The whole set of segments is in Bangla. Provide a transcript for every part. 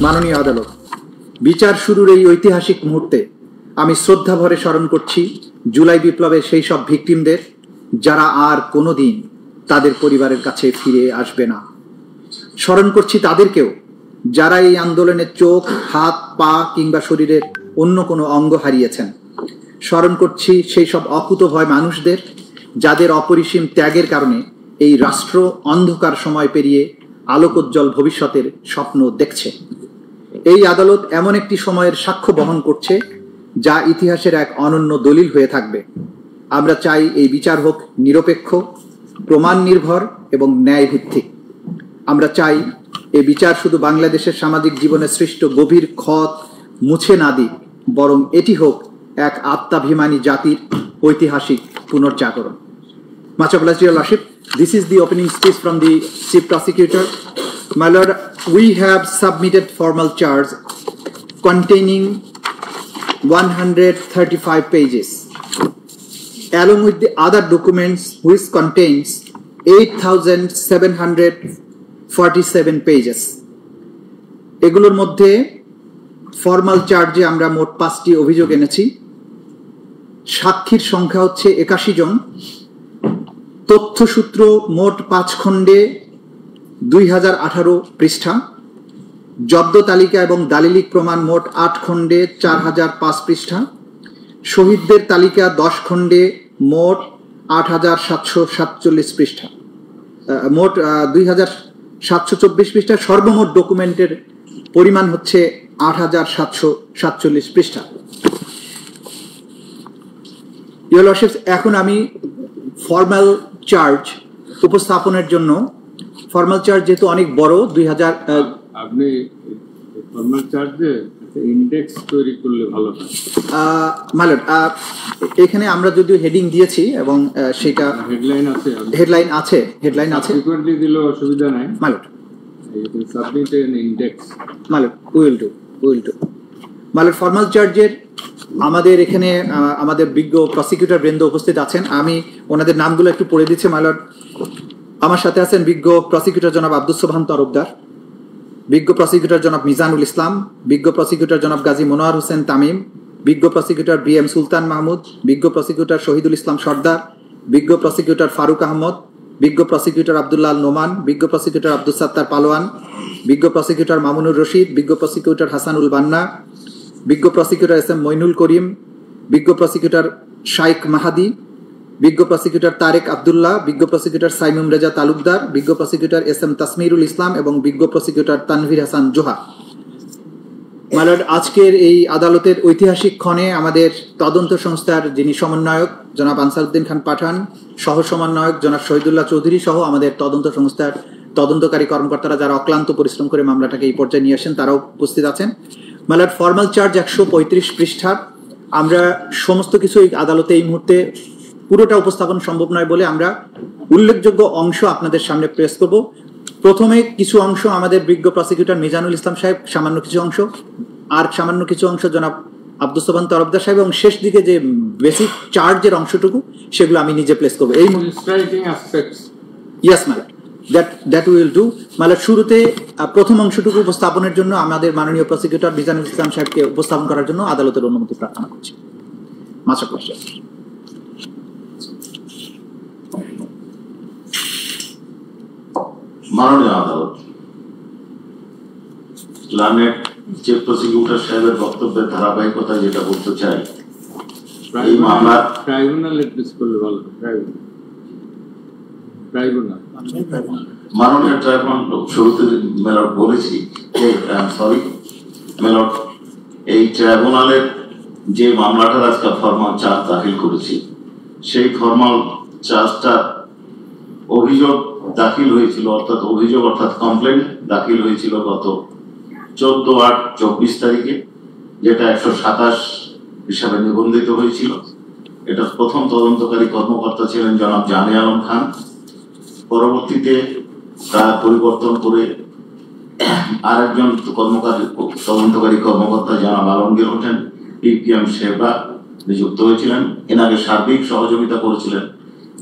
মাননীয় আদালত, বিচার শুরুর এই ঐতিহাসিক মুহূর্তে আমি শ্রদ্ধা ভরে স্মরণ করছি জুলাই বিপ্লবের সেই সব ভিকটিমদের যারা আর কোনোদিন তাদের পরিবারের কাছে ফিরে আসবে না। স্মরণ করছি তাদেরকেও যারা এই আন্দোলনের চোখ, হাত, পা কিংবা শরীরের অন্য কোনো অঙ্গ হারিয়েছেন। স্মরণ করছি সেই সব অকুতভয় মানুষদের যাদের অপরিসীম ত্যাগের কারণে এই রাষ্ট্র অন্ধকার সময় পেরিয়ে আলোকোজ্জ্বল ভবিষ্যতের স্বপ্ন দেখছে। এই আদালত এমন একটি সময়ের সাক্ষ্য বহন করছে যা ইতিহাসের এক অনন্য দলিল হয়ে থাকবে। আমরা চাই এই বিচার হোক নিরপেক্ষ, প্রমাণ নির্ভর এবং ন্যায় ভিত্তিক। আমরা চাই এই বিচার শুধু বাংলাদেশের সামাজিক জীবনে সৃষ্ট গভীর ক্ষত মুছে না দিক, বরং এটি হোক এক আত্মাভিমানী জাতির ঐতিহাসিক পুনর্জাগরণ। Much obliged, Your Lordship. This is the opening speech from the Chief Prosecutor. My Lord, we have submitted formal charge containing 135 pages, along with the other documents which contains 8,747 pages. এগুলোর মধ্যে ফর্মাল চার্জে আমরা মোট 5টি অভিযোগ এনেছি। সাক্ষীর সংখ্যা হচ্ছে 81 জন। তথ্যসূত্র মোট 5 খণ্ডে 2018 পৃষ্ঠা। জব্দ তালিকা এবং দালিলিক প্রমাণ মোট 8 খণ্ডে 4005 পৃষ্ঠা। শহীদদের তালিকা 10 খণ্ডে মোট 8747 পৃষ্ঠা, মোট 2724 পৃষ্ঠা। সর্বমোট ডকুমেন্টের পরিমাণ হচ্ছে 8747 পৃষ্ঠা। ইওর লর্ডশিপস, এখন আমি ফর্মাল চার্জ উপস্থাপনের জন্য, ফর্মাল চার্জ যেহেতু অনেক বড়, 2000 আপনি ফর্মাল চার্জে ইন্ডেক্স তৈরি করলে ভালো হয়। মালট, এখানে আমরা যদিও হেডিং দিয়েছি এবং সেটা হেডলাইন আছে ফ্রিকোয়েন্টলি দিলে অসুবিধা নাই। মালট, you can submit an index. মালট, we will do. মালট, formal চার্জের আমাদের এখানে আমাদের বিজ্ঞ প্রসিকিউটর বৃন্দ উপস্থিত আছেন। আমি ওনাদের নামগুলো একটু পড়ে দিচ্ছি। মালট, আমার সাথে আছেন বিজ্ঞ প্রসিকিউটর জনাব আব্দুস সোবহান তরফদার, বিজ্ঞ প্রসিকিউটর জনাব মিজানুল ইসলাম, বিজ্ঞ প্রসিকিউটর জনাব গাজী মনোয়ার হোসেন তামিম, বিজ্ঞ প্রসিকিউটর BM সুলতান মাহমুদ, বিজ্ঞ প্রসিকিউটর শহীদুল ইসলাম সর্দার, বিজ্ঞ প্রসিকিউটর ফারুক আহমদ, বিজ্ঞ প্রসিকিউটর আব্দুল্লাহ নোমান, বিজ্ঞ প্রসিকিউটর আব্দুস সাত্তার পালোয়ান, বিজ্ঞ প্রসিকিউটর মামুনুর রশিদ, বিজ্ঞ প্রসিকিউটর হাসানুল বান্না, বিজ্ঞ প্রসিকিউটর SM মইনুল করিম, বিজ্ঞ প্রসিকিউটর শাইখ মাহাদি, বিজ্ঞ প্রসিকিউটর তারেক আব্দুল্লাহ, বিজ্ঞ প্রসিকিউটর সাইমুম রেজা তালুকদার, বিজ্ঞ প্রসিকিউটর SM তাসমিরুল ইসলাম এবং বিজ্ঞ প্রসিকিউটর তানভীর হাসান জোহা। মালট, আজকের এই আদালতের ঐতিহাসিক ক্ষণে আমাদের তদন্ত সংস্থার যিনি সমন্বয়ক জনাব আনসারউদ্দিন খান পাঠান, সহ সমন্বয়ক জনাব শহীদুল্লাহ চৌধুরী সহ আমাদের তদন্ত সংস্থার তদন্তকারী কর্মকর্তারা যারা অক্লান্ত পরিশ্রম করে মামলাটাকে এই পর্যায়ে নিয়ে আসেন, তারাও উপস্থিত আছেন। মালট, ফর্মাল চার্জ 135 পৃষ্ঠার। আমরা সমস্ত কিছু এই আদালতে এই মুহূর্তে পুরোটা উপস্থাপন সম্ভব নয় বলে আমরা উল্লেখযোগ্য অংশ আপনাদের সামনে প্রেস করব। প্রথমে কিছু অংশ আমাদের বিজ্ঞ প্রসিকিউটর মিজানুল ইসলাম সাহেব, সামান্য কিছু অংশ, আর সামান্য কিছু অংশ জনাব আব্দুস সোবহান তরফদার সাহেব, এবং শেষ দিকে যে বেসিক চার্জের অংশটুকু সেগুলো আমি নিজে প্লেস করবো। এই yes madam, that will do. মানে শুরুতে প্রথম অংশটুকু উপস্থাপনের জন্য আমাদের মাননীয় প্রসিকিউটর মিজানুল ইসলাম সাহেবকে উপস্থাপন করার জন্য আদালতের অনুমতি প্রার্থনা করছি। মাসা কোশ্চেন। মাননীয় আদালত, লার্নেড চিফ প্রসিকিউটর সাহেবের বক্তব্যের ধারাবাহিকতা যেটা বলতে চাই, এই মামলা ট্রাইব্যুনালে প্লেস করলে ভালো। ট্রাইব্যুনাল, মাননীয় ট্রাইব্যুনাল, শুরুতে মেলট বলেছি যে সরি মেলট, এই ট্রাইব্যুনালের যে মামলাটার আজকে ফর্মাল চার্জ দাখিল করেছি, সেই ফর্মাল চার্জটা অভিযোগ দাখিল হয়েছিল, অর্থাৎ কমপ্লেন দাখিল হয়েছিল গত 14/8/24 তারিখে, যেটা 127 হিসাবে নিবন্ধিত হয়েছিল। এটা প্রথম তদন্তকারী কর্মকর্তা ছিলেন জনাব জানে আলম খান। পরবর্তীতে তার পরিবর্তন করে আরেকজন তদন্তকারী কর্মকর্তা জনাব আলমগীর হোসেন PPM সেবা নিযুক্ত হয়েছিলেন। এনাকে সার্বিক সহযোগিতা করেছিলেন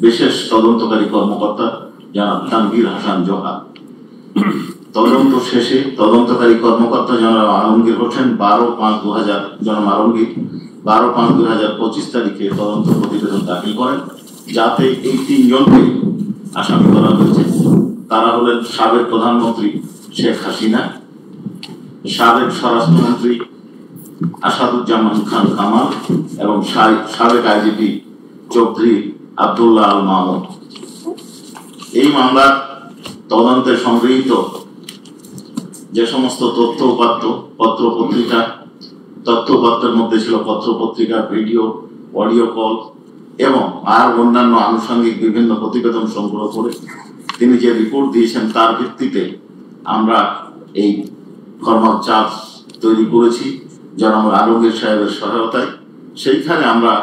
বিশেষ তদন্তকারী কর্মকর্তা জনাব তানভীর হাসান জোহা। তদন্ত শেষে তদন্তকারী কর্মকর্তা জনাব আলমগীর হোসেন 12/5/2000 জনাব আলমগীর 12/5/2025 তারিখে তদন্ত প্রতিবেদন দাখিল করেন, যাতে এই 3 জনকে আসামি করা হয়েছে। তারা হলেন সাবেক প্রধানমন্ত্রী শেখ হাসিনা, সাবেক স্বরাষ্ট্রমন্ত্রী আসাদুজ্জামান খান কামাল এবং সাবেক আইজিপি চৌধুরী আব্দুল্লাহ আল মামুন। এই মামলার তদন্তে সংগৃহীত যে সমস্ত তথ্য উপাত্ত, পত্র পত্রিকা, তথ্য উপাত্তের মধ্যে ছিল পত্র পত্রিকা, ভিডিও, অডিও কল এবং আর অন্যান্য আনুষঙ্গিক বিভিন্ন প্রতিবেদন সংগ্রহ করে তিনি যে রিপোর্ট দিয়েছেন তার ভিত্তিতে আমরা এই ফরমাল চার্জ তৈরি করেছি জনাব আলমগীর সাহেবের সহায়তায়। সেইখানে আমরা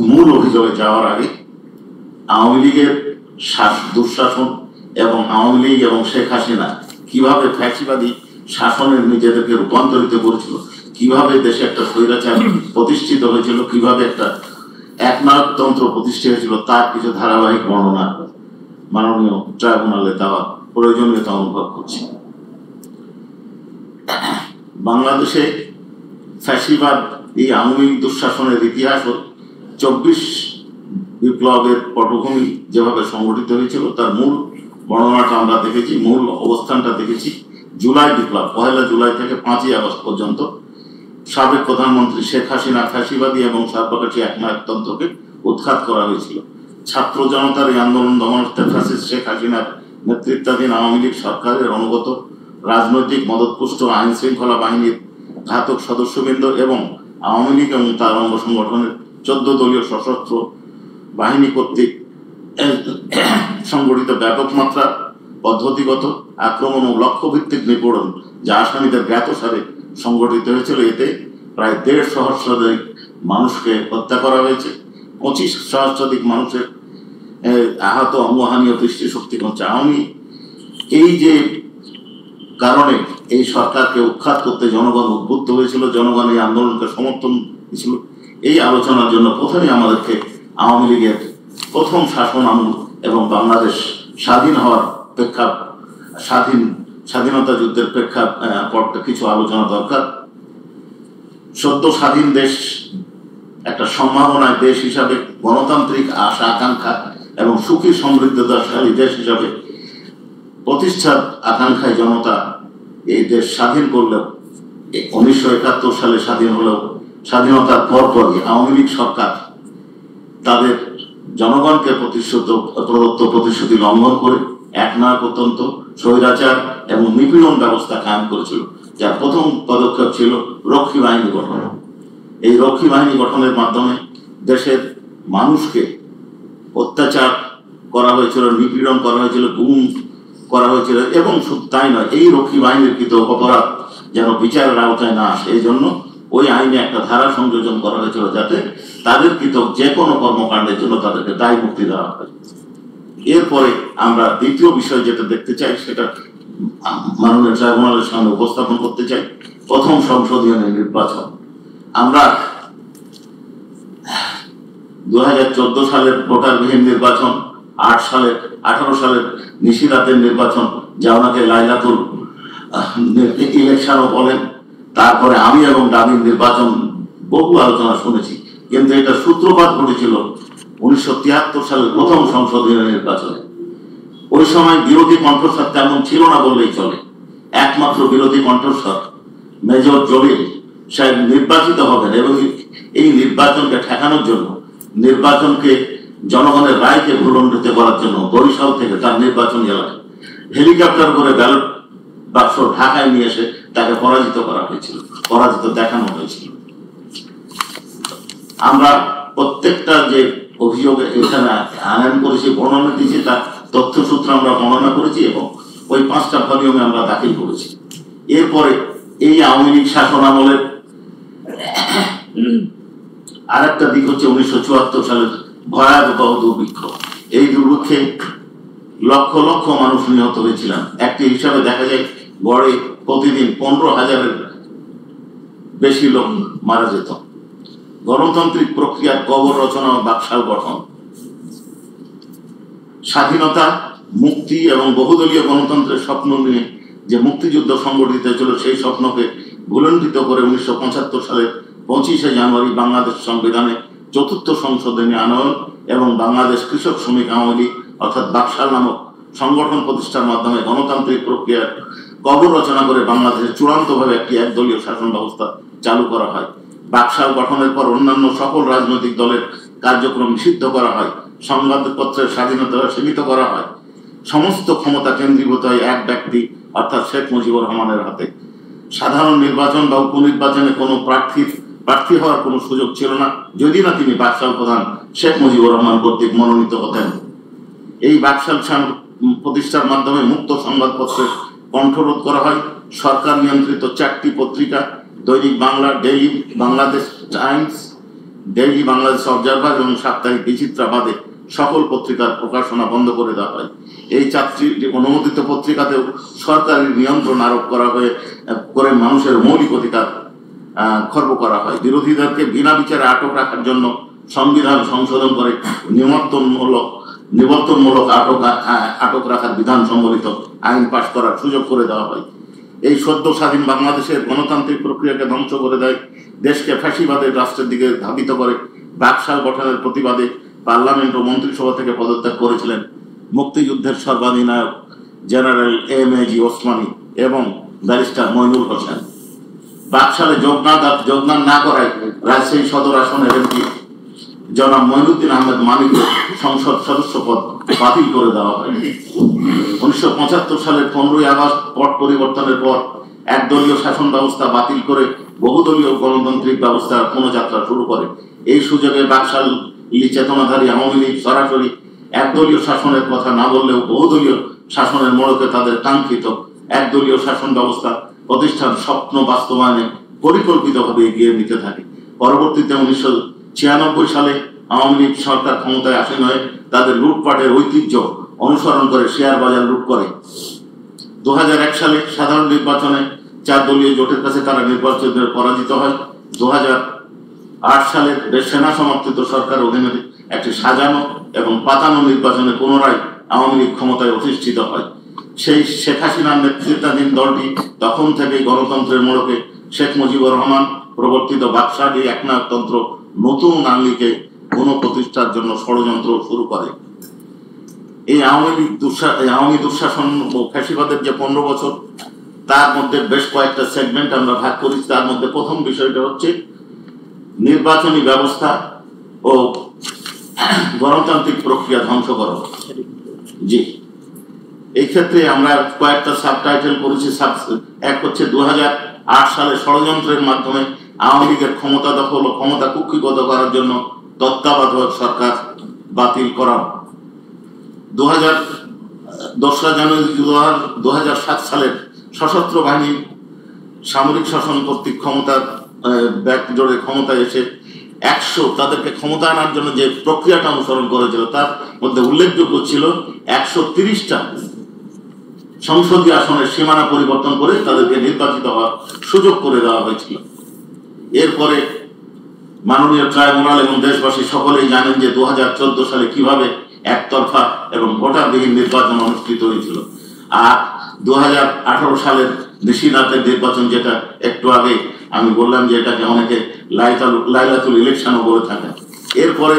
মূল অভিযোগে যাওয়ার আগে আওয়ামী লীগের দুঃশাসন এবং আওয়ামী লীগ এবং শেখ হাসিনা কিভাবে ফ্যাসিবাদী শাসনের নিজেদেরকে রূপান্তরিত করেছিল, কিভাবে দেশে একটা স্বৈরাচার প্রতিষ্ঠিত হয়েছিল, কিভাবে একটা একনায়কতন্ত্র প্রতিষ্ঠা হয়েছিল, তার কিছু ধারাবাহিক বর্ণনা মাননীয় ট্রাইব্যুনালে দেওয়া প্রয়োজনীয়তা অনুভব করছি। বাংলাদেশে ফ্যাসিবাদ এই আওয়ামী লীগ দুঃশাসনের ইতিহাস 24 বিপ্লবের পটভূমি যেভাবে সংগঠিত হয়েছিল তার মূল বর্ণনাটা আমরা দেখেছি, মূল অবস্থানটা দেখেছি। জুলাই বিপ্লব 1 জুলাই থেকে 5 আগস্ট পর্যন্ত সাবেক প্রধানমন্ত্রী শেখ হাসিনা ফ্যাসিবাদী এবং সর্বকাশী একনায়কতন্ত্রকে উৎখাত করা হয়েছিল। ছাত্র জনতার এই আন্দোলন দমনার্থে ফ্যাসিস্ট শেখ হাসিনার নেতৃত্বাধীন আওয়ামী লীগ সরকারের অনুগত রাজনৈতিক মদতপুষ্ট আইন শৃঙ্খলা বাহিনীর ঘাতক সদস্যবৃন্দ এবং আওয়ামী লীগ এবং তার অঙ্গ সংগঠনের 14 দলীয় সশস্ত্র বাহিনী কর্তৃক সংগঠিত ব্যাপক মাত্রা পদ্ধতিগত আক্রমণ ও লক্ষ্যভিত্তিক নিপীড়ন যা আসামিদের জ্ঞাতসারে সংগঠিত হয়েছিল। এতে প্রায় 1.5 সহস্রাধিক মানুষকে হত্যা করা হয়েছে, 25 সহস্রাধিক মানুষের আহত, অঙ্গহানি ও দৃষ্টিশক্তি কমছে। আওয়ামী এই যে কারণে এই সরকারকে উৎখাত করতে জনগণ উদ্বুদ্ধ হয়েছিল, জনগণ এই আন্দোলনকে সমর্থন দিয়েছিল। এই আলোচনার জন্য প্রথমে আমাদেরকে আওয়ামী লীগের প্রথম শাসন আমল এবং বাংলাদেশ স্বাধীন হওয়ার স্বাধীনতা যুদ্ধের প্রেক্ষাপটে কিছু আলোচনা দরকার। সদ্য স্বাধীন দেশ একটা সম্ভাবনায় দেশ হিসাবে, গণতান্ত্রিক আশা আকাঙ্ক্ষা এবং সুখী সমৃদ্ধশালী দেশ হিসাবে প্রতিষ্ঠার আকাঙ্ক্ষায় জনতা এই দেশ স্বাধীন করলেও 1971 সালে স্বাধীন হলেও স্বাধীনতার পরপরই আওয়ামী লীগ সরকার তাদের জনগণকে প্রদত্ত প্রতিশ্রুতি লঙ্ঘন করে একনায়কতন্ত্র, স্বৈরাচার এবং নিপীড়ন ব্যবস্থা কায়েম করেছিল, যার প্রথম পদক্ষেপ ছিল রক্ষী বাহিনী গঠন। এই রক্ষী বাহিনী গঠনের মাধ্যমে দেশের মানুষকে অত্যাচার করা হয়েছিল, নিপীড়ন করা হয়েছিল, গুম করা হয়েছিল এবং শুধু তাই নয়, এই রক্ষী বাহিনীর কৃত অপরাধ যেন বিচারের আওতায় না আসে এই জন্য ওই আইনে একটা ধারা সংযোজন করা হয়েছিল যাতে তাদের কৃত যে কোনো কর্মকাণ্ডের জন্য তাদেরকে দায় মুক্তি দেওয়া হয়। এরপরে আমরা দ্বিতীয় বিষয় যেটা দেখতে চাই সেটা মাননীয় ট্রাইব্যুনালের সামনে উপস্থাপন করতে চাই, প্রথম সংসদীয় নির্বাচন। আমরা 2014 সালের ভোটারবিহীন নির্বাচন, 18 সালের নিশিরাতের নির্বাচন যা ওনাকে লাইলাতুল ইলেকশনও বলেন, তারপরে আমি এবং দাবির নির্বাচন বহু আলোচনা শুনেছি, কিন্তু এটা সূত্রপাত ঘটেছিল 1973 সালের প্রথম সংসদীয় নির্বাচনে। ওই সময় বিরোধী কণ্ঠস্বর তেমন ছিল না বললেই চলে। একমাত্র বিরোধী কণ্ঠস্বর মেজর জলিল সাহেব নির্বাচিত হবেন এবং এই নির্বাচনকে ঠেকানোর জন্য, নির্বাচনকে জনগণের রায়কে ভুলণ্ঠিত করার জন্য বরিশাল থেকে তার নির্বাচনী এলাকায় হেলিকপ্টার করে ব্যালট বাক্স ঢাকায় নিয়ে এসে তাকে পরাজিত করা হয়েছিল, পরাজিত দেখানো হয়েছিল। আমরা প্রত্যেকটা যে অভিযোগে এখানে আনয়ন করেছি, বর্ণনা দিয়েছি, তার তথ্যসূত্র আমরা বর্ণনা করেছি এবং ওই 5টা ভলিউমে আমরা দাখিল করেছি। এরপরে এই আওয়ামী লীগ শাসন আমলের আর একটা দিক হচ্ছে 1974 সালের ভয়াবহ দুর্ভিক্ষ। এই দুর্ভিক্ষে লক্ষ লক্ষ মানুষ নিহত হয়েছিলেন। একটি হিসাবে দেখা যায় গড়ে প্রতিদিন 15,000-এর বেশি লোক মারা যেত। গণতান্ত্রিক প্রক্রিয়ার কবর রচনা ও বাকশাল গঠন, স্বাধীনতা মুক্তি এবং বহুদলীয় গণতন্ত্রের স্বপ্ন নিয়ে যে মুক্তিযুদ্ধ সংগঠিত হয়েছিল সেই স্বপ্নকে ভুলণ্ঠিত করে 1975 সালের 25শে জানুয়ারি বাংলাদেশ সংবিধানে 4th সংশোধনী আনয়ন এবং বাংলাদেশ কৃষক শ্রমিক আওয়ামী লীগ অর্থাৎ বাকশাল নামক সংগঠন প্রতিষ্ঠার মাধ্যমে গণতান্ত্রিক প্রক্রিয়ার কবর রচনা করে বাংলাদেশে চূড়ান্তভাবে একটি একদলীয় শাসন ব্যবস্থা চালু করা হয়। বাকশাল গঠনের পর অন্যান্য সকল রাজনৈতিক দলের কার্যক্রম নিষিদ্ধ করা হয়, সংবাদপত্রের স্বাধীনতা সীমিত করা হয়, সমস্ত ক্ষমতা কেন্দ্রীভূত হয় এক ব্যক্তি অর্থাৎ শেখ মুজিবুর রহমানের হাতে। সাধারণ নির্বাচন বা উপনির্বাচনে কোনো প্রার্থী হওয়ার কোনো সুযোগ ছিল না, যদি না তিনি বাকশাল প্রধান শেখ মুজিবুর রহমান কর্তৃক মনোনীত হতেন। এই বাকশাল প্রতিষ্ঠার মাধ্যমে মুক্ত সংবাদপত্রের কণ্ঠরোধ করা হয়। সরকার নিয়ন্ত্রিত 4টি পত্রিকা, দৈনিক Bangla, daily Bangladesh Times, daily Bangladesh observer এবং সাপ্তাহিক বিচিত্রা বাদে সকল পত্রিকার প্রকাশনা বন্ধ করে দেওয়া হয়। এই 4টি অনুমোদিত পত্রিকাতেও সরকারি নিয়ন্ত্রণ আরোপ করে মানুষের মৌলিক অধিকার খর্ব করা হয়। বিরোধীদেরকে বিনা বিচারে আটক রাখার জন্য সংবিধান সংশোধন করে নিবর্তনমূলক আটক রাখার বিধান সম্বলিত আইন পাশ করার সুযোগ করে দেওয়া হয়। এই সদ্য স্বাধীন বাংলাদেশের গণতান্ত্রিক প্রক্রিয়াকে ধ্বংস করে দেয়, দেশকে ফ্যাসিবাদের রাষ্ট্রের দিকে ধাবিত করে। বাকশাল গঠনের প্রতিবাদে পার্লামেন্ট ও মন্ত্রিসভা থেকে পদত্যাগ করেছিলেন মুক্তিযুদ্ধের সর্বাধিনায়ক জেনারেল এম.এ.জি. ওসমানী এবং ব্যারিস্টার মইনুল হোসেন। বাকশালে যোগদান না করায় রাজশাহী সদর আসনের এমপি জনাব মঈনুদ্দিন আহমেদ মানিক সংসদ সদস্য পদ বাতিল করে দেওয়া হয়। 1975 সালের 15ই আগস্ট পট পরিবর্তনের পর একদলীয় শাসন ব্যবস্থা বাতিল করে বহুদলীয় গণতান্ত্রিক ব্যবস্থার পুনঃযাত্রা শুরু করে। এই সুযোগে বাকশাল চেতনাধারী আওয়ামী লীগ সরাসরি একদলীয় শাসনের কথা না বললেও বহুদলীয় শাসনের মোড়কে তাদের কাঙ্ক্ষিত একদলীয় শাসন ব্যবস্থা প্রতিষ্ঠার স্বপ্ন বাস্তবায়নে পরিকল্পিতভাবে এগিয়ে নিতে থাকে। পরবর্তীতে 1996 সালে আওয়ামী লীগ সরকার ক্ষমতায় আসীন হয়ে তাদের লুটপাটের ঐতিহ্য অনুসরণ করে শেয়ার বাজার লুট করে। 2001 সালে সাধারণ নির্বাচনে 4 দলীয় জোটের কাছে তারা নির্বাচনে পরাজিত হয়। 2008 সালে সেনা সমর্থিত সরকার অধীনে একটি সাজানো এবং পাতানো নির্বাচনে পুনরায় আওয়ামী লীগ ক্ষমতায় অধিষ্ঠিত হয়। সেই শেখ হাসিনার নেতৃত্বাধীন দলটি তখন থেকেই গণতন্ত্রের মোড়কে শেখ মুজিবুর রহমান প্রবর্তিত বাকশালী একনায়কতন্ত্র নতুন আঙ্গিকে পুনঃপ্রতিষ্ঠার জন্য ষড়যন্ত্র শুরু করে। এই আওয়ামী দুঃশাসন ও ফ্যাসিবাদের যে 15 বছর, তার মধ্যে বেশ কয়েকটা সেগমেন্ট আমরা ভাগ করেছি। তার মধ্যে প্রথম বিষয়টা হচ্ছে নির্বাচনী ব্যবস্থা ও গণতান্ত্রিক প্রক্রিয়া ধ্বংস করা। জি, এই ক্ষেত্রে আমরা কয়েকটা সাবটাইটেল করেছি। এক হচ্ছে 2008 সালে ষড়যন্ত্রের মাধ্যমে আওয়ামী লীগের ক্ষমতা দখল ও ক্ষমতা কুক্ষিগত করার জন্য তত্ত্বাবধায়ক সরকার বাতিল করা। 2রা জানুয়ারি 2007 সালের সশস্ত্র বাহিনী সামরিক শাসন কর্তৃক জোরে ক্ষমতায় এসে তাদেরকে ক্ষমতা আনার জন্য যে প্রক্রিয়াটা অনুসরণ করেছিল তার মধ্যে উল্লেখযোগ্য ছিল 130টা সংসদীয় আসনের সীমানা পরিবর্তন করে তাদেরকে নির্বাচিত হওয়ার সুযোগ করে দেওয়া হয়েছিল। এরপরে মাননীয় ট্রাইব্যুনাল এবং দেশবাসী সকলেই জানেন যে 2014 সালে কিভাবে একতরফা এবং ভোটারবিহীন নির্বাচন অনুষ্ঠিত হয়েছিল। আর 2018 সালের নিশিরাতের নির্বাচন, যেটা একটু আগে আমি বললাম যে এটাকে অনেকে লাইলাতুল ইলেকশনও বলে থাকেন। এরপরে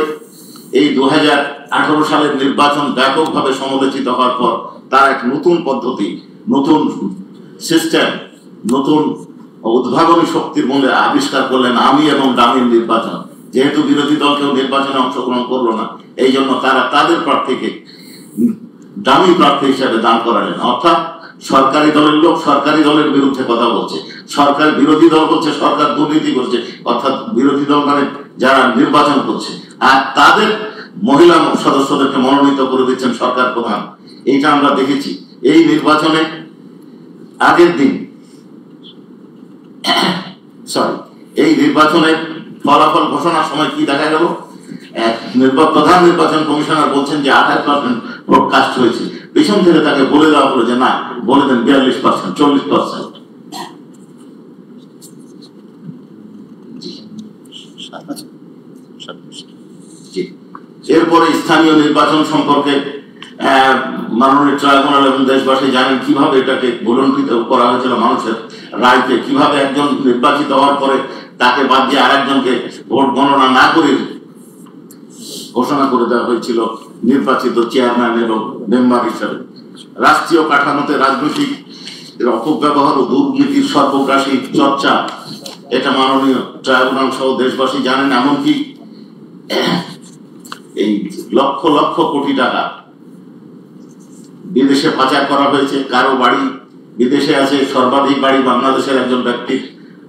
এই 2018 সালের নির্বাচন ব্যাপকভাবে সমালোচিত হওয়ার পর তার এক নতুন পদ্ধতি, নতুন সিস্টেম, নতুন উদ্ভাবনী শক্তির মূলে আবিষ্কার করলেন আমি এবং দামির নির্বাচন। যেহেতু বিরোধী দল কেউ নির্বাচনে অংশগ্রহণ করলো না, এই জন্য তারা তাদের প্রার্থীকে দামি প্রার্থী হিসাবে দান করালেন। অর্থাৎ সরকারি দলের লোক সরকারি দলের বিরুদ্ধে কথা বলছে, সরকার বিরোধী দল বলছে সরকার দুর্নীতি করছে, অর্থাৎ বিরোধী দল মানে যারা নির্বাচন করছে, আর তাদের মহিলা সদস্যদেরকে মনোনীত করে দিচ্ছেন সরকার প্রধান। এইটা আমরা দেখেছি। এই নির্বাচনে আগের দিন এই নির্বাচনের ফলাফল ঘোষণার সময় কি দেখা গেল, প্রধান নির্বাচন কমিশনার বলছেন যে 28% ভোট কাস্ট হয়েছে। পিছন থেকে তাকে বলে দেওয়া হলো যে না, বলে দেন 42%, 40%। এরপরে স্থানীয় নির্বাচন সম্পর্কে মাননীয় ট্রাইব্যুনাল এবং দেশবাসী জানেন কিভাবে এটাকে ভুলণ্ঠিত করা হয়েছিল, মানুষের রায়কে কিভাবে একজন নির্বাচিত হওয়ার পরে তাকে বাদ দিয়ে আরেকজনকে ভোট গণনা না করে ঘোষণা করে দেওয়া হয়েছিল নির্বাচিত চেয়ারম্যান এবং মেম্বার হিসাবে। রাষ্ট্রীয় কাঠামোতে রাজনৈতিক অপব্যবহার ও দুর্নীতির সর্বগ্রাসী চর্চা, এটা মাননীয় ট্রাইব্যুনাল সহ দেশবাসী জানেন। এমনকি এই লক্ষ লক্ষ কোটি টাকা বিদেশে পাচার করা হয়েছে। কারো বাড়ি বিদেশে আছে, সর্বাধিক বাড়ি বাংলাদেশের একজন ব্যক্তির।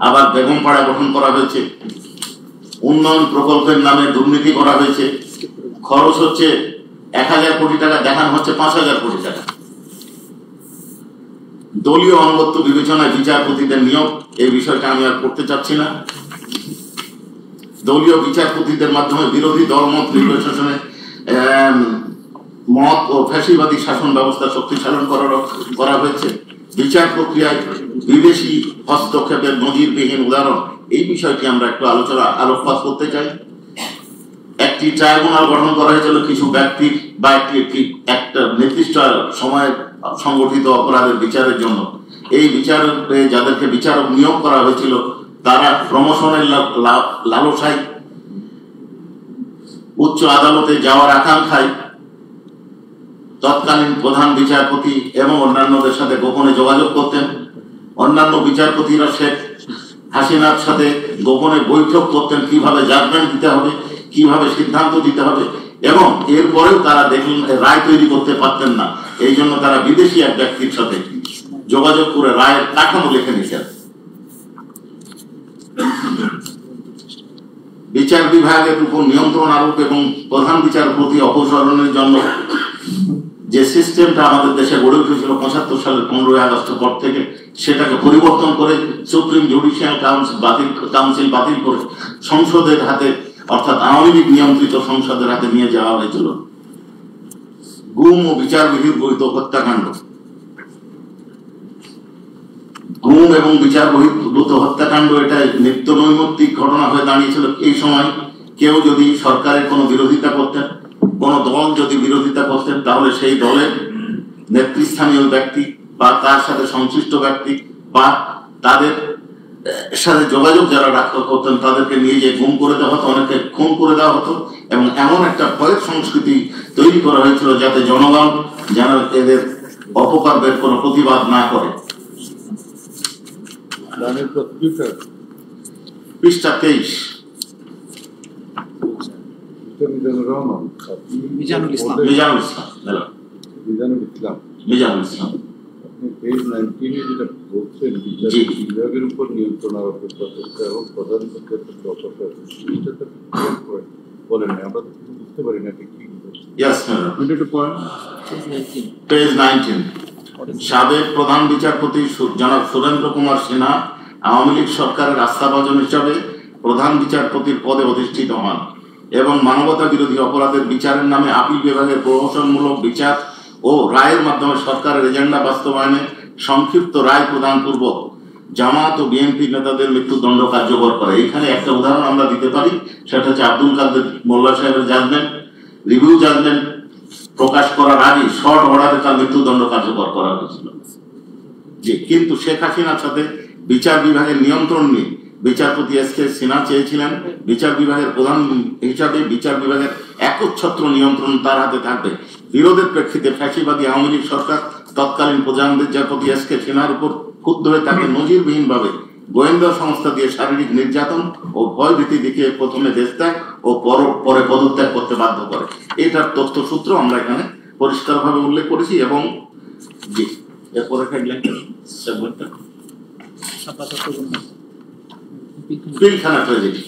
আবার বেগমপাড়া গঠন করা হয়েছে, উন্নয়ন প্রকল্পের নামে দুর্নীতি করা হয়েছে। খরচ হচ্ছে 1000 কোটি টাকা, দেখানো হচ্ছে 5000 কোটি টাকা। দলীয় আনুগত্য বিবেচনায় বিচারপতিদের নিয়োগ, এই বিষয়টা আমি আর করতে চাচ্ছি না। দলীয় বিচারপতিদের মাধ্যমে বিরোধী দলমত নির্বাচনে মত ও ফ্যাসিবাদী শাসন ব্যবস্থা শক্তিশালী করা হয়েছে। বিচার প্রক্রিয়ায় বিদেশি হস্তক্ষেপের নজিরবিহীন উদাহরণ, এই বিষয়টি আমরা একটু আলোকপাত করতে চাই। একটি ট্রাইব্যুনাল গঠন করা হয়েছিল কিছু ব্যক্তির বা একটা নির্দিষ্ট সময়ে সংগঠিত অপরাধের বিচারের জন্য। এই বিচারে যাদেরকে বিচারক নিয়োগ করা হয়েছিল তারা প্রমোশনের লালসায় উচ্চ আদালতে যাওয়ার আকাঙ্ক্ষায় তৎকালীন প্রধান বিচারপতি এবং অন্যান্যদের সাথে গোপনে যোগাযোগ করতেন। অন্যান্য বিচারপতিরা শেখ হাসিনার সাথে গোপনে বৈঠক করতেন, কিভাবে জাজমেন্ট দিতে হবে, কিভাবে সিদ্ধান্ত দিতে হবে, এবং এরপরেও তারা দেখলেন রায় তৈরি করতে পারতেন না। এই জন্য তারা বিদেশি এক ব্যক্তির সাথে যোগাযোগ করে রায়ের কাঠামো লিখে নিতেন। বিচার বিভাগের উপর নিয়ন্ত্রণ আরোপ এবং প্রধান বিচারপতি অপসারণের জন্য যে সিস্টেমটা আমাদের দেশে গড়ে উঠেছিল 75 সালের 15ই আগস্টের পর থেকে, সেটাকে পরিবর্তন করে সুপ্রিম জুডিশিয়াল কাউন্সিল বাতিল করে সংসদের হাতে, অর্থাৎ আওয়ামী লীগ নিয়ন্ত্রিত সংসদের হাতে নিয়ে যাওয়া হয়েছিল। গুম ও বিচার বহির্ভূত হত্যাকাণ্ড, গুম এবং বিচার বহির্ভূত হত্যাকাণ্ড এটা নিত্য নৈমিত্তিক ঘটনা হয়ে দাঁড়িয়েছিল। এই সময় কেউ যদি সরকারের কোনো বিরোধিতা করতেন, কোন দল যদি বিরোধিতা করতেন, তাহলে সেই দলের নেতৃস্থানীয় ব্যক্তি বা তার সাথে সংশ্লিষ্ট ব্যক্তি বা তাদের সাথে যোগাযোগ যারা করতেন তাদেরকে নিয়ে যে গুম করে দেওয়া হতো, অনেকে খুন করে দেওয়া হতো। এবং এমন একটা ভয়ের সংস্কৃতি তৈরি করা হয়েছিল যাতে জনগণ যেন এদের অপকর্মের কোনো প্রতিবাদ না করে। পৃষ্ঠা 23। মিজানুল ইসলাম। যেটা বলছেন বিভাগের উপর নিয়ন্ত্রণ আরোপের প্রচেষ্টা এবং প্রধান বলেন না, আমরা বুঝতে পারি না ঠিক কি। সাবেক প্রধান বিচারপতি জনাব সুরেন্দ্র কুমার সিনহা আওয়ামী লীগ সরকারের আস্থাভাজন হিসাবে প্রধান বিচারপতির পদে অধিষ্ঠিত হন এবং মানবতা বিরোধী অপরাধের বিচারের নামে আপিল বিভাগের প্রহসনমূলক বিচার ও রায়ের মাধ্যমে সরকারের এজেন্ডা বাস্তবায়নে সংক্ষিপ্ত রায় প্রদান পূর্বক জামাত ও বিএনপি নেতাদের মৃত্যুদণ্ড কার্যকর করে। এখানে একটা উদাহরণ আমরা দিতে পারি, সেটা হচ্ছে আব্দুল কাদের মোল্লা সাহেবের জাজমেন্ট, রিভিউ জাজমেন্ট প্রকাশ করার আগে শর্ট অর্ডারে তার মৃত্যুদণ্ড কার্যকর করা হয়েছিল। কিন্তু শেখ হাসিনার সাথে বিচার বিভাগের নিয়ন্ত্রণ নিয়ে বিচারপতি এস.কে. সিনহা চেয়েছিলেন বিচার বিভাগের প্রধান হিসাবে বিচার বিভাগের একচ্ছত্র নিয়ন্ত্রণ তার হাতে থাকবে। বিরোধের প্রেক্ষিতে ফ্যাসিবাদী আওয়ামী লীগ সরকার তৎকালীন প্রধান বিচারপতি এস.কে. সিনহার উপর ক্ষুব্ধ হয়ে তাকে নজিরবিহীনভাবে গোয়েন্দা সংস্থা দিয়ে শারীরিক নির্যাতন ও ভয়ভীতি দেখিয়ে প্রথমে দেশত্যাগ ও পরে পদত্যাগ করতে বাধ্য করে। এটার তথ্যসূত্র আমরা এখানে পরিষ্কারভাবে উল্লেখ করেছি। এবং এরপরে পিলখানা ট্র্যাজেডি,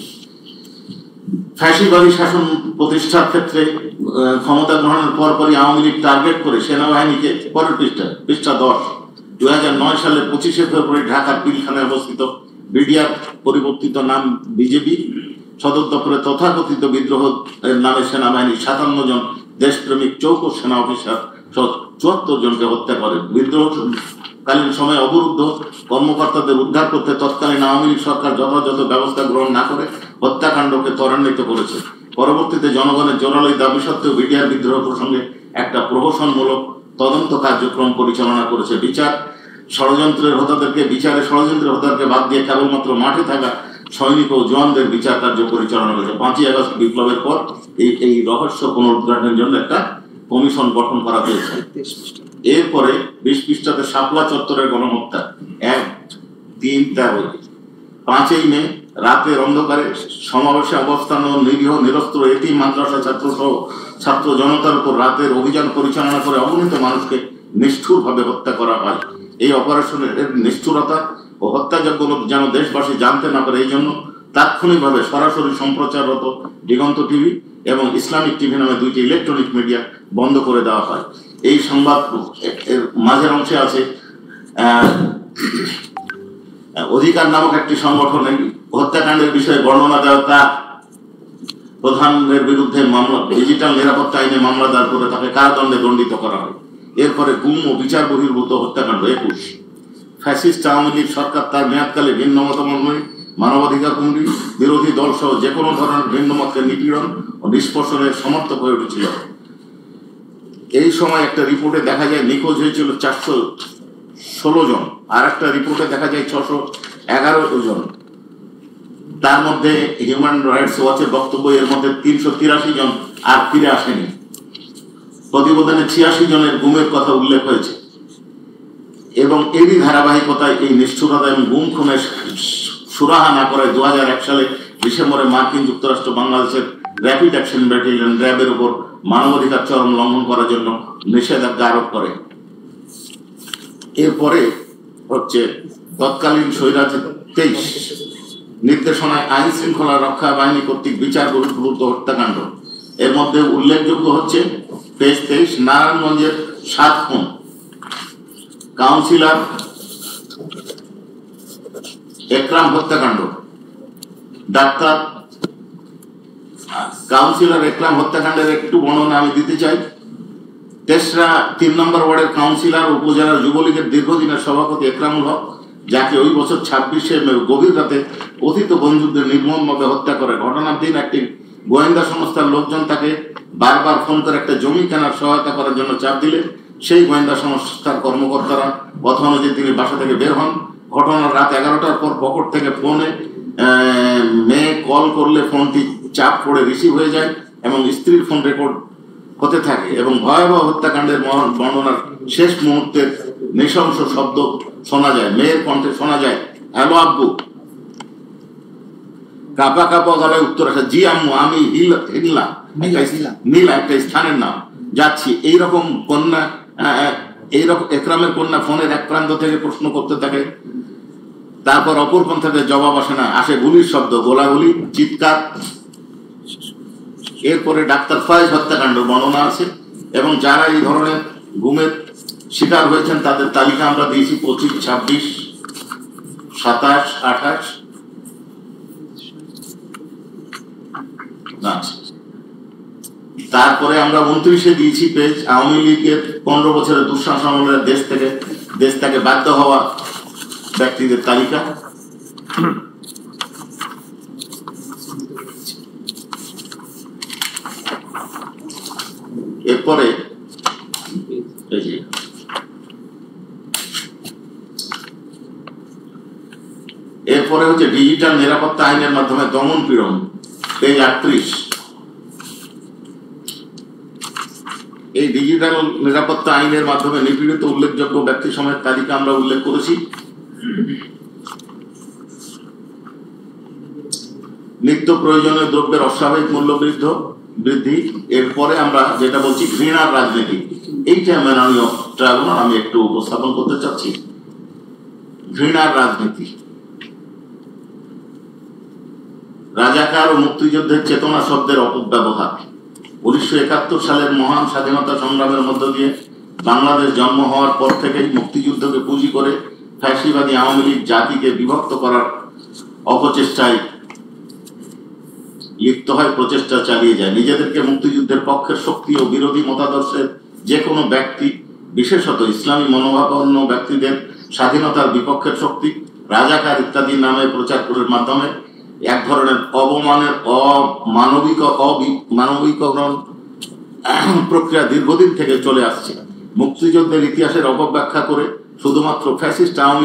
ফ্যাসিবাদী শাসন প্রতিষ্ঠার ক্ষেত্রে ক্ষমতা গ্রহণের পরপরই আওয়ামী লীগ টার্গেট করে সেনাবাহিনীকে, পরের পৃষ্ঠা 10, 2009 সালের 25শে ফেব্রুয়ারি ঢাকার পিলখানায় অবস্থিত বিডিআর পরিবর্তিত নাম বিজেপি সদর দপ্তরে তথাকথিত বিদ্রোহ নামে সেনাবাহিনী 57 জন দেশপ্রেমিক চৌকো সেনা অফিসার 74 জনকে হত্যা করে। বিদ্রোহকালীন সময়ে অবরুদ্ধ কর্মকর্তাদের উদ্ধার করতে তৎকালীন আওয়ামী লীগ সরকার যথাযথ ব্যবস্থা গ্রহণ না করে হত্যাকাণ্ডকে ত্বরান্বিত করেছে। পরবর্তীতে জনগণের জোরালো দাবি সত্ত্বেও বিডিআর বিদ্রোহ প্রসঙ্গে একটা প্রহসনমূলক তদন্ত কার্যক্রম পরিচালনা করেছে। ষড়যন্ত্রের হোতাদেরকে বাদ দিয়ে কেবলমাত্র মাঠে থাকা সৈনিক ও জওয়ানদের বিচার কার্য পরিচালনা করেছে। 5ই আগস্ট বিপ্লবের পর এই রহস্য পুনরুদ্ধারের জন্য একটা কমিশন গঠন করা হয়েছে। এরপরে 20 পৃষ্ঠাতে শাপলা চত্বরের গণহত্যা 1-3-13। 5ই মে রাতের অন্ধকারে সমাবেশে অবস্থান ও নিরীহ নিরস্ত্র এতিম মাদ্রাসা ছাত্র জনতার উপর রাতের অভিযান পরিচালনা করে অগণিত মানুষকে নিষ্ঠুরভাবে হত্যা করা হয়। এই অপারেশনের নিষ্ঠুরতা ও হত্যাযজ্ঞ যেন দেশবাসী জানতে না পারে, এই জন্য তাৎক্ষণিকভাবে সরাসরি সম্প্রচাররত দিগন্ত টিভি এবং ইসলামিক টিভি নামে 2টি ইলেকট্রনিক মিডিয়া বন্ধ করে দেওয়া হয়। এই সংবাদ এর মাঝের অংশে আছে অধিকার নামক একটি সংগঠন হত্যাকাণ্ডের বিষয়ে বর্ণনা দেওয়া, তার প্রধানের বিরুদ্ধে মামলা ডিজিটাল নিরাপত্তা আইনে মামলা দায়ের করে তাকে কারাদণ্ডে দণ্ডিত করা হয়। এরপরে গুম ও বিচার বহির্ভূত হত্যাকাণ্ড 21। ফ্যাসিস্ট আওয়ামী লীগ সরকার তার মেয়াদকালে ভিন্ন মতামত মানবাধিকার কমিটি বিরোধী দল সহ যে কোনো ধরনের ভিন্ন মতের নিপীড়ন ও নিষ্পর্শনের সমর্থক হয়ে উঠেছিল। এই সময় একটা রিপোর্টে দেখা যায় নিখোঁজ হয়েছিল 416 জন, আর একটা রিপোর্টে দেখা যায় 611 জন। তার মধ্যে হিউম্যান রাইটস ওয়াচের বক্তব্য এর মধ্যে 383 জন আর ফিরে আসেনি। প্রতিবেদনে 86 জনের গুমের কথা উল্লেখ হয়েছে এবং এরই ধারাবাহিকতায় এই নিষ্ঠুরতা এবং গুম খুনের সুরাহা না করায় 2001 সালে ডিসেম্বরে মার্কিন যুক্তরাষ্ট্র বাংলাদেশের র্যাপিড অ্যাকশন ব্যাটালিয়ন র্যাবের উপর মানবাধিকার চরম লঙ্ঘন করার জন্য নিষেধাজ্ঞা আরোপ করে। এরপরে হচ্ছে তৎকালীন স্বৈরাচার 23 নির্দেশনায় আইন শৃঙ্খলা রক্ষা বাহিনী কর্তৃক বিচার বহির্ভূত হত্যাকাণ্ড। এর মধ্যে উল্লেখযোগ্য হচ্ছে পেজ 23 নারায়ণগঞ্জের 7 খুন, কাউন্সিলর একরাম হত্যাকাণ্ড। ডাক্তার কাউন্সিলর একরাম হত্যাকাণ্ডের একটু বর্ণনা আমি দিতে চাই। তেসরা 3 নম্বর ওয়ার্ডের কাউন্সিলর উপজেলার যুবলীগের দীর্ঘদিনের সভাপতি একরামুল হক, যাকে ওই বছর 26শে মে গভীর রাতে কথিত বন্ধুদের নির্মমভাবে হত্যা করে। ঘটনার দিন একটি গোয়েন্দা সংস্থার লোকজন তাকে বারবার ফোন করে একটা জমি কেনার সহায়তা করার জন্য চাপ দিলে সেই গোয়েন্দা সংস্থার কর্মকর্তারা কথা অনুযায়ী তিনি বাসা থেকে বের হন। ঘটনার রাত 11টার পর পকেট থেকে ফোনে মেয়ে কল করলে ফোনটি চাপ পড়ে রিসিভ হয়ে যায় এবং স্ত্রীর ফোন রেকর্ড হতে থাকে এবং ভয়াবহ হত্যাকাণ্ডের বর্ণনার শেষ মুহূর্তের নৃশংস শব্দ শোনা যায়। মেয়ের কণ্ঠে শোনা যায়, হ্যালো আব্বু। কাপা কাপা গলায় উত্তর আসে, জি আম্মু, আমি নীলা একটা স্থানের নাম যাচ্ছি। এইরকম কন্যা, এইরকম একরামের কন্যা ফোনের এক প্রান্ত থেকে প্রশ্ন করতে থাকে। তারপর অপর প্রান্ত থেকে জবাব আসে না, আসে গুলির শব্দ, গোলাগুলি, চিৎকার। এরপরে ডাক্তার ফয়েজ হত্যাকাণ্ড বর্ণনা আছে এবং যারা এই ধরনের গুমের শিকার হয়েছেন তাদের তালিকা আমরা দিয়েছি 25, 26, 27, 28। তারপরে আমরা 29-এ দিয়েছি পেজ আওয়ামী লীগের 15 বছরের দুঃশাসনের দেশ থেকে বাধ্য হওয়া ব্যক্তিদের তালিকা। এরপরে হচ্ছে ডিজিটাল নিরাপত্তা আইনের মাধ্যমে দমন পীড়ন, পেজ 38। এই ডিজিটাল নিরাপত্তা আইনের মাধ্যমে নিপীড়িত উল্লেখযোগ্য ব্যক্তি সমেত তালিকা আমরা উল্লেখ করেছি। নিত্য প্রয়োজনীয় দ্রব্যের অস্বাভাবিক মূল্য বৃদ্ধি। এরপরে আমরা যেটা বলছি ঘৃণার রাজনীতি, এইটা মাননীয় ট্রাইব্যুনাল আমি একটু উপস্থাপন করতে চাচ্ছি। ঘৃণার রাজনীতি, রাজাকার ও মুক্তিযুদ্ধের চেতনা শব্দের অপব্যবহার। 1971 সালের মহান স্বাধীনতা সংগ্রামের মধ্য দিয়ে বাংলাদেশ জন্ম হওয়ার পর থেকেই মুক্তিযুদ্ধকে পুঁজি করে ফ্যাসিবাদী আওয়ামী লীগ জাতিকে বিভক্ত করার অপচেষ্টায় লিপ্ত হয়, প্রচেষ্টা চালিয়ে যায়। নিজেদেরকে মুক্তিযুদ্ধের পক্ষের শক্তি ও বিরোধী মতাদর্শের যে কোনো ব্যক্তি, বিশেষত ইসলামী মনোভাবাপন্ন ব্যক্তিদের স্বাধীনতার বিপক্ষের শক্তি, রাজাকার ইত্যাদি নামে প্রচার করার মাধ্যমে এক ধরনের অবমানের, অমানবিকরণ প্রক্রিয়া দীর্ঘদিন থেকে চলে আসছে। মুক্তিযুদ্ধের ইতিহাসের অপব্যাখ্যা করে শুধুমাত্র ফ্যাসিস্ট আওয়ামী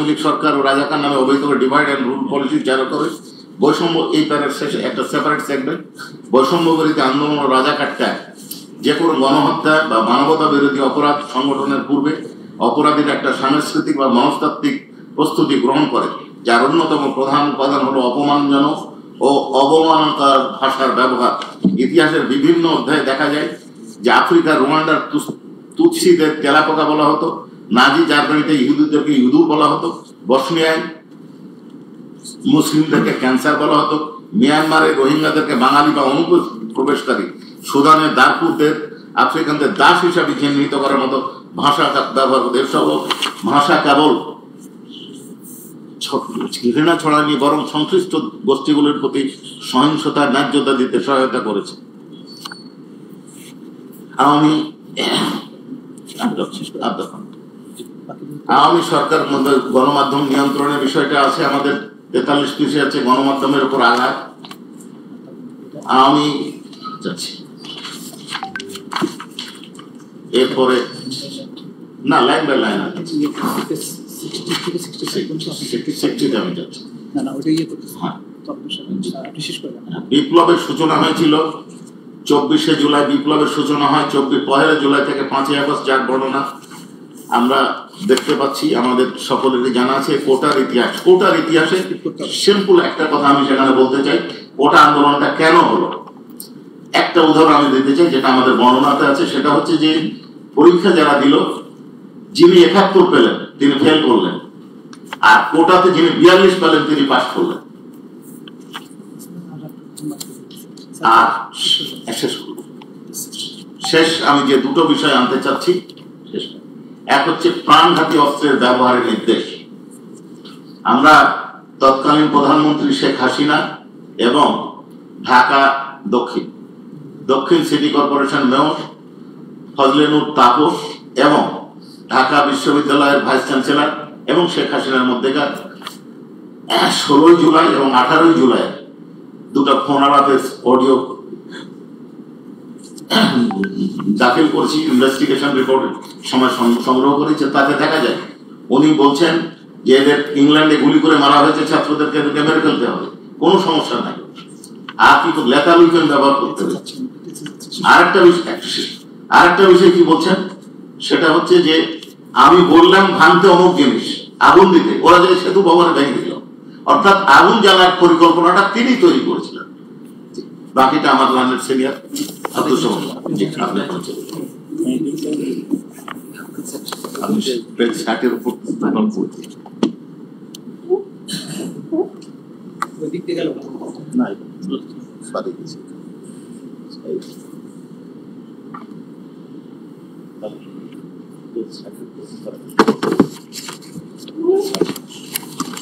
লীগ সরকার ও রাজাকার নামে অবৈধ ডিভাইড অ্যান্ড রুল পলিসি চালু করে বৈষম্য, এই প্যারের শেষে একটা সেপারেট সেগমেন্ট, বৈষম্য বিরোধী আন্দোলন ও রাজাকার ট্যাগ, যে কোনো গণহত্যা বা মানবতা বিরোধী অপরাধ সংগঠনের পূর্বে অপরাধীর একটা সাংস্কৃতিক বা মনস্তাত্ত্বিক প্রস্তুতি গ্রহণ করে, যার অন্যতম প্রধান উপাদান হলো অপমানজনক ও অবমাননাকর ভাষার ব্যবহার। ইতিহাসের বিভিন্ন অধ্যায়ে দেখা যায় যে আফ্রিকার রোয়ান্ডার তুৎসিদের তেলাপোকা বলা হতো, নাজি জার্মানিতে ইহুদিদেরকে ইহুদু বলা হতো, বসনিয়ায় মুসলিমদেরকে ক্যান্সার বলা হতো, মিয়ানমারে রোহিঙ্গাদেরকে বাঙালি বা অনুপ্রবেশকারী, সুদানের দারফুরদের আফ্রিকানদের দাস হিসাবে চিহ্নিত করার মতো ভাষা ব্যবহার করতে। এসব ভাষা কেবল ঘৃণা ছড়ায়নি, বরং সংশ্লিষ্ট গোষ্ঠীগুলির প্রতি সহিংসতার ন্যায্যতা দিতে সহায়তা করেছে। আওয়ামী সরকার গণমাধ্যম নিয়ন্ত্রণের বিষয়টা আছে, আমাদের 43 পৃষ্ঠা আছে গণমাধ্যমের উপর আঘাত। আওয়ামী এরপরে না লাইন বাই লাইন বিপ্লবের সূচনা হয়েছিল 24শে জুলাই। বিপ্লবের সূচনা হয় 1 জুলাই থেকে 5ই আগস্ট, যার বর্ণনা আমরা দেখতে পাচ্ছি, আমাদের সকলেরই জানা আছে। কোটার ইতিহাসে সিম্পল একটা কথা আমি সেখানে বলতে চাই, কোটা আন্দোলনটা কেন হলো। একটা উদাহরণ আমি দিতে চাই যেটা আমাদের বর্ণনাতে আছে, সেটা হচ্ছে যে পরীক্ষা যারা দিল, যিনি 71 পেলেন তিনি ফেল করলেন, আর কোটাতে যিনি 42 পেলেন তিনি পাস করলেন। আর শেষ আমি যে দুটো বিষয় আনতে চাচ্ছি, এক হচ্ছে প্রাণঘাতী অস্ত্রের ব্যবহারের নির্দেশ। আমরা তৎকালীন প্রধানমন্ত্রী শেখ হাসিনা এবং ঢাকা দক্ষিণ city corporation mayor Fazle Noor Taposh এবং ঢাকা বিশ্ববিদ্যালয়ের ভাইস চ্যান্সেলর এবং শেখ হাসিনার মধ্যেকার 16 জুলাই এবং 18 জুলাই দুটো ফোন আলাপের অডিও দাখিল করেছি, ইনভেস্টিগেশন রিপোর্ট সময় সংগ্রহ করেছে। তাতে দেখা যায় উনি বলছেন যে এদের ইংল্যান্ডে গুলি করে মারা হয়েছে, ছাত্রদেরকে মেরে ফেলতে হবে, কোনো সমস্যা নাই, আর কি লেখাল উইপেন ব্যবহার করতে হবে। আরেকটা বিষয় কি বলছেন, সেটা হচ্ছে যে আমি বললাম ভাঙতে অমুক জিনিস, আগুন দিতে, ওরা যে সেতু ভবনে ভেঙে দিল, অর্থাৎ আগুন জ্বালার পরিকল্পনাটা তিনি তৈরি করেছিলেন। বাকিটা আমার লাইনের সিনিয়র আব্দুল সামাদ আপনি শার্টের উপর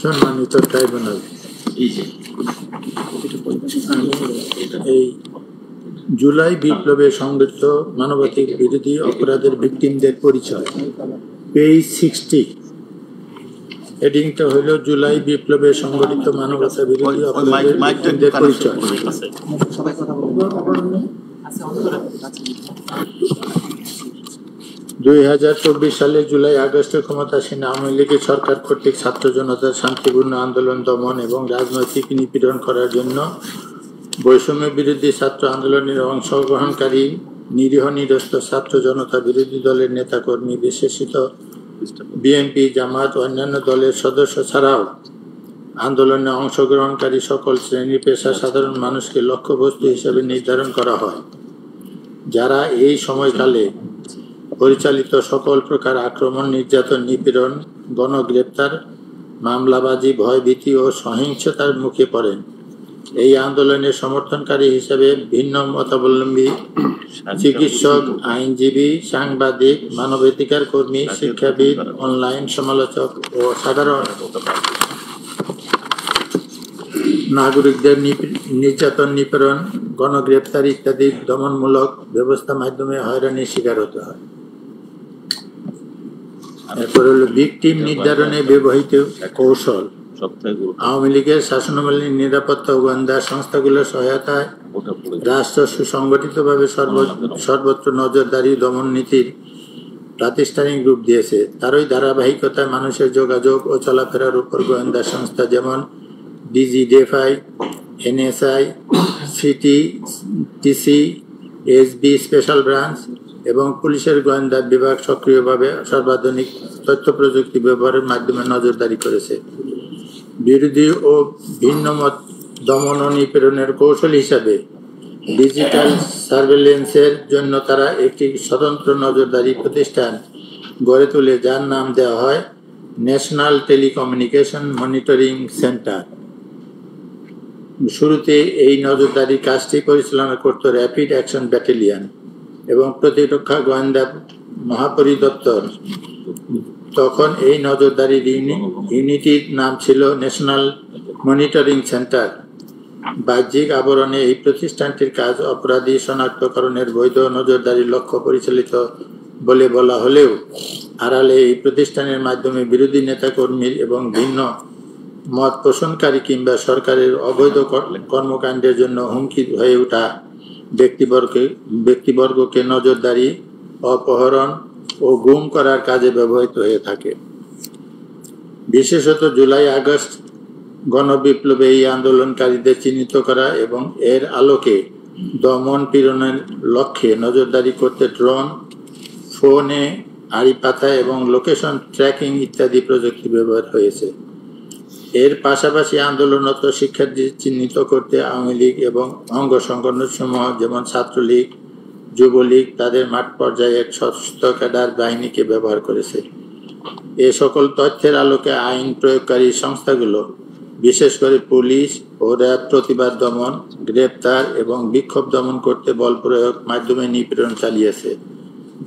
সম্মানিত ট্রাইব্যুনাল, এই জুলাই বিপ্লবে সংঘটিত মানবাধিক বিরোধী অপরাধের ভিকটিমদের পরিচয়, পেজ 60। হেডিংটা হইল জুলাই বিপ্লবে সংঘটিত মানবতা বিরোধী অপরাধের ভিকটিমদের পরিচয়। 2024 সালে জুলাই আগস্টে ক্ষমতাসীন আওয়ামী লীগের সরকার কর্তৃক ছাত্র জনতার শান্তিপূর্ণ আন্দোলন দমন এবং রাজনৈতিক নিপীড়ন করার জন্য বৈষম্য বিরোধী ছাত্র আন্দোলনের অংশগ্রহণকারী নিরীহ নিরস্ত ছাত্র জনতা বিরোধী দলের নেতাকর্মী, বিশেষিত বিএনপি, জামাত, অন্যান্য দলের সদস্য ছাড়াও আন্দোলনে অংশগ্রহণকারী সকল শ্রেণী পেশা সাধারণ মানুষকে লক্ষ্যবস্তু হিসেবে নির্ধারণ করা হয়, যারা এই সময়কালে পরিচালিত সকল প্রকার আক্রমণ, নির্যাতন, নিপীড়ন, গণগ্রেপ্তার, মামলাবাজি, ভয়ভীতি ও সহিংসতার মুখে পড়েন। এই আন্দোলনের সমর্থনকারী হিসেবে ভিন্ন মতাবলম্বী চিকিৎসক, আইনজীবী, সাংবাদিক, মানবাধিকার কর্মী, শিক্ষাবিদ, অনলাইন সমালোচক ও সাধারণ নাগরিকদের নির্যাতন, নিপীড়ন, গণগ্রেপ্তার ইত্যাদি দমনমূলক ব্যবস্থা মাধ্যমে হয়রানির শিকার হতে হয়। এরপর হলো ভিকটিম নির্ধারণে ব্যবহৃত কৌশল। আওয়ামী লীগের শাসনামলের নিরাপত্তা ও গোয়েন্দা সংস্থাগুলোর সহায়তায় রাষ্ট্র সুসংগঠিতভাবে সর্বত্র নজরদারি দমন নীতির প্রাতিষ্ঠানিক রূপ দিয়েছে। তারই ধারাবাহিকতায় মানুষের যোগাযোগ ও চলাফেরার উপর গোয়েন্দা সংস্থা যেমন DGDFI, NSI, CTTC, SB special branch এবং পুলিশের গোয়েন্দা বিভাগ সক্রিয়ভাবে সর্বাধুনিক তথ্য প্রযুক্তি ব্যবহারের মাধ্যমে নজরদারি করেছে। বিরোধী ও ভিন্নমত দমন ও নিপীড়নের কৌশল হিসাবে ডিজিটাল সার্ভেলেন্সের জন্য তারা একটি স্বতন্ত্র নজরদারি প্রতিষ্ঠান গড়ে তোলে, যার নাম দেওয়া হয় ন্যাশনাল টেলিকমিউনিকেশন মনিটরিং সেন্টার। শুরুতে এই নজরদারি কাজটি পরিচালনা করত র্যাপিড অ্যাকশন ব্যাটালিয়ন এবং প্রতিরক্ষা গোয়েন্দা মহাপরিদপ্তর। তখন এই নজরদারি ইউনিটির নাম ছিল ন্যাশনাল মনিটরিং সেন্টার। বাহ্যিক আবরণে এই প্রতিষ্ঠানটির কাজ অপরাধী শনাক্তকরণের বৈধ নজরদারির লক্ষ্য পরিচালিত বলে বলা হলেও আড়ালে এই প্রতিষ্ঠানের মাধ্যমে বিরোধী নেতাকর্মীর এবং ভিন্ন মত পোষণকারী কিংবা সরকারের অবৈধ কর্মকাণ্ডের জন্য হুমকি হয়ে ওঠা ব্যক্তিবর্গকে নজরদারি, অপহরণ ও গুম করার কাজে ব্যবহৃত হয়ে থাকে। বিশেষত জুলাই আগস্ট গণবিপ্লবে এই আন্দোলনকারীদের চিহ্নিত করা এবং এর আলোকে দমন পীড়নের লক্ষ্যে নজরদারি করতে ড্রোন, ফোনে আড়ি পাতা এবং লোকেশন ট্র্যাকিং ইত্যাদি প্রযুক্তি ব্যবহার হয়েছে। এর পাশাপাশি আন্দোলনরত শিক্ষার্থী চিহ্নিত করতে আওয়ামী লীগ এবং অঙ্গ সংগঠনসমূহ যেমন ছাত্রলীগ, যুবলীগ তাদের মাঠ পর্যায়ে এক সশস্ত্র ক্যাডার বাহিনীকে ব্যবহার করেছে। এ সকল তথ্যের আলোকে আইন প্রয়োগকারী সংস্থাগুলো বিশেষ করে পুলিশ ও র্যাব প্রতিবাদ দমন, গ্রেপ্তার এবং বিক্ষোভ দমন করতে বল প্রয়োগ মাধ্যমে নিপীড়ন চালিয়েছে।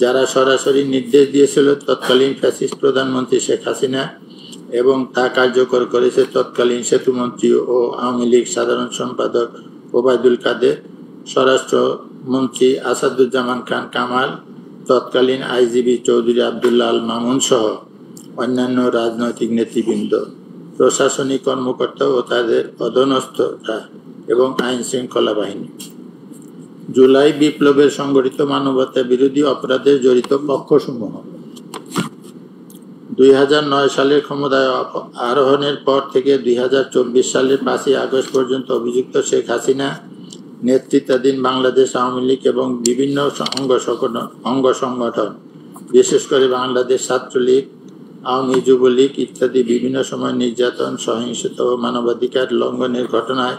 যারা সরাসরি নির্দেশ দিয়েছিল তৎকালীন ফ্যাসিস্ট প্রধানমন্ত্রী শেখ হাসিনা এবং তা কার্যকর করেছে তৎকালীন সেতুমন্ত্রী ও আওয়ামী লীগ সাধারণ সম্পাদক ওবায়দুল কাদের, স্বরাষ্ট্রমন্ত্রী আসাদুজ্জামান খান কামাল, তৎকালীন আইজিবি চৌধুরী আবদুল্লাহ আল মামুন সহ অন্যান্য রাজনৈতিক নেতৃবৃন্দ, প্রশাসনিক কর্মকর্তা ও তাদের অধীনস্থরা এবং আইন শৃঙ্খলা বাহিনী। জুলাই বিপ্লবের সংগঠিত মানবতা বিরোধী অপরাধে জড়িত পক্ষসমূহ 2009 সালের ক্ষমতায় আরোহণের পর থেকে 2024 সালের 5 আগস্ট পর্যন্ত অভিযুক্ত শেখ হাসিনা নেতৃত্বাধীন বাংলাদেশ আওয়ামী লীগ এবং বিভিন্ন অঙ্গ সংগঠন বিশেষ করে বাংলাদেশ ছাত্রলীগ, আওয়ামী যুবলীগ ইত্যাদি বিভিন্ন সময় নির্যাতন, সহিংসতা ও মানবাধিকার লঙ্ঘনের ঘটনায়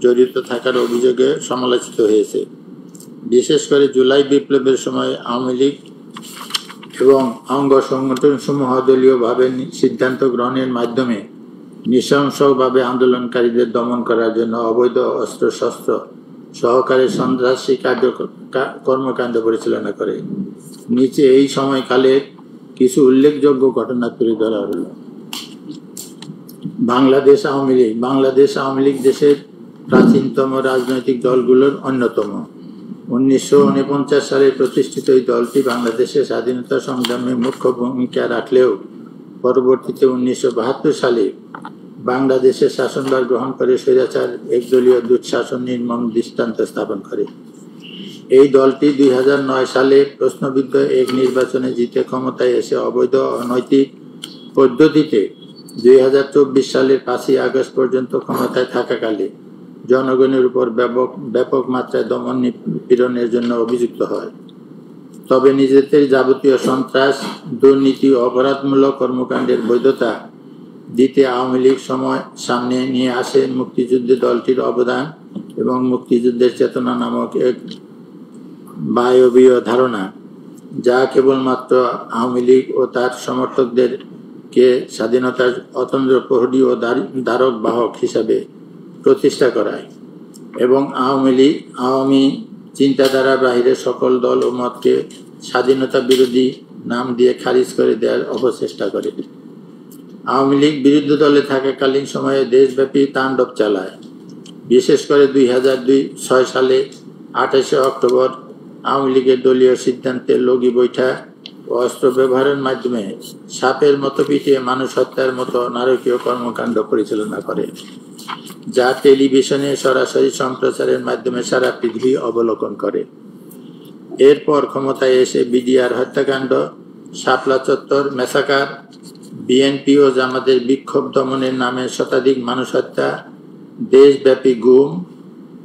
জড়িত থাকার অভিযোগে সমালোচিত হয়েছে। বিশেষ করে জুলাই বিপ্লবের সময় আওয়ামী লীগ এবং অঙ্গ সংগঠনসমূহ দলীয়ভাবে সিদ্ধান্ত গ্রহণের মাধ্যমে নৃশংসভাবে আন্দোলনকারীদের দমন করার জন্য অবৈধ অস্ত্রশস্ত্র সহকারে সন্ত্রাসী কর্মকাণ্ড পরিচালনা করে। নিচে এই সময়কালের কিছু উল্লেখযোগ্য ঘটনা তুলে ধরা হল। বাংলাদেশ আওয়ামী লীগ দেশের প্রাচীনতম রাজনৈতিক দলগুলোর অন্যতম। 1949 সালে প্রতিষ্ঠিত এই দলটি বাংলাদেশের স্বাধীনতা সংগ্রামে মুখ্য ভূমিকা রাখলেও পরবর্তীতে 1972 সালে বাংলাদেশের শাসনভার গ্রহণ করে স্বৈরাচার একদলীয় দুঃশাসন নির্মম দৃষ্টান্ত স্থাপন করে। এই দলটি 2009 সালে প্রশ্নবিদ্ধ এক নির্বাচনে জিতে ক্ষমতায় এসে অবৈধ অনৈতিক পদ্ধতিতে 2024 সালের 5 আগস্ট পর্যন্ত ক্ষমতায় থাকাকালে জনগণের উপর ব্যাপক মাত্রায় দমন নিপীড়নের জন্য অভিযুক্ত হয়। তবে নিজেদের যাবতীয় সন্ত্রাস, দুর্নীতি ও অপরাধমূলক কর্মকাণ্ডের বৈধতা দিতে আওয়ামী লীগ সামনে নিয়ে আসে মুক্তিযুদ্ধে দলটির অবদান এবং মুক্তিযুদ্ধের চেতনা নামক এক বায়বীয় ধারণা, যা কেবলমাত্র আওয়ামী লীগ ও তার সমর্থকদেরকে স্বাধীনতার অতন্দ্র প্রহরী ও ধারক বাহক হিসাবে প্রতিষ্ঠা করায় এবং আওয়ামী চিন্তাধারার বাহিরে সকল দল ও মতকে স্বাধীনতা বিরোধী নাম দিয়ে খারিজ করে দেওয়ার অপচেষ্টা করে। আওয়ামী লীগ বিরোধী দলে থাকাকালীন সময়ে দেশব্যাপী তাণ্ডব চালায়। বিশেষ করে 2006 সালে 28 অক্টোবর আওয়ামী লীগের দলীয় সিদ্ধান্তে লগি বৈঠা ও অস্ত্র ব্যবহারের মাধ্যমে সাপের মতো পিটিয়ে মানুষ হত্যার মতো নারকীয় কর্মকাণ্ড পরিচালনা করে। যা টেলিভিশনে সরাসরি সম্প্রচারের মাধ্যমে সারা পৃথিবী অবলোকন করে। এরপর ক্ষমতায় এসে বিডিআর হত্যাকাণ্ড, শাপলা চত্বর ম্যাসাকার, বিএনপি ও জামাতের বিক্ষোভ দমনের নামে শতাধিক মানুষ হত্যা, দেশব্যাপী গুম,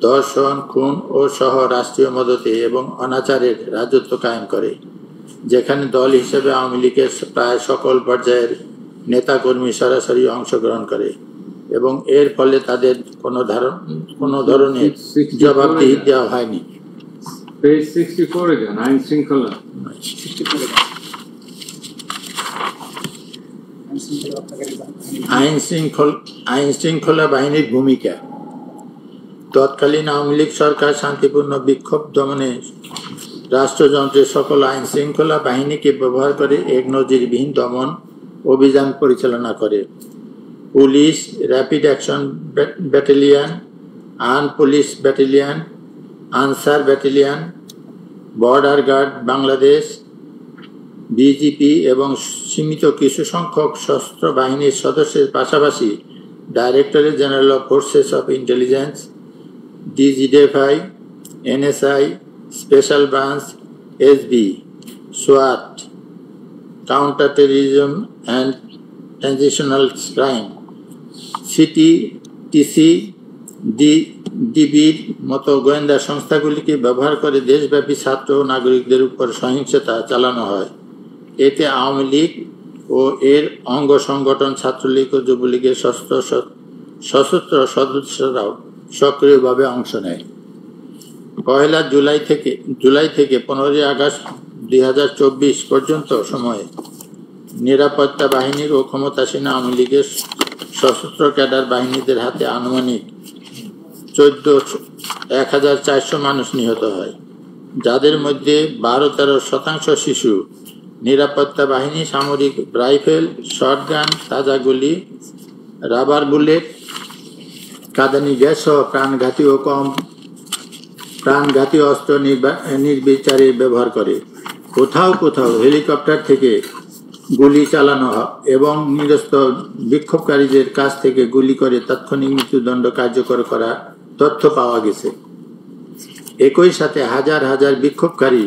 ধর্ষণ, খুন ও সহ রাষ্ট্রীয় মদতে এবং অনাচারের রাজত্ব কায়েম করে, যেখানে দল হিসেবে আওয়ামী লীগের প্রায় সকল পর্যায়ের নেতাকর্মী সরাসরি অংশগ্রহণ করে এবং এর ফলে তাদের কোনো ধরনের জবাবদিহি দেওয়া হয়নি। পেজ 64 এ যান, আইন শৃঙ্খলা। আইন শৃঙ্খলা বাহিনীর ভূমিকা। তৎকালীন আওয়ামী লীগ সরকার শান্তিপূর্ণ বিক্ষোভ দমনে রাষ্ট্রযন্ত্রের সকল আইন শৃঙ্খলা বাহিনীকে ব্যবহার করে এক নজিরবিহীন দমন অভিযান পরিচালনা করে। Police, rapid action battalion, arm police battalion, Ansar battalion, border guard Bangladesh, BGP এবং সীমিত কিছু সংখ্যক সশস্ত্র বাহিনীর সদস্যের পাশাপাশি directorate general of forces of intelligence, DGFI, NSI, special branch, SB, সোয়াট, counter terrorism and transitional crime, CT, TC, ডিবির মতো গোয়েন্দা সংস্থাগুলিকে ব্যবহার করে দেশব্যাপী ছাত্র ও নাগরিকদের উপর সহিংসতা চালানো হয়। এতে আওয়ামী লীগ ও এর অঙ্গ সংগঠন ছাত্রলীগ ও যুবলীগের সশস্ত্র সদস্যরাও সক্রিয়ভাবে অংশ নেয়। 1 জুলাই থেকে 15 আগস্ট 2024 পর্যন্ত সময়ে নিরাপত্তা বাহিনীর ও ক্ষমতাসীন আওয়ামী লীগের সশস্ত্র ক্যাডার বাহিনীদের হাতে আনুমানিক 1400 মানুষ নিহত হয়, যাদের মধ্যে 12-13% শিশু। নিরাপত্তা বাহিনী সামরিক রাইফেল, শটগান, তাজা গুলি, রাবার বুলেট, কাঁদানি গ্যাস সহ প্রাণঘাতী অস্ত্র নির্বিচারে ব্যবহার করে। কোথাও কোথাও হেলিকপ্টার থেকে গুলি চালানো হয় এবং নিরস্ত বিক্ষোভকারীদের কাছ থেকে গুলি করে তাৎক্ষণিক মৃত্যুদণ্ড কার্যকর করার তথ্য পাওয়া গেছে। একই সাথে হাজার হাজার বিক্ষোভকারী,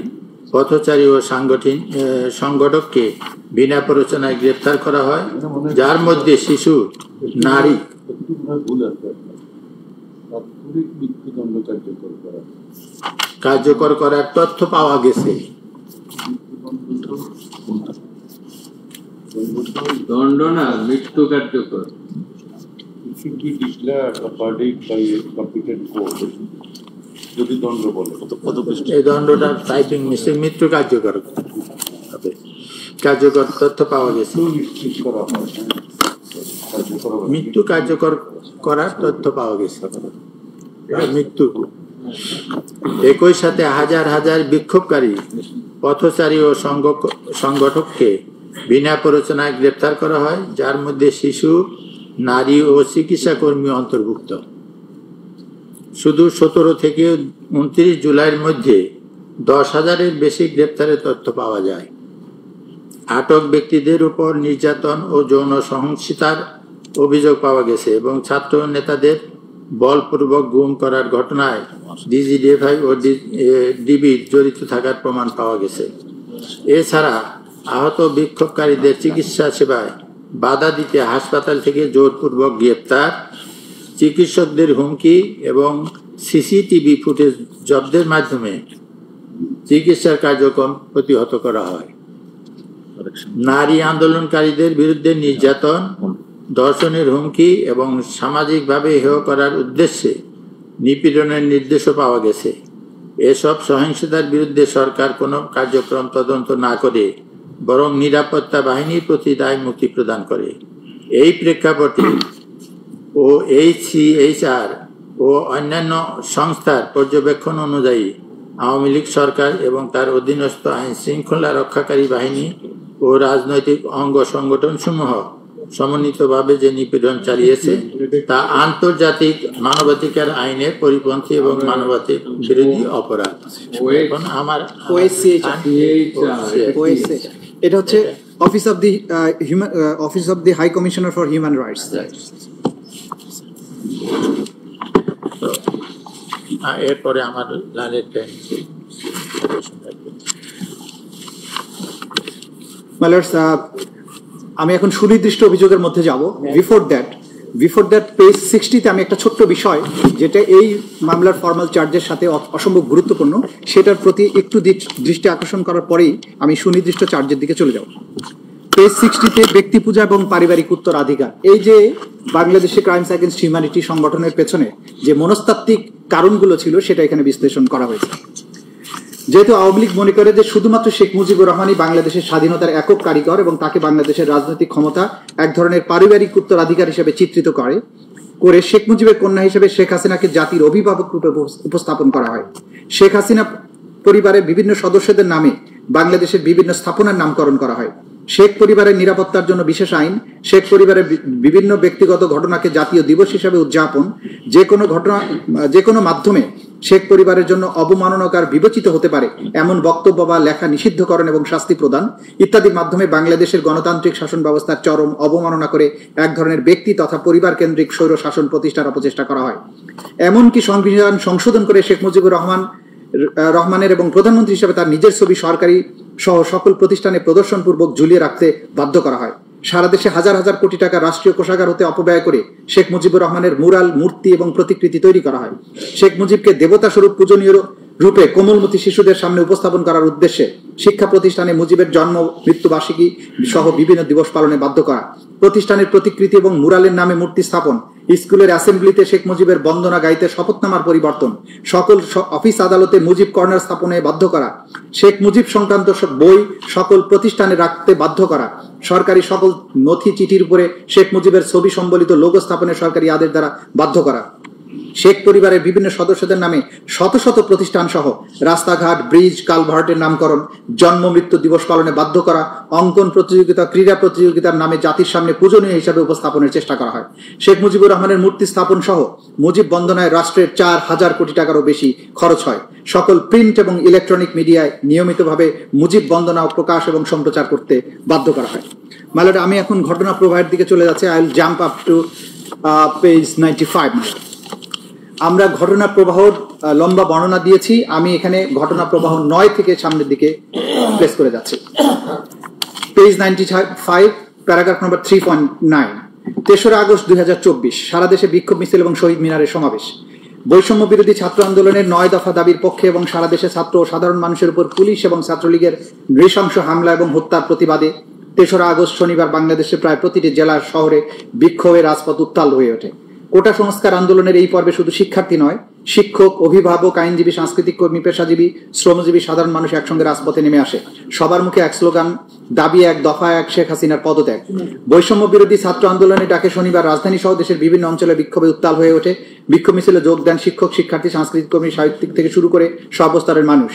পথচারী ও সংগঠককে বিনা প্ররোচনায় গ্রেপ্তার করা হয়, যার মধ্যে শিশু, নারী। কার্যকর করার তথ্য পাওয়া গেছে। দণ্ড না, মৃত্যু কার্যকর। এই দণ্ডটা টাইপিং মিস্টেক, মৃত্যু কার্যকর তথ্য পাওয়া গেছে। মৃত্যু কার্যকর করার তথ্য পাওয়া গেছে। মৃত্যু। একই সাথে হাজার হাজার বিক্ষোভকারী, পথচারী ও সংগঠককে বিনা প্ররোচনায় গ্রেপ্তার করা হয়, যার মধ্যে শিশু, নারী ও চিকিৎসা কর্মী অন্তর্ভুক্ত। শুধু 17 থেকে 29 জুলাইয়ের মধ্যে 10,000-এর বেশি গ্রেপ্তারের তথ্য পাওয়া যায়। আটক ব্যক্তিদের উপর নির্যাতন ও যৌন সহিংসতার অভিযোগ পাওয়া গেছে এবং ছাত্র নেতাদের বলপূর্বক গুম করার ঘটনায় ডিজিএফআই ও ডিবির জড়িত থাকার প্রমাণ পাওয়া গেছে। এছাড়া আহত বিক্ষোভকারীদের চিকিৎসা সেবায় বাধা দিতে হাসপাতাল থেকে জোরপূর্বক গ্রেপ্তার, চিকিৎসকদের হুমকি এবং সিসিটিভি ফুটেজ জব্দের মাধ্যমে চিকিৎসার কার্যক্রম প্রতিহত করা হয়। নারী আন্দোলনকারীদের বিরুদ্ধে নির্যাতন, ধর্ষণের হুমকি এবং সামাজিকভাবে হেয় করার উদ্দেশ্যে নিপীড়নের নির্দেশও পাওয়া গেছে। এসব সহিংসতার বিরুদ্ধে সরকার কোনো কার্যক্রম তদন্ত না করে বরং নিরাপত্তা বাহিনীর প্রতি দায় মুক্তি প্রদান করে। এই প্রেক্ষাপটে OHCHR ও অন্যান্য সংস্থার পর্যবেক্ষণ অনুযায়ী আওয়ামী লীগ সরকার এবং তার অধীনস্থ আইন শৃঙ্খলা রক্ষাকারী বাহিনী ও রাজনৈতিক অঙ্গ সংগঠন সমূহ সমন্বিতভাবে যে নিপীড়ন চালিয়েছে তা আন্তর্জাতিক মানবাধিকার আইনের পরিপন্থী এবং মানবাধিকার বিরোধী অপরাধ। এখন আমার এটা হচ্ছে office of the high commissioner for human rights. এরপরে আমার লালের টাইম আমি এখন সুনির্দিষ্ট অভিযোগের মধ্যে যাব। বিফোর দ্যাট পেজ 60-তে আমি একটা ছোট্ট বিষয় যেটা এই মামলার ফর্মাল চার্জের সাথে অসম্ভব গুরুত্বপূর্ণ সেটার প্রতি একটু দৃষ্টি আকর্ষণ করার পরেই আমি সুনির্দিষ্ট চার্জের দিকে চলে যাব। পেজ 60-তে ব্যক্তি পূজা এবং পারিবারিক উত্তরাধিকার, এই যে বাংলাদেশে ক্রাইমস এগেইনস্ট হিউম্যানিটি সংগঠনের পেছনে যে মনস্তাত্ত্বিক কারণগুলো ছিল সেটা এখানে বিশ্লেষণ করা হয়েছে। যেহেতু আওয়ামী লীগ মনে করে যে শুধুমাত্র শেখ মুজিবুর রহমানই বাংলাদেশের স্বাধীনতার একক কারিগর এবং তাকে বাংলাদেশের রাজনৈতিক ক্ষমতা এক ধরনের পারিবারিক উত্তরাধিকার হিসেবে চিত্রিত করে শেখ মুজিবের কন্যা হিসেবে শেখ হাসিনাকে জাতির অভিভাবক রূপে উপস্থাপন করা হয়। শেখ হাসিনা পরিবারের বিভিন্ন সদস্যদের নামে বাংলাদেশের বিভিন্ন স্থাপনার নামকরণ করা হয়। শেখ পরিবারের নিরাপত্তার জন্য বিশেষ আইন, শেখ পরিবারের বিভিন্ন ব্যক্তিগত ঘটনাকে জাতীয় দিবস হিসেবে উদযাপন, যে কোনো মাধ্যমে শেখ পরিবারের জন্য অবমাননাকার বিবেচিত হতে পারে এমন বক্তব্য বা লেখা নিষিদ্ধকরণ এবং শাস্তি প্রদান ইত্যাদির মাধ্যমে বাংলাদেশের গণতান্ত্রিক শাসন ব্যবস্থার চরম অবমাননা করে এক ধরনের ব্যক্তি তথা পরিবার কেন্দ্রিক স্বৈর শাসন প্রতিষ্ঠার অপচেষ্টা করা হয়। এমনকি সংবিধান সংশোধন করে শেখ মুজিবুর রহমানের এবং প্রধানমন্ত্রী হিসেবে তার নিজের ছবি সরকারি সহ সকল প্রতিষ্ঠানে প্রদর্শনপূর্বক ঝুলিয়ে রাখতে বাধ্য করা হয়। সারা দেশে হাজার হাজার কোটি টাকা রাষ্ট্রীয় কোষাগার হতে অপব্যয় করে শেখ মুজিবুর রহমানের মুরাল, মূর্তি এবং প্রতিকৃতি তৈরি করা হয়। শেখ মুজিবকে দেবতা স্বরূপ পূজনীয় রূপে কোমলমতি শিশুদের সামনে উপস্থাপন করার উদ্দেশ্যে শিক্ষা প্রতিষ্ঠানে মুজিবের জন্ম মৃত্যুবার্ষিকী সহ বিভিন্ন দিবস পালনে বাধ্য করা, প্রতিষ্ঠানের প্রতিকৃতি এবং মুরালের নামে মূর্তি স্থাপন, স্কুলের অ্যাসেম্বলিতে শেখ মুজিবের বন্দনা গাইতে শপথনামার পরিবর্তন, সকল অফিস আদালতে মুজিব কর্নার স্থাপনে বাধ্য করা, শেখ মুজিব সংক্রান্ত বই সকল প্রতিষ্ঠানে রাখতে বাধ্য করা, সরকারি সকল নথি চিঠির উপরে শেখ মুজিবের ছবি সম্বলিত লোগো স্থাপনে সরকারি আদেশ দ্বারা বাধ্য করা, শেখ পরিবারের বিভিন্ন সদস্যদের নামে শত শত প্রতিষ্ঠান সহ রাস্তাঘাট, ব্রিজ, কালভার্টের নামকরণ, জন্ম মৃত্যু দিবস পালনে বাধ্য করা, অঙ্কন প্রতিযোগিতা, ক্রীড়া প্রতিযোগিতার নামে জাতির সামনে পূজনীয় হিসাবে উপস্থাপনের চেষ্টা করা হয়। শেখ মুজিবুর রহমানের মূর্তি স্থাপন সহ মুজিব বন্দনায় রাষ্ট্রের 4000 কোটি টাকারও বেশি খরচ হয়। সকল প্রিন্ট এবং ইলেকট্রনিক মিডিয়ায় নিয়মিতভাবে মুজিব বন্দনা প্রকাশ এবং সম্প্রচার করতে বাধ্য করা হয়। মালাটা আমি এখন ঘটনা প্রবাহের দিকে চলে যাচ্ছি। I will jump up to page 95। আমরা ঘটনা প্রবাহর লম্বা বর্ণনা দিয়েছি, আমি এখানে ঘটনা প্রবাহ 9 থেকে সামনের দিকে প্লেস করে যাচ্ছি। পেজ 95, প্যারাগ্রাফ নম্বর 3.9। 3রা আগস্ট 2024 সারা দেশে বিক্ষোভ মিছিল এবং শহীদ মিনারের সমাবেশ। বৈষম্য বিরোধী ছাত্র আন্দোলনের 9 দফা দাবির পক্ষে এবং সারা দেশে ছাত্র ও সাধারণ মানুষের উপর পুলিশ এবং ছাত্রলীগের নৃশংস হামলা এবং হত্যার প্রতিবাদে 3রা আগস্ট শনিবার বাংলাদেশের প্রায় প্রতিটি জেলার শহরে বিক্ষোভের রাজপথ উত্তাল হয়ে ওঠে। কোটা সংস্কার আন্দোলনের এই পর্বে শুধু শিক্ষার্থী নয়, শিক্ষক, অভিভাবক, আইনজীবী, সাংস্কৃতিক কর্মী, পেশাজীবী, শ্রমজীবী, সাধারণ মানুষ একসঙ্গে রাজপথে নেমে আসে। সবার মুখে এক স্লোগান, দাবি এক, দফা এক, শেখ হাসিনার পদত্যাগ। বৈষম্য বিরোধী ছাত্র আন্দোলনের ডাকে শনিবার রাজধানী সহ দেশের বিভিন্ন অঞ্চলে বিক্ষোভে উত্তাল হয়ে ওঠে। বিক্ষোভ মিছিলে যোগ দেন শিক্ষক, শিক্ষার্থী, সাংস্কৃতিক কর্মী, সাহিত্যিক থেকে শুরু করে সর্বস্তরের মানুষ।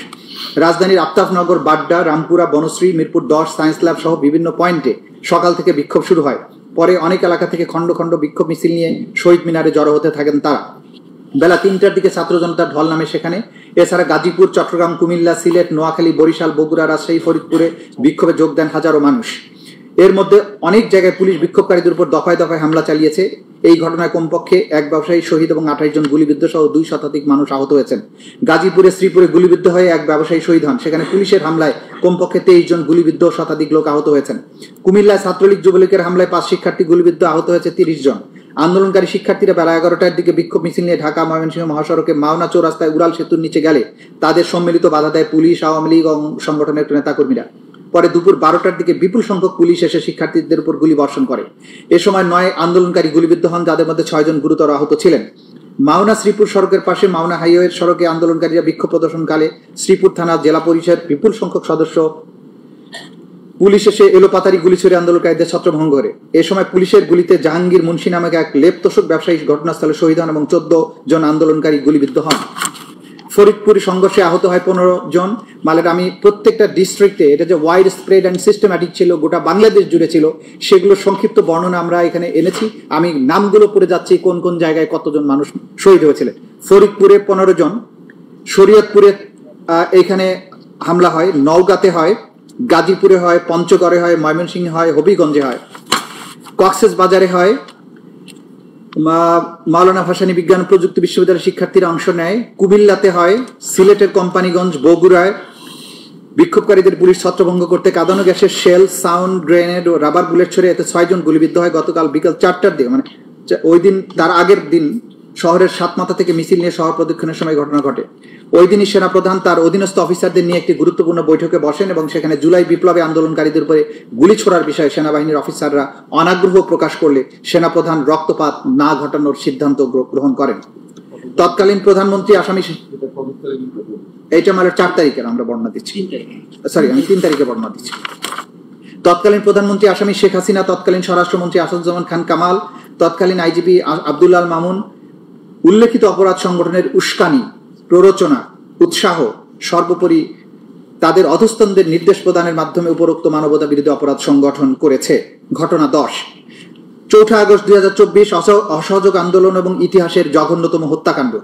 রাজধানীর আফতাবনগর, বাড্ডা, রামপুরা, বনশ্রী, মিরপুর 10, সায়েন্স ল্যাব সহ বিভিন্ন পয়েন্টে সকাল থেকে বিক্ষোভ শুরু হয়। পরে অনেক এলাকা থেকে খণ্ড খণ্ড বিক্ষোভ মিছিল নিয়ে শহীদ মিনারে জড়ো হতে থাকেন তারা। বেলা 3টার দিকে ছাত্র জনতার ঢল নামে সেখানে। এছাড়া গাজীপুর, চট্টগ্রাম, কুমিল্লা, সিলেট, নোয়াখালী, বরিশাল, বগুড়া, রাজশাহী, ফরিদপুরে বিক্ষোভে যোগ দেন হাজারো মানুষ। এর মধ্যে অনেক জায়গায় পুলিশ বিক্ষোভকারীদের উপর দফায় দফায় হামলা চালিয়েছে। এই ঘটনায় কমপক্ষে এক ব্যবসায়ী শহীদ এবং 28 জন গুলিবিদ্ধ সহ 2 শতাধিক মানুষ আহত হয়েছেন। গাজীপুরে শ্রীপুরে গুলিবিদ্ধ হয়ে এক ব্যবসায়ী শহীদ হন, সেখানে পুলিশের হামলায় কমপক্ষে 23 জন গুলিবিদ্ধ, শতাধিক লোক আহত হয়েছেন। কুমিল্লায় ছাত্রলীগ যুবলীগের হামলায় 5 শিক্ষার্থী গুলিবিদ্ধ, আহত হয়েছে 30 জন। আন্দোলনকারী শিক্ষার্থীরা বেলা 11টার দিকে বিক্ষোভ মিছিল নিয়ে ঢাকা ময়মনসিংহ মহাসড়কে মাওনা চৌরাস্তায় উড়াল সেতুর নিচে গেলে তাদের সম্মিলিত বাধা দেয় পুলিশ, আওয়ামী লীগ এবং সংগঠনের নেতাকর্মীরা। পরে দুপুর 12টার দিকে বিপুল সংখ্যক পুলিশ এসে শিক্ষার্থীদের উপর গুলি বর্ষণ করে। এ সময় 9 আন্দোলনকারী গুলিবিদ্ধ হন, যাদের মধ্যে 6 জন গুরুতর আহত ছিলেন। মাওনা শ্রীপুর সড়কের পাশে মাওনা হাইওয়ের সড়কে আন্দোলনকারীরা বিক্ষোভ প্রদর্শনকালে শ্রীপুর থানা, জেলা পরিষদ বিপুল সংখ্যক সদস্য পুলিশ এসে এলোপাতারি গুলি ছুড়ে আন্দোলনকারীদের ছত্রভঙ্গ করে। এ সময় পুলিশের গুলিতে জাহাঙ্গীর মুন্সি নামক এক লেপতোষক ব্যবসায়ী ঘটনাস্থলে শহীদ হন এবং 14 জন আন্দোলনকারী গুলিবিদ্ধ হন। ফরিদপুর সংঘর্ষে আহত হয় 15 জন। মালের আমি প্রত্যেকটা ডিস্ট্রিক্টে, এটা যে ওয়াইড স্প্রেড অ্যান্ড সিস্টেম্যাটিক ছিল, গোটা বাংলাদেশ জুড়ে ছিল, সেগুলো সংক্ষিপ্ত বর্ণনা আমরা এখানে এনেছি। আমি নামগুলো পড়ে যাচ্ছি কোন কোন জায়গায় কতজন মানুষ শহীদ হয়েছিলেন। ফরিদপুরে 15 জন, শরীয়তপুরে এখানে হামলা হয়, নওগাঁতে হয়, গাজীপুরে হয়, পঞ্চগড়ে হয়, ময়মনসিংহে হয়, হবিগঞ্জে হয়, কক্সবাজারে হয়, মাওলানা ভাসানী বিজ্ঞান ও প্রযুক্তি বিশ্ববিদ্যালয়ের শিক্ষার্থীরা অংশ নেয়। কুমিল্লাতে হয়, সিলেটের কোম্পানিগঞ্জ, বগুড়ায় বিক্ষোভকারীদের পুলিশ ছত্রভঙ্গ করতে কাঁদানো গ্যাসের শেল, সাউন্ড গ্রেনেড ও রাবার বুলেট ছড়ে এতে 6 জন গুলিবিদ্ধ হয় গতকাল বিকাল 4টার দিকে, মানে ওই দিন তার আগের দিন শহরের সাতমাথা থেকে মিছিল নিয়ে শহর প্রদক্ষিণের সময় ঘটনা ঘটে। ওই দিনই সেনাপ্রধান তার অধীনস্থ অফিসারদের নিয়ে একটি গুরুত্বপূর্ণ বৈঠকে বসেন এবং সেখানে জুলাই বিপ্লবে আন্দোলনকারীদের উপরে গুলি ছোড়ার বিষয়ে সেনাবাহিনীর অফিসাররা অনাগ্রহ প্রকাশ করলে সেনাপ্রধান রক্তপাত না ঘটানোর সিদ্ধান্ত গ্রহণ করেন। তৎকালীন প্রধানমন্ত্রী আসামি, এইটা আমার 4 তারিখের আমরা বর্ণনা দিচ্ছি, সরি আমি 3 তারিখে বর্ণনা দিচ্ছি। তৎকালীন প্রধানমন্ত্রী আসামি শেখ হাসিনা, তৎকালীন স্বরাষ্ট্রমন্ত্রী আসাদুজ্জামান খান কামাল, তৎকালীন আইজিপি আব্দুল আল মামুন উল্লেখিত অপরাধ সংগঠনের উস্কানি, প্ররোচনা, উৎসাহ, সর্বোপরি তাদের অধস্তনদের নির্দেশ প্রদানের মাধ্যমে উপরোক্ত মানবতা বিরোধী অপরাধ সংগঠন করেছে। ঘটনা 10। 4 আগস্ট 2024 অসহযোগ আন্দোলন এবং ইতিহাসের জঘন্যতম হত্যাকাণ্ড।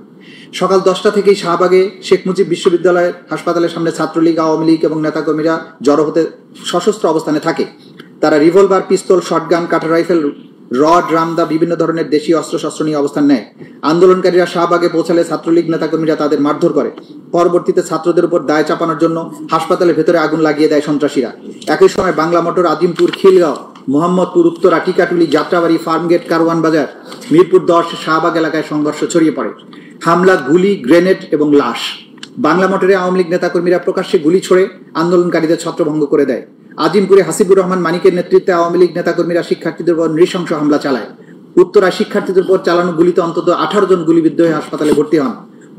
সকাল 10টা থেকেই শাহবাগে শেখ মুজিব বিশ্ববিদ্যালয় হাসপাতালের সামনে ছাত্রলীগ, আওয়ামী লীগ এবং নেতাকর্মীরা জড়ো হতে সশস্ত্র অবস্থানে থাকে। তারা রিভলভার, পিস্তল, শটগান, কাটার রাইফেল, রড, রামদা, বিভিন্ন ধরনের দেশীয় অস্ত্রশস্ত্র নিয়ে অবস্থান নেয়। আন্দোলনকারীরা শাহবাগে পৌঁছালে ছাত্রলীগ নেতাকর্মীরা তাদের মারধর করে। পরবর্তীতে ছাত্রদের উপর দায় চাপানোর জন্য হাসপাতালের ভেতরে আগুন লাগিয়ে দেয় সন্ত্রাসীরা। একই সময় বাংলা মোটর, আজিমপুর, খিলগাঁও, মোহাম্মদপুর, উত্তরা, টিকাটুলি, যাত্রাবাড়ি, ফার্মগেট, কারওয়ান বাজার, মিরপুর 10, শাহবাগ এলাকায় সংঘর্ষ ছড়িয়ে পড়ে। হামলা, গুলি, গ্রেনেড এবং লাশ। বাংলা মোটরে আওয়ামী লীগ নেতাকর্মীরা প্রকাশ্যে গুলি ছোড়ে আন্দোলনকারীদের ছত্রভঙ্গ করে দেয়। আজিমপুরে হাসিবুর রহমান মানিকের নেতৃত্বে আওয়ামী লীগ নেতাকর্মীরা শিক্ষার্থীদের উপর নৃশংস হামলা চালায়। উত্তরায় শিক্ষার্থীদের উপর চালানো গুলিতে অন্তত 18 জন গুলিবিদ্ধ হয়ে হাসপাতালে ভর্তি হন।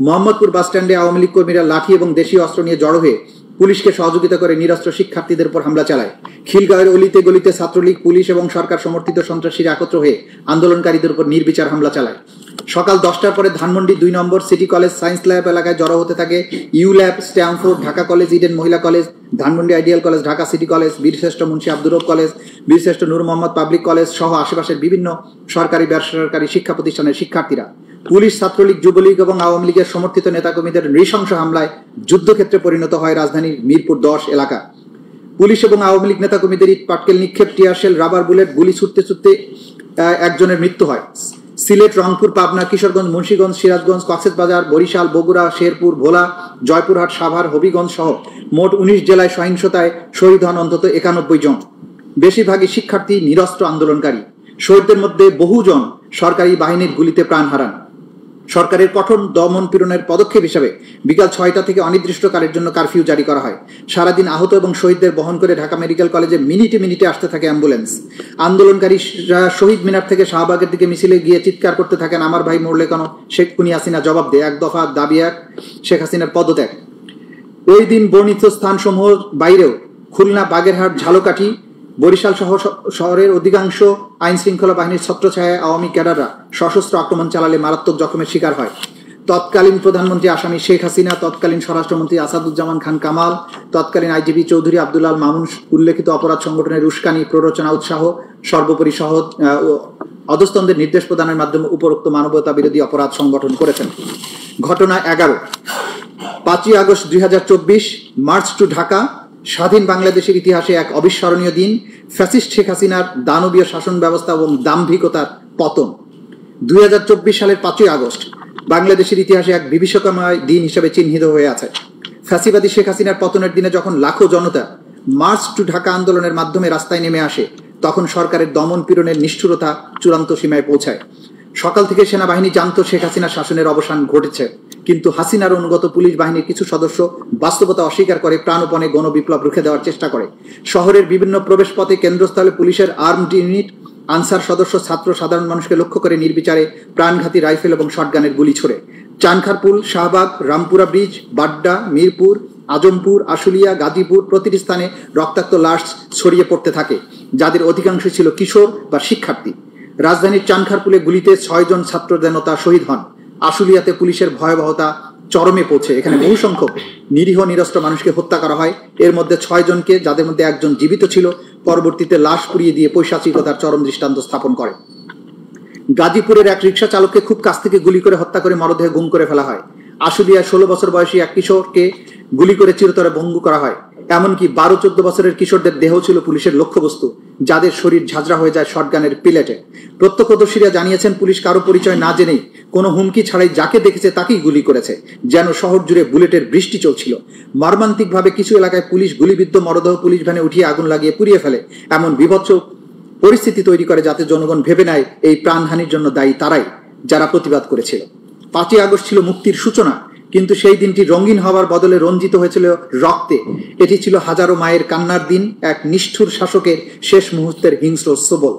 মোহাম্মদপুর বাস স্ট্যান্ডে আওয়ামী লীগ কর্মীরা লাঠি এবং দেশীয় অস্ত্র নিয়ে জড়ো হয়ে পুলিশকে সহযোগিতা করে নিরস্ত্র শিক্ষার্থীদের উপর হামলা চালায়। খিলগাঁওয়ের অলিতে গলিতে ছাত্রলীগ, পুলিশ এবং সরকার সমর্থিত সন্ত্রাসীরা একত্র হয়ে আন্দোলনকারীদের উপর নির্বিচার হামলা চালায়। সকাল 10টার পরে ধানমন্ডি 2 নম্বর সিটি কলেজ সায়েন্স ল্যাব এলাকায় জড়ো হতে থাকে U lab, Stamford, Dhaka college, Eden Mohila college, Dhanmondi ideal college, Dhaka city college, Birshreshtho Munshi Abdur রব কলেজ, বীরশ্রেষ্ঠ নূর মোহাম্মদ পাবলিক কলেজ সহ আশেপাশের বিভিন্ন সরকারি বেসরকারি শিক্ষা প্রতিষ্ঠানের শিক্ষার্থীরা। পুলিশ, ছাত্রলীগ, যুবলীগ এবং আওয়ামী লীগের সমর্থিত নেতাকর্মীদের নৃশংস হামলায় যুদ্ধক্ষেত্রে পরিণত হয় রাজধানীর মিরপুর 10 এলাকা। পুলিশ এবং আওয়ামী লীগ নেতাকর্মীদের ইট পাটকেল নিক্ষেপ, টিয়ারশেল, রাবার বুলেট, গুলি ছুটতে ছুটতে একজনের মৃত্যু হয়। সিলেট, রংপুর, পাবনা, কিশোরগঞ্জ, মুন্সিগঞ্জ, সিরাজগঞ্জ, কক্সবাজার, বরিশাল, বগুড়া, শেরপুর, ভোলা, জয়পুরহাট, সাভার, হবিগঞ্জ সহ মোট 19 জেলায় সহিংসতায় শহীদ হন অন্তত 91 জন। বেশিরভাগই শিক্ষার্থী, নিরস্ত্র আন্দোলনকারী। শহীদদের মধ্যে বহুজন সরকারি বাহিনীর গুলিতে প্রাণ হারান। সরকারের কঠোর দমন পীড়নের পদক্ষেপ হিসেবে বিকাল 6টা থেকে অনির্দিষ্টকালের জন্য কারফিউ জারি করা হয়। সারাদিন আহত এবং শহীদদের বহন করে ঢাকা মেডিকেল কলেজে মিনিটে মিনিটে আসতে থাকে অ্যাম্বুলেন্স। আন্দোলনকারীরা শহীদ মিনার থেকে শাহবাগের দিকে মিছিলে গিয়ে চিৎকার করতে থাকেন, আমার ভাই মরলে কেন, শেখ খুনি হাসিনা জবাব দে, 1 দফা দাবি 1, শেখ হাসিনার পদত্যাগ। ওই দিন বর্ণিত স্থানসমূহ বাইরেও খুলনা, বাগেরহাট, ঝালকাঠি, বরিশাল সহ শহরের অধিকাংশ আইন শৃঙ্খলা বাহিনীর ছত্রছায়ায় আওয়ামী ক্যাডাররা সশস্ত্র আক্রমণ চালালে মারাত্মক জখমের শিকার হয়। তৎকালীন প্রধানমন্ত্রী আসামি শেখ হাসিনা, তৎকালীন স্বরাষ্ট্রমন্ত্রী আসাদুজ্জামান খান কামাল, তৎকালীন আইজিপি চৌধুরী আব্দুল আল মামুন উল্লেখিত অপরাধ সংগঠনের উস্কানি, প্ররোচনা, উৎসাহ, সর্বোপরি অধস্তনদের নির্দেশ প্রদানের মাধ্যমে উপরোক্ত মানবতা বিরোধী অপরাধ সংগঠন করেছেন। ঘটনা 11। 5 আগস্ট 2024, মার্চ টু ঢাকা। স্বাধীন বাংলাদেশের ইতিহাসে এক অবিস্মরণীয় দিন। ফ্যাসিস্ট শেখ হাসিনার দানবীয় শাসন ব্যবস্থা এবং দাম্ভিকতার পতন। 2024 সালের 5 আগস্ট বাংলাদেশের ইতিহাসে এক বিভীষিকাময় দিন হিসেবে চিহ্নিত হয়ে আছে। ফ্যাসিবাদী শেখ হাসিনার পতনের দিনে যখন লাখো জনতা মার্চ টু ঢাকা আন্দোলনের মাধ্যমে রাস্তায় নেমে আসে, তখন সরকারের দমন পীড়নের নিষ্ঠুরতা চূড়ান্ত সীমায় পৌঁছায়। সকাল থেকে সেনাবাহিনী জানত শেখ হাসিনার শাসনের অবসান ঘটেছে, কিন্তু হাসিনার অনুগত পুলিশ বাহিনীর কিছু সদস্য বাস্তবতা অস্বীকার করে প্রাণপণে গণবিপ্লব রুখে দেওয়ার চেষ্টা করে। শহরের বিভিন্ন প্রবেশপথে, কেন্দ্রস্থলে পুলিশের আর্মড ইউনিট, আনসার সদস্য, ছাত্র, সাধারণ মানুষকে লক্ষ্য করে নির্বিচারে প্রাণঘাতী রাইফেল এবং শটগানের গুলি ছোড়ে। চানখারপুল, শাহবাগ, রামপুরা ব্রিজ, বাড্ডা, মিরপুর, আজমপুর, আশুলিয়া, গাজীপুর প্রতিটি স্থানে রক্তাক্ত লাশ ছড়িয়ে পড়তে থাকে, যাদের অধিকাংশ ছিল কিশোর বা শিক্ষার্থী। রাজধানীর চানখারপুলে গুলিতে 6 জন ছাত্র জনতা শহীদ হন। আশুলিয়াতে পুলিশের ভয়াবহতা চরমে পৌঁছে এখানে বহু সংখ্যক নিরীহ নিরস্ত্র মানুষকে হত্যা করা হয়। এর মধ্যে 6 জনকে, যাদের মধ্যে একজন জীবিত ছিল, পরবর্তীতে লাশ পুড়িয়ে দিয়ে পৈশাচিকতার চরম দৃষ্টান্ত স্থাপন করে। গাজীপুরের এক রিকশা চালককে খুব কাছ থেকে গুলি করে হত্যা করে মরদেহে গুম করে ফেলা হয়। আশুলিয়ায় 16 বছর বয়সী এক কিশোরকে গুলি করে চিরতরে ভঙ্গু করা হয়। এমনকি 12-14 বছরের কিশোরদের দেহ ছিল পুলিশের লক্ষ্যবস্তু, যাদের শরীর ঝাঁঝরা হয়ে যায় শটগানের পিলেটে। প্রত্যক্ষদর্শীরা জানিয়েছেন, পুলিশ কারো পরিচয় না জেনেই কোনো হুমকি ছাড়াই যাকে দেখেছে তাকেই গুলি করেছে, যেন শহর জুড়ে বুলেটের বৃষ্টি চলছিল। মর্মান্তিকভাবে কিছু এলাকায় পুলিশ গুলিবিদ্ধ মরদেহ পুলিশ ভ্যানে উঠিয়ে আগুন লাগিয়ে পুড়িয়ে ফেলে। এমন বিভৎস পরিস্থিতি তৈরি করে যাতে জনগণ ভেবে নেয় এই প্রাণহানির জন্য দায়ী তারাই, যারা প্রতিবাদ করেছিল। 5ই আগস্ট ছিল মুক্তির সূচনা, কিন্তু সেই দিনটি রঙিন হওয়ার বদলে রঞ্জিত হয়েছিল রক্তে। এটি ছিল হাজারো মায়ের কান্নার দিন, এক নিষ্ঠুর শাসকের শেষ মুহূর্তের হিংস্র সবল।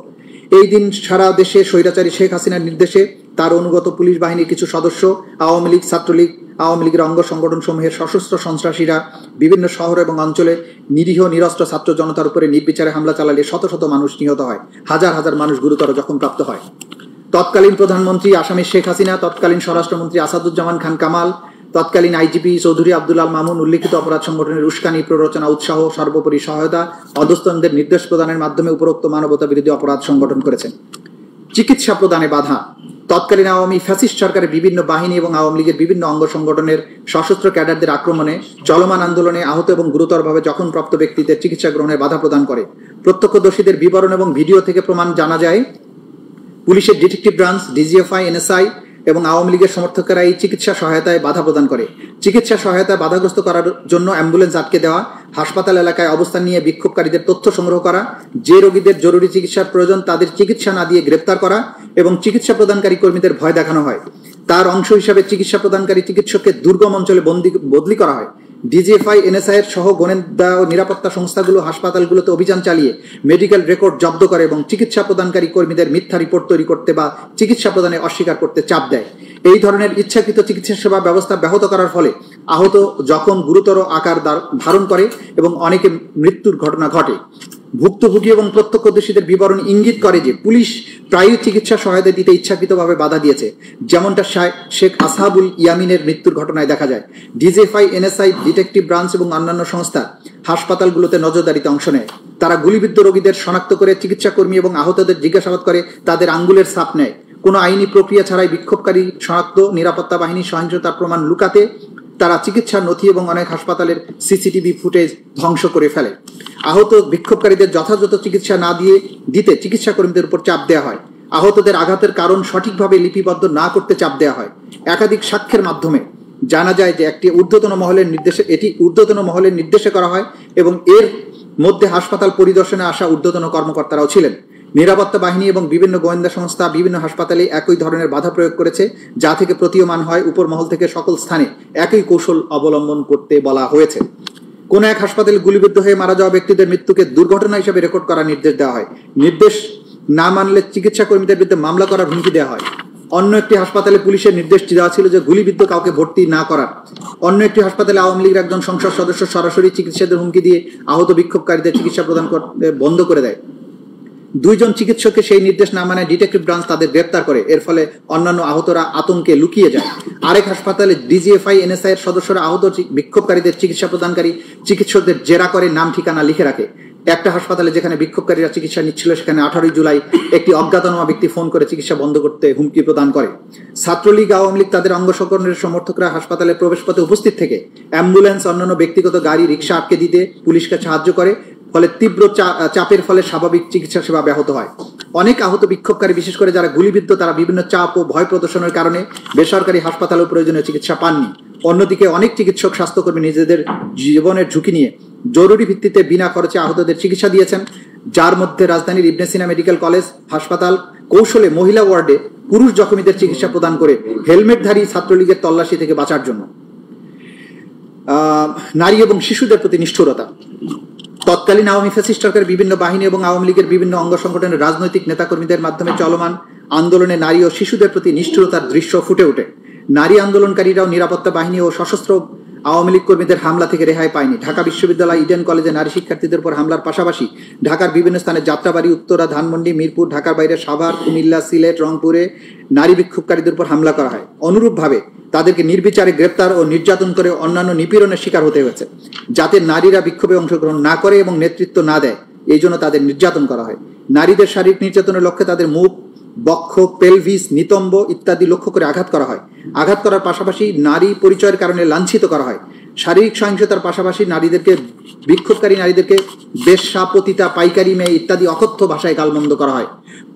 এই দিন সারা দেশে স্বৈরাচারী শেখ হাসিনার নির্দেশে তার অনুগত পুলিশ বাহিনীর কিছু সদস্য, আওয়ামী লীগ, ছাত্রলীগ, আওয়ামী লীগের অঙ্গ সংগঠন সমূহের সশস্ত্র সন্ত্রাসীরা বিভিন্ন শহর এবং অঞ্চলে নিরীহ নিরস্ত্র ছাত্র জনতার উপরে নির্বিচারে হামলা চালালে শত শত মানুষ নিহত হয়, হাজার হাজার মানুষ গুরুতর জখমপ্রাপ্ত হয়। তৎকালীন প্রধানমন্ত্রী আসামি শেখ হাসিনা, তৎকালীন স্বরাষ্ট্রমন্ত্রী আসাদুজ্জামান খান কামাল, তৎকালীন আইজিপি চৌধুরী আব্দুল আল মামুন উল্লিখিত অপরাধ সংগঠনের উস্কানি, প্ররোচনা, উৎসাহ, সর্বোপরি সহায়তা, অধস্তনদের নির্দেশ প্রদানের মাধ্যমে উপরোক্ত মানবতা বিরোধী অপরাধ সংগঠন করেছেন। চিকিৎসা প্রদানে বাধা। তৎকালীন আওয়ামী ফ্যাসিস্ট সরকারের বিভিন্ন বাহিনী এবং আওয়ামী লীগের বিভিন্ন অঙ্গ সংগঠনের সশস্ত্র ক্যাডারদের আক্রমণে, চলমান আন্দোলনে আহত এবং গুরুতরভাবে জখমপ্রাপ্ত ব্যক্তিদের চিকিৎসা গ্রহণের বাধা প্রদান করে। প্রত্যক্ষদর্শীদের বিবরণ এবং ভিডিও থেকে প্রমাণ জানা যায়, পুলিশের ডিটেকটিভ ব্রাঞ্চ, ডিজিএফআই, এনএসআই এবং আওয়ামী লীগের সমর্থকেরা এই চিকিৎসা সহায়তায় বাধা প্রদান করে। চিকিৎসা সহায়তায় বাধাগ্রস্ত করার জন্য অ্যাম্বুলেন্স আটকে দেওয়া, হাসপাতাল এলাকায় অবস্থান নিয়ে বিক্ষোভকারীদের তথ্য সংগ্রহ করা, যে রোগীদের জরুরি চিকিৎসার প্রয়োজন তাদের চিকিৎসা না দিয়ে গ্রেপ্তার করা এবং চিকিৎসা প্রদানকারী কর্মীদের ভয় দেখানো হয়। তার অংশ হিসাবে চিকিৎসা প্রদানকারী চিকিৎসককে দুর্গম অঞ্চলে বদলি করা হয়। ডিজিএফআই, এনএসআই এর সহ গোয়েন্দা ও নিরাপত্তা সংস্থাগুলো হাসপাতালগুলোতে অভিযান চালিয়ে মেডিকেল রেকর্ড জব্দ করে এবং চিকিৎসা প্রদানকারী কর্মীদের মিথ্যা রিপোর্ট তৈরি করতে বা চিকিৎসা প্রদানে অস্বীকার করতে চাপ দেয়। এই ধরনের ইচ্ছাকৃত চিকিৎসা সেবা ব্যবস্থা ব্যাহত করার ফলে আহত জখম গুরুতর আকার ধারণ করে এবং অনেকে মৃত্যুর ঘটনা ঘটে। ভুক্তভোগী এবং প্রত্যক্ষদর্শীদের বিবরণ ইঙ্গিত করে যে পুলিশ প্রায়ই চিকিৎসা সহায়তা দিতে ইচ্ছাকৃতভাবে বাধা দিয়েছে, যেমনটা শেখ আসহাবুল ইয়ামিনের মৃত্যুর ঘটনায় দেখা যায়। ডিজিএফআই, এনএসআই, ডিটেকটিভ ব্রাঞ্চ এবং অন্যান্য সংস্থা হাসপাতালগুলোতে নজরদারিতে অংশ নেয়। তারা গুলিবিদ্ধ রোগীদের শনাক্ত করে চিকিৎসা কর্মী এবং আহতদের জিজ্ঞাসাবাদ করে, তাদের আঙ্গুলের ছাপ নেয়। কোনো আইনি প্রক্রিয়া ছাড়াই বিক্ষোভকারী শনাক্ত, নিরাপত্তা বাহিনী সহিংসতার প্রমাণ লুকাতে তারা চিকিৎসার নথি এবং অনেক হাসপাতালের সিসিটিভি ফুটেজ ধ্বংস করে ফেলে। আহত বিক্ষোভকারীদের যথাযথ চিকিৎসা না দিতে চিকিৎসা কর্মীদের উপর চাপ দেওয়া হয়। আহতদের আঘাতের কারণ সঠিকভাবে লিপিবদ্ধ না করতে চাপ দেওয়া হয়। একাধিক সাক্ষ্যের মাধ্যমে জানা যায় যে এটি ঊর্ধ্বতন মহলের নির্দেশে করা হয় এবং এর মধ্যে হাসপাতাল পরিদর্শনে আসা ঊর্ধ্বতন কর্মকর্তারাও ছিলেন। নিরাপত্তা বাহিনী এবং বিভিন্ন গোয়েন্দা সংস্থা বিভিন্ন হাসপাতালে একই ধরনের বাধা প্রয়োগ করেছে, যা থেকে প্রতীয়মান হয় উপর মহল থেকে সকল স্থানে একই কৌশল অবলম্বন করতে বলা হয়েছে। কোন এক হাসপাতালে গুলিবিদ্ধ হয়ে মারা যাওয়া ব্যক্তিদের মৃত্যুকে দুর্ঘটনা হিসেবে রেকর্ড করার নির্দেশ দেওয়া হয়। নির্দেশ না মানলে চিকিৎসা কর্মীদের বিরুদ্ধে মামলা করার হুমকি দেওয়া হয়। অন্য একটি হাসপাতালে পুলিশের নির্দেশ দেওয়া ছিল যে গুলিবিদ্ধ কাউকে ভর্তি না করার। অন্য একটি হাসপাতালে আওয়ামী লীগের একজন সংসদ সদস্য সরাসরি চিকিৎসকদের হুমকি দিয়ে আহত বিক্ষোভকারীদের চিকিৎসা প্রদান করতে বন্ধ করে দেয়। 2 জন চিকিৎসককে সেই নির্দেশ না মানে ডিটেকটিভ ব্রাঞ্চ তাদের গ্রেপ্তার করে। এর ফলে অন্যান্য আহতরা আতঙ্কে লুকিয়ে যায়। আরেক হাসপাতালে ডিজিএফআই, এনএসআই এর সদস্যরা আহত বিক্ষোভকারীদের চিকিৎসা প্রদানকারী চিকিৎসকদের জেরা করে নাম ঠিকানা লিখে রাখে। একটা হাসপাতালে যেখানে বিক্ষোভকারীরা চিকিৎসা নিচ্ছিল সেখানে 18 জুলাই একটি অজ্ঞাতনামা ব্যক্তি ফোন করে চিকিৎসা বন্ধ করতে হুমকি প্রদান করে। ছাত্রলীগ, আওয়ামী লীগ তাদের অঙ্গ সংগঠনের সমর্থকরা হাসপাতালের প্রবেশপথে উপস্থিত থেকে অ্যাম্বুলেন্স, অন্যান্য ব্যক্তিগত গাড়ি, রিক্সা আটকে দিতে পুলিশকে সাহায্য করে। ফলে তীব্র চাপের ফলে স্বাভাবিক চিকিৎসা সেবা ব্যাহত হয়। অনেক আহত বিক্ষোভকারী, বিশেষ করে যারা গুলিবিদ্ধ, তারা বিভিন্ন চাপ ও ভয় প্রদর্শনের কারণে বেসরকারি হাসপাতালেও প্রয়োজনীয় চিকিৎসা পাননি। অন্যদিকে অনেক চিকিৎসক, স্বাস্থ্যকর্মী নিজেদের জীবনের ঝুঁকি নিয়ে জরুরি ভিত্তিতে বিনা খরচে আহতদের চিকিৎসা দিয়েছেন, যার মধ্যে রাজধানীর ইবনে সিনা মেডিকেল কলেজ হাসপাতাল কৌশলে মহিলা ওয়ার্ডে পুরুষ জখমীদের চিকিৎসা প্রদান করে হেলমেটধারী ছাত্রলীগের তল্লাশি থেকে বাঁচার জন্য। নারী এবং শিশুদের প্রতি নিষ্ঠুরতা। তৎকালীন আওয়ামী ফ্যাসিস্ট সরকারের বিভিন্ন বাহিনী এবং আওয়ামী লীগের বিভিন্ন অঙ্গ সংগঠনের রাজনৈতিক নেতাকর্মীদের মাধ্যমে চলমান আন্দোলনে নারী ও শিশুদের প্রতি নিষ্ঠুরতার দৃশ্য ফুটে ওঠে। নারী আন্দোলনকারীরাও নিরাপত্তা বাহিনী ও সশস্ত্র আওয়ামী লীগ কর্মীদের হামলা থেকে রেহাই পায়নি। ঢাকা বিশ্ববিদ্যালয় ইডেন কলেজে নারী শিক্ষার্থীদের উপর হামলার পাশাপাশি ঢাকার বিভিন্ন স্থানে যাত্রাবাড়ি, উত্তরা, ধানমন্ডি, মিরপুর, ঢাকার বাইরে সাভার, কুমিল্লা, সিলেট, রংপুরে নারী বিক্ষোভকারীদের উপর হামলা করা হয়। অনুরূপভাবে তাদেরকে নির্বিচারে গ্রেপ্তার ও নির্যাতন করে অন্যান্য নিপীড়নের শিকার হতে হয়েছে, যাতে নারীরা বিক্ষোভে অংশগ্রহণ না করে এবং নেতৃত্ব না দেয়, এই জন্য তাদের নির্যাতন করা হয়। নারীদের শারীরিক নির্যাতনের লক্ষ্যে তাদের মুখ, বক্ষ, পেলভিস, নিতম্ব ইত্যাদি লক্ষ্য করে আঘাত করা হয়। আঘাত করার পাশাপাশি নারী পরিচয়ের কারণে লাঞ্ছিত করা হয়। শারীরিক সহিংসতার পাশাপাশি বিক্ষোভকারী নারীদেরকে বেশ্যা, পতিতা, পাইকারি মেয়ে ইত্যাদি অকথ্য ভাষায় গালমন্দ করা হয়।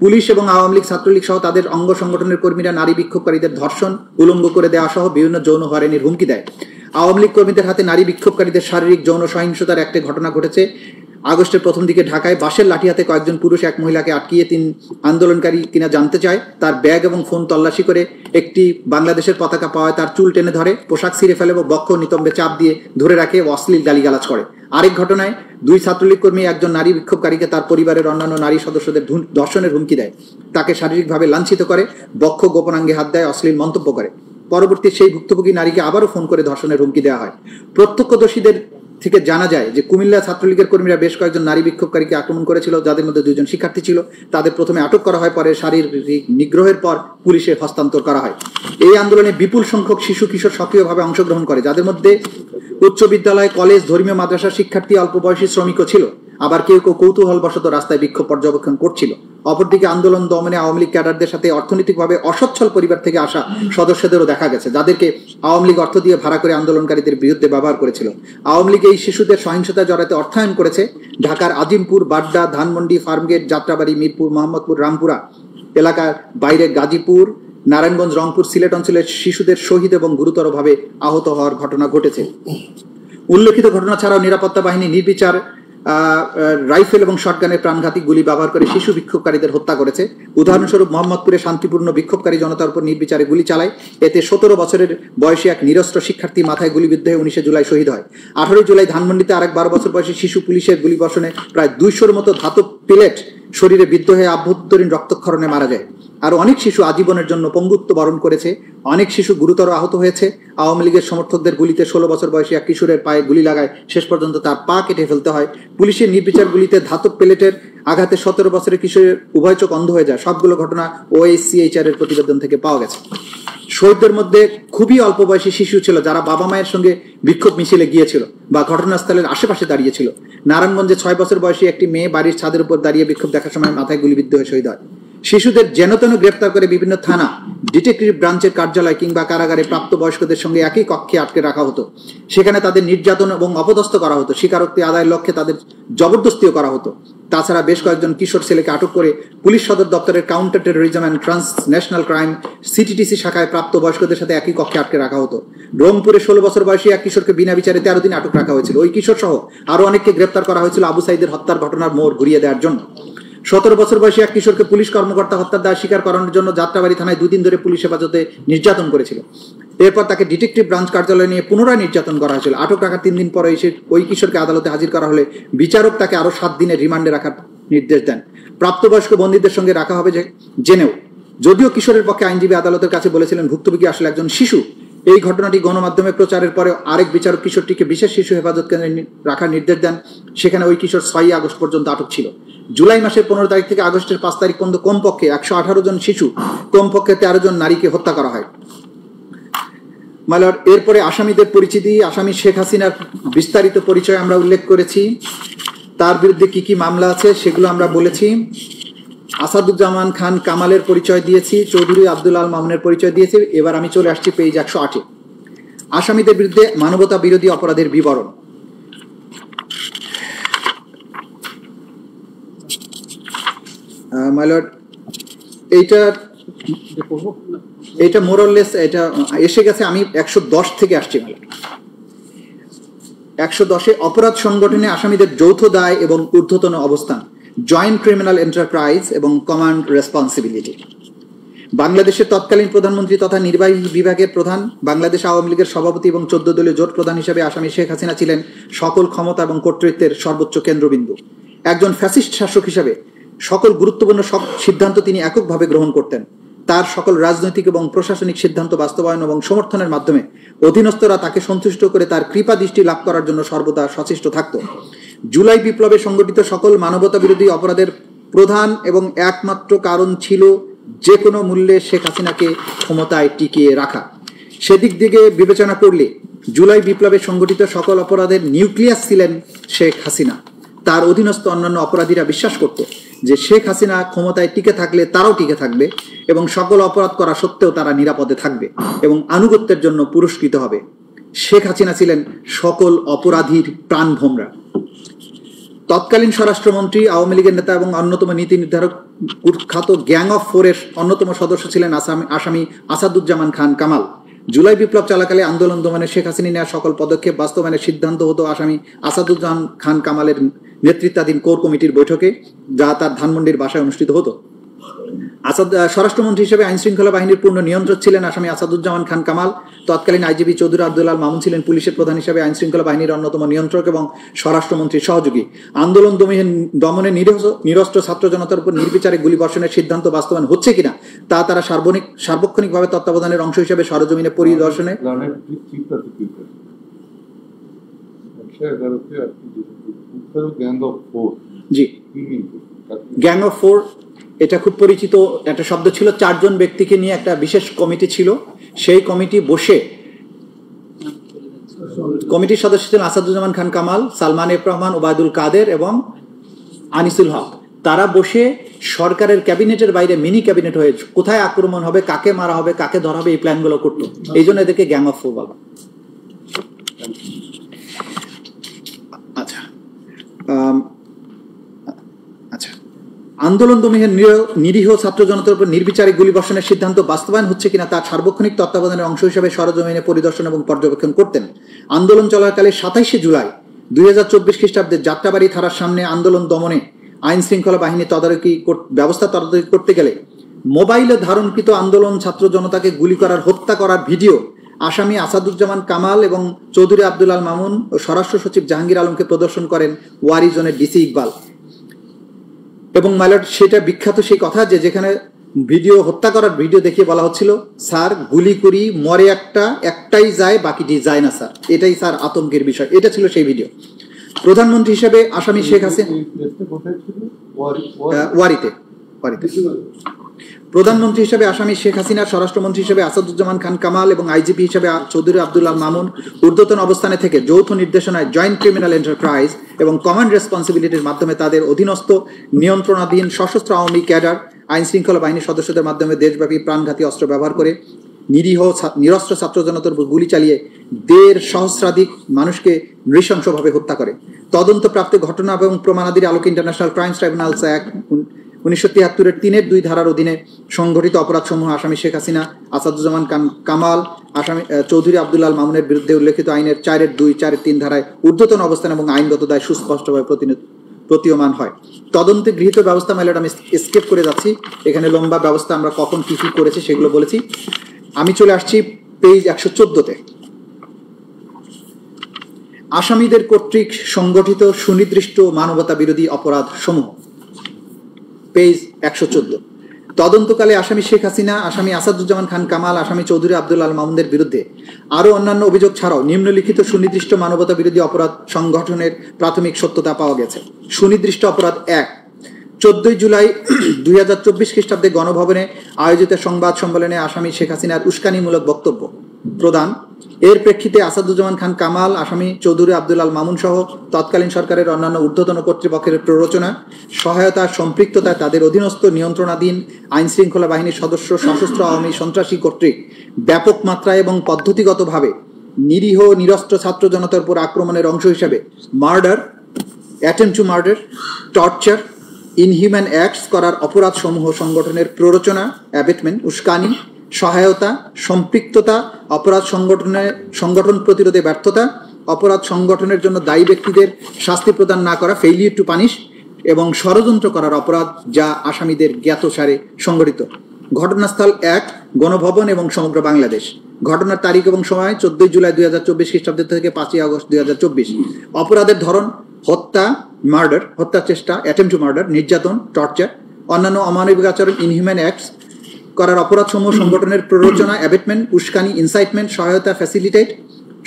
পুলিশ এবং আওয়ামী লীগ, ছাত্রলীগ সহ তাদের অঙ্গ সংগঠনের কর্মীরা নারী বিক্ষোভকারীদের ধর্ষণ, উলঙ্গ করে দেওয়া সহ বিভিন্ন যৌন হয়রানির হুমকি দেয়। আওয়ামী লীগ কর্মীদের হাতে নারী বিক্ষোভকারীদের শারীরিক যৌন সহিংসতার একটি ঘটনা ঘটেছে। আগস্টের প্রথম দিকে ঢাকায় বাঁশের লাঠি হাতে কয়েকজন পুরুষ এক মহিলাকে আটকিয়ে তিন আন্দোলনকারী কিনা জানতে চায়, তার ব্যাগ এবং ফোন তল্লাশি করে একটি বাংলাদেশের পতাকা পাওয়ায় তার চুল টেনে ধরে, পোশাক ছিঁড়ে ফেলে এবং বক্ষ নিতম্বে চাপ দিয়ে ধরে রাখে ও অশ্লীল গালিগালাজ করে। আরেক ঘটনায় দুই ছাত্রলীগ কর্মী একজন নারী বিক্ষোভকারীকে তার পরিবারের অন্যান্য নারী সদস্যদের ধর্ষণের হুমকি দেয়, তাকে শারীরিকভাবে লাঞ্ছিত করে, বক্ষ গোপনাঙ্গে হাত দেয়, অশ্লীল মন্তব্য করে। পরবর্তী সেই ভুক্তভোগী নারীকে আবারও ফোন করে ধর্ষণের হুমকি দেওয়া হয়। প্রত্যক্ষদর্শীদের থেকে জানা যায় যে কুমিল্লা ছাত্রলীগের কর্মীরা বেশ কয়েকজন নারী বিক্ষোভকারীকে আক্রমণ করেছিল, যাদের মধ্যে দুজন শিক্ষার্থী ছিল। তাদের প্রথমে আটক করা হয়, পরে শারীরিক নিগ্রহের পর পুলিশে হস্তান্তর করা হয়। এই আন্দোলনে বিপুল সংখ্যক শিশু কিশোর সক্রিয়ভাবে অংশগ্রহণ করে, যাদের মধ্যে উচ্চ বিদ্যালয়, কলেজ, ধর্মীয় মাদ্রাসার শিক্ষার্থী, অল্প বয়সী শ্রমিকও ছিল। আবার কেউ কেউ কৌতূহলবশত রাস্তায় বিক্ষোভ পর্যবেক্ষণ করছিল। অপরদিকে আন্দোলন দমনে আওয়ামী লীগ ক্যাডারদের সাথে অর্থনৈতিকভাবে অসচ্ছল পরিবার থেকে আসা সদস্যদেরও দেখা গেছে, যাদেরকে আওয়ামী লীগ অর্থ দিয়ে ভাড়া করে আন্দোলনকারীদের বিরুদ্ধে ব্যবহার করেছিল। আওয়ামী লীগ এই শিশুদের সহিংসতায় জড়াতে অর্থায়ন করেছে। ঢাকার আজিমপুর, বাড্ডা, ধানমন্ডি, ফার্মগেট, যাত্রাবাড়ি, মিরপুর, মোহাম্মদপুর, রামপুরা এলাকার বাইরে গাজীপুর, নারায়ণগঞ্জ, রংপুর, সিলেট অঞ্চলের শিশুদের শহীদ এবং গুরুতরভাবে আহত হওয়ার ঘটনা ঘটেছে। উল্লেখিত ঘটনা ছাড়াও নিরাপত্তা বাহিনী নির্বিচার রাইফেল এবং শটগানের প্রাণঘাতী গুলি ব্যবহার করে শিশু বিক্ষোভকারীদের হত্যা করেছে। উদাহরণস্বরূপ মোহাম্মদপুরে শান্তিপূর্ণ বিক্ষোভকারী জনতার উপর নির্বিচারে গুলি চালায়। এতে 17 বছরের বয়সী এক নিরস্ত্র শিক্ষার্থী মাথায় গুলিবিদ্ধ হয়ে 19 জুলাই শহীদ হয়। 18 জুলাই ধানমন্ডিতে আরেক 12 বছর বয়সী শিশু পুলিশের গুলিবর্ষণে প্রায় 200-র মতো ধাতব পেলেট শরীরে বিদ্ধ হয়ে আভ্যন্তরীণ রক্তক্ষরণে মারা যায়। আরো অনেক শিশু আজীবনের জন্য পঙ্গুত্ব বরণ করেছে। অনেক শিশু গুরুতর আহত হয়েছে। আওয়ামী লীগের সমর্থকদের গুলিতে 16 বছর বয়সী এক কিশোরের পায়ে গুলি লাগায় শেষ পর্যন্ত তার পা কেটে ফেলতে হয়। পুলিশের নির্বিচার গুলিতে ধাতব পেলেটের আঘাতে 17 বছরের কিশোরের উভয় চোখ অন্ধ হয়ে যায়। সবগুলো ঘটনা OSCHR এর প্রতিবেদন থেকে পাওয়া গেছে। শহীদদের মধ্যে খুবই অল্প বয়সী শিশু ছিল, যারা বাবা মায়ের সঙ্গে বিক্ষোভ মিছিলে গিয়েছিল বা ঘটনাস্থলের আশেপাশে দাঁড়িয়েছিল। নারায়ণগঞ্জে 6 বছর বয়সী একটি মেয়ে বাড়ির ছাদের উপর দাঁড়িয়ে বিক্ষোভ দেখার সময় মাথায় গুলিবিদ্ধ হয়ে শহীদ হয়। শিশুদের যেনতেন গ্রেপ্তার করে বিভিন্ন থানা, ডিটেকটিভ ব্রাঞ্চের কার্যালয় কিংবা কারাগারে প্রাপ্তবয়স্কদের সঙ্গে একই কক্ষে আটকে রাখা হতো। সেখানে তাদের নির্যাতন এবং অপদস্থ করা হতো। স্বীকারোক্তি আদায়ের লক্ষ্যে তাদের জবরদস্তিও করা হতো। তাছাড়া বেশ কয়েকজন কিশোর ছেলেকে আটক করে পুলিশ সদর দপ্তরের counter terrorism and transnational crime CTTC শাখায় প্রাপ্তবয়স্কদের সাথে একই কক্ষে আটকে রাখা হতো। রংপুরে 16 বছর বয়সী এক কিশোরকে বিনা বিচারে 13 দিন আটক রাখা হয়েছিল। ওই কিশোর সহ আরো অনেককে গ্রেপ্তার করা হয়েছিল আবু সাইদের হত্যার ঘটনার মোড় ঘুরিয়ে দেওয়ার জন্য। 17 বছর বয়সী এক কিশোরকে পুলিশ কর্মকর্তা হত্যার দায় স্বীকার করানোর জন্য যাত্রাবাড়ি থানায় 2 দিন ধরে পুলিশ হেফাজতে নির্যাতন করেছিল। এরপর তাকে ডিটেকটিভ ব্রাঞ্চ কার্যালয়ে নিয়ে পুনরায় নির্যাতন করা হয়েছিল। আটক রাখার 3 দিন পরে ওই কিশোরকে আদালতে হাজির করা হলে বিচারক তাকে আরো 7 দিনের রিমান্ডে রাখার নির্দেশ দেন। প্রাপ্তবয়স্ক বন্দীদের সঙ্গে রাখা হবে জেনেও, যদিও কিশোরের পক্ষে আইনজীবী আদালতের কাছে বলেছিলেন ভুক্তভোগী আসলে একজন শিশু। এই ঘটনাটি গণমাধ্যমে প্রচারের পরে আরেক বিচারক কিশোরটিকে বিশেষ শিশু হেফাজত কেন্দ্রে রাখার নির্দেশ দেন। সেখানে ওই কিশোর 6 আগস্ট পর্যন্ত আটক ছিল। জুলাই মাসের 15 তারিখ থেকে আগস্টের 5 তারিখ পর্যন্ত কমপক্ষে 118 জন শিশু, কমপক্ষে 13 জন নারীকে হত্যা করা হয়। মালর এরপরে আসামিদের পরিচিতি। আসামি শেখ হাসিনার বিস্তারিত পরিচয় আমরা উল্লেখ করেছি। তার বিরুদ্ধে কি কি মামলা আছে সেগুলো আমরা বলেছি। আসাদুজ্জামান খান কামালের পরিচয় দিয়েছি, চৌধুরী আব্দুল আল মামুনের পরিচয় দিয়েছি। এবার আমি চলে আসছি পেজ 108-এ। আসামিদের বিরুদ্ধে মানবতা বিরোধী অপরাধের বিবরণ। মাই লর্ড, এইটা মোরলেস এটা এসে গেছে। আমি 110 থেকে আসছি। 110-এ অপরাধ সংগঠনে আসামিদের যৌথ দায় এবং ঊর্ধ্বতন অবস্থান, জয়েন্ট ক্রিমিনাল এন্টারপ্রাইজ এবং কমান্ড রেসপন্সিবিলিটি। বাংলাদেশের তৎকালীন প্রধানমন্ত্রী তথা নির্বাহী বিভাগের প্রধান, বাংলাদেশ আওয়ামী লীগের সভাপতি এবং 14 দলীয় জোট প্রধান হিসেবে আসামি শেখ হাসিনা ছিলেন সকল ক্ষমতা এবং কর্তৃত্বের সর্বোচ্চ কেন্দ্রবিন্দু। একজন ফ্যাসিস্ট শাসক হিসেবে সকল গুরুত্বপূর্ণ সিদ্ধান্ত তিনি এককভাবে গ্রহণ করতেন। তার সকল রাজনৈতিক এবং প্রশাসনিক সিদ্ধান্ত বাস্তবায়ন এবং সমর্থনের মাধ্যমে অধীনস্থরা তাকে সন্তুষ্ট করে তার কৃপা দৃষ্টি লাভ করার জন্য সর্বদা সচেষ্ট থাকত। জুলাই বিপ্লবে সংগঠিত সকল মানবতা বিরোধী অপরাধের প্রধান এবং একমাত্র কারণ ছিল যে কোনো মূল্যে শেখ হাসিনাকে ক্ষমতায় টিকিয়ে রাখা। সেদিক দিকে বিবেচনা করলে জুলাই বিপ্লবে সংগঠিত সকল অপরাধের নিউক্লিয়াস ছিলেন শেখ হাসিনা। তার অধীনস্থ অন্যান্য অপরাধীরা বিশ্বাস করত যে শেখ হাসিনা ক্ষমতায় টিকে থাকলে তারাও টিকে থাকবে এবং সকল অপরাধ করা সত্ত্বেও তারা নিরাপদে থাকবে এবং আনুগত্যের জন্য পুরস্কৃত হবে। শেখ হাসিনা ছিলেন সকল অপরাধীর প্রাণভোমরা। তৎকালীন স্বরাষ্ট্রমন্ত্রী, আওয়ামী লীগের নেতা এবং অন্যতম নীতি নির্ধারক কুখ্যাত গ্যাং অফ ফোরের অন্যতম সদস্য ছিলেন আসামি আসাদুজ্জামান খান কামাল। জুলাই বিপ্লব চলাকালে আন্দোলন দমনে শেখ হাসিনা নেওয়া সকল পদক্ষেপ বাস্তবায়নের সিদ্ধান্ত হতো আসামি আসাদুজ্জামান খান কামালের নেতৃত্বাধীন কোর কমিটির বৈঠকে, যা তার ধানমন্ডির বাসায় অনুষ্ঠিত হতো। স্বরাষ্ট্রমন্ত্রী হিসেবে আইন শৃঙ্খলা বাহিনীর পূর্ণ নিয়ন্ত্রক ছিলেন আসামি আসাদুজ্জামান খান কামাল। তৎকালীন আইজিপি চৌধুরী আব্দুল মামুন ছিলেন পুলিশের প্রধান হিসেবে আইন শৃঙ্খলা বাহিনীর অন্যতম নিয়ন্ত্রক এবং স্বরাষ্ট্রমন্ত্রীর সহযোগী। আন্দোলন দমনে নিরস্ত্র ছাত্র জনতার উপর নির্বিচারে গুলিবর্ষণের সিদ্ধান্ত বাস্তবায়ন হচ্ছে কিনা তা তারা সার্বক্ষণিকভাবে তত্ত্বাবধানের অংশ হিসেবে সরজমিনে পরিদর্শনে জি গ্যাং অফ ফোর এটা খুব পরিচিত একটা শব্দ ছিল। 4 জন ব্যক্তিকে নিয়ে একটা বিশেষ কমিটি ছিল। সেই কমিটি বসে, কমিটির সদস্য ছিলেন আসাদুজ্জামান খান কামাল, সালমান এফ রহমান, ওবায়দুল কাদের এবং আনিসুল হক। তারা বসে সরকারের ক্যাবিনেটের বাইরে মিনি ক্যাবিনেট হয়ে কোথায় আক্রমণ হবে, কাকে মারা হবে, কাকে ধরা হবে, এই প্ল্যানগুলো করতো। এই জন্য এদেরকে গ্যাং অফ ফোর বলা। আচ্ছা আচ্ছা আন্দোলন দমনে নিরীহ ছাত্র জনতার উপর নির্বিচারে গুলিবর্ষণের সিদ্ধান্ত বাস্তবায়ন হচ্ছে কিনা তা সার্বক্ষণিক তত্ত্বাবধানের অংশ হিসেবে সরজমিনে পরিদর্শন এবং পর্যবেক্ষণ করতেন। আন্দোলন চলাকালে 27 জুলাই 2024 খ্রিস্টাব্দে যাত্রাবাড়ি থানার সামনে আন্দোলন দমনে আইন শৃঙ্খলা বাহিনী তদারকি করতে গেলে মোবাইলে ধারণকৃত আন্দোলন ছাত্র জনতাকে গুলি করার, হত্যা করার ভিডিও আসামি আসাদুজ্জামান কামাল এবং চৌধুরী আব্দুল মামুন ও স্বরাষ্ট্র সচিব জাহাঙ্গীর আলমকে প্রদর্শন করেন ওয়ারি জোনের ডিসি ইকবাল। এবং মাইলট সেটা বিখ্যাত সেই কথা যে যেখানে ভিডিও, হত্যা করার ভিডিও দেখিয়ে বলা হচ্ছিল, স্যার গুলি করি, মরে একটাই যায়, বাকিটি যায় না স্যার, এটাই স্যার আতঙ্কের বিষয়। এটা ছিল সেই ভিডিও। প্রধানমন্ত্রী হিসেবে আসামি শেখ হাসিনা ওয়ারিতে প্রধানমন্ত্রী হিসেবে আসামি শেখ হাসিনা, স্বরাষ্ট্রমন্ত্রী হিসেবে আসাদুজ্জামান খান কামাল এবং আইজিপি হিসেবে চৌধুরী আব্দুল মামুন ঊর্ধ্বতন অবস্থানে থেকে যৌথ নির্দেশনায় জয়েন্ট ক্রিমিনাল এন্টারপ্রাইজ এবং কমান্ড রেসপন্সিবিলিটির মাধ্যমে তাদের অধীনস্থ নিয়ন্ত্রণাধীন সশস্ত্র আওয়ামী ক্যাডার, আইন শৃঙ্খলা বাহিনীর সদস্যদের মাধ্যমে দেশব্যাপী প্রাণঘাতী অস্ত্র ব্যবহার করে নিরস্ত্র ছাত্র জনতার উপর গুলি চালিয়ে 1.5 সহস্রাধিক মানুষকে নৃশংসভাবে হত্যা করে। তদন্তপ্রাপ্ত ঘটনা এবং প্রমাণাদির আলোকে ইন্টারন্যাশনাল ক্রাইমস ট্রাইব্যুনালস অ্যাক্ট 1973-এর 3-এর 2 ধারার অধীনে সংঘটিত অপরাধসমূহ আসামি শেখ হাসিনা, আসাদুজ্জামান কামাল, আসামি চৌধুরী আব্দুল মামুনের বিরুদ্ধে উল্লেখিত আইনের 4-এর 2, 4-এর 3 ধারায় ঊর্ধ্বতন অবস্থান এবং আইনগত দায় সুস্পষ্টভাবে প্রতীয়মান হয়। তদন্তে গৃহীত ব্যবস্থা মাইলট আমি স্কেপ করে যাচ্ছি, এখানে লম্বা ব্যবস্থা আমরা কখন কি কি করেছি সেগুলো বলেছি। আমি চলে আসছি পেজ 114-তে। আসামিদের কর্তৃক সংগঠিত সুনির্দিষ্ট মানবতা বিরোধী অপরাধ সমূহ, পেজ 114। তদন্তকালে আসামি শেখ হাসিনা, আসামি আসাদুজ্জামান খান কামাল, আসামি চৌধুরী আব্দুল মামুনদের বিরুদ্ধে আরও অন্যান্য অভিযোগ ছাড়াও নিম্নলিখিত সুনির্দিষ্ট মানবতা বিরোধী অপরাধ সংগঠনের প্রাথমিক সত্যতা পাওয়া গেছে। সুনির্দিষ্ট অপরাধ 1, 14 জুলাই 2024 খ্রিস্টাব্দে গণভবনে আয়োজিত সংবাদ সম্মেলনে আসামি শেখ হাসিনার উস্কানিমূলক বক্তব্য প্রদান, এর প্রেক্ষিতে আসাদুজ্জামান খান কামাল, আসামি চৌধুরী আব্দুল মামুন সহ তৎকালীন সরকারের অন্যান্য ঊর্ধ্বতন কর্তৃপক্ষের প্ররোচনা, সহায়তা, সম্পৃক্ততায় তাদের অধীনস্থ নিয়ন্ত্রণাধীন আইন শৃঙ্খলা বাহিনীর সদস্য সশস্ত্র আওয়ামী সন্ত্রাসী কর্তৃক ব্যাপক মাত্রায় এবং পদ্ধতিগতভাবে নিরীহ নিরস্ত্র ছাত্র জনতার উপর আক্রমণের অংশ হিসেবে murder, attempt to murder, torture, inhuman acts করার অপরাধ সমূহ সংগঠনের প্ররোচনা, অ্যাবেটমেন্ট, উস্কানি, সহায়তা, সম্পৃক্ততা, অপরাধ সংগঠন প্রতিরোধে ব্যর্থতা, অপরাধ সংগঠনের জন্য দায়ী ব্যক্তিদের শাস্তি প্রদান না করা, ফেইলিয়ার টু পানিশ, এবং ষড়যন্ত্র করার অপরাধ যা আসামিদের জ্ঞাতসারে সংগঠিত। ঘটনাস্থল 1, গণভবন এবং সমগ্র বাংলাদেশ। ঘটনার তারিখ এবং সময় 14 জুলাই 2024 খ্রিস্টাব্দ থেকে 5 আগস্ট 2024। অপরাধের ধরন হত্যা, মার্ডার, হত্যা চেষ্টা, অ্যাটেম্পট টু মার্ডার, নির্যাতন, টর্চার, অন্যান্য অমানবিক আচরণ, ইনহিউম্যান অ্যাক্টস করার অপরাধসমূহ সংগঠনের প্ররোচনা, অ্যাবেটমেন্ট, উস্কানি, ইনসাইটমেন্ট, সহায়তা, ফ্যাসিলিটেট,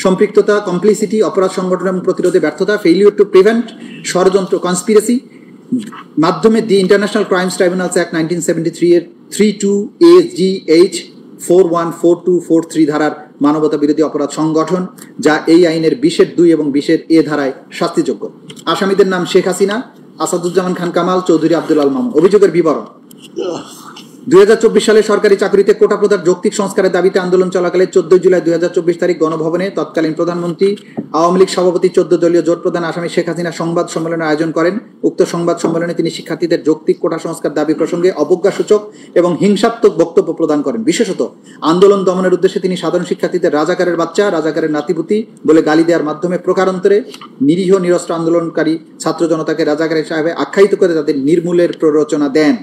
সম্পৃক্ততা, কমপ্লিসিটি, অপরাধ সংগঠন এবং প্রতিরোধে ব্যর্থতা, ফেইলিউর টু প্রিভেন্ট, ষড়যন্ত্র, কনস্পিরেসি মাধ্যমে the international crimes tribunals act 1973 এর 32AGH 414243 ধারার মানবতা বিরোধী অপরাধ সংগঠন, যা এই আইনের 20-এর 2 এবং 20-এর A ধারায় শাস্তিযোগ্য। আসামিদের নাম শেখ হাসিনা, আসাদুজ্জামান খান কামাল, চৌধুরী আব্দুল আল মামুন। অভিযোগের বিবরণ: 2024 সালে সরকারি চাকরিতে কোটা প্রদার যৌক্তিক সংস্কারের দাবিতে আন্দোলন চলাকালে 14 জুলাই 2024 তারিখ গণভবনে তৎকালীন প্রধানমন্ত্রী, আওয়ামী লীগ সভাপতি, 14 দলীয় জোট প্রধান আসামি শেখ হাসিনা সংবাদ সম্মেলনের আয়োজন করেন। উক্ত সংবাদ সম্মেলনে তিনি শিক্ষার্থীদের যৌক্তিক কোটা সংস্কার দাবি প্রসঙ্গে অবজ্ঞাসূচক এবং হিংসাত্মক বক্তব্য প্রদান করেন। বিশেষত আন্দোলন দমনের উদ্দেশ্যে তিনি সাধারণ শিক্ষার্থীদের রাজাকারের বাচ্চা, রাজাকারের নাতিপুতি বলে গালি দেওয়ার মাধ্যমে প্রকারান্তরে নিরীহ নিরস্ত্র আন্দোলনকারী ছাত্র জনতাকে রাজাকার হিসাবে আখ্যায়িত করে তাদের নির্মূলের প্ররোচনা দেন।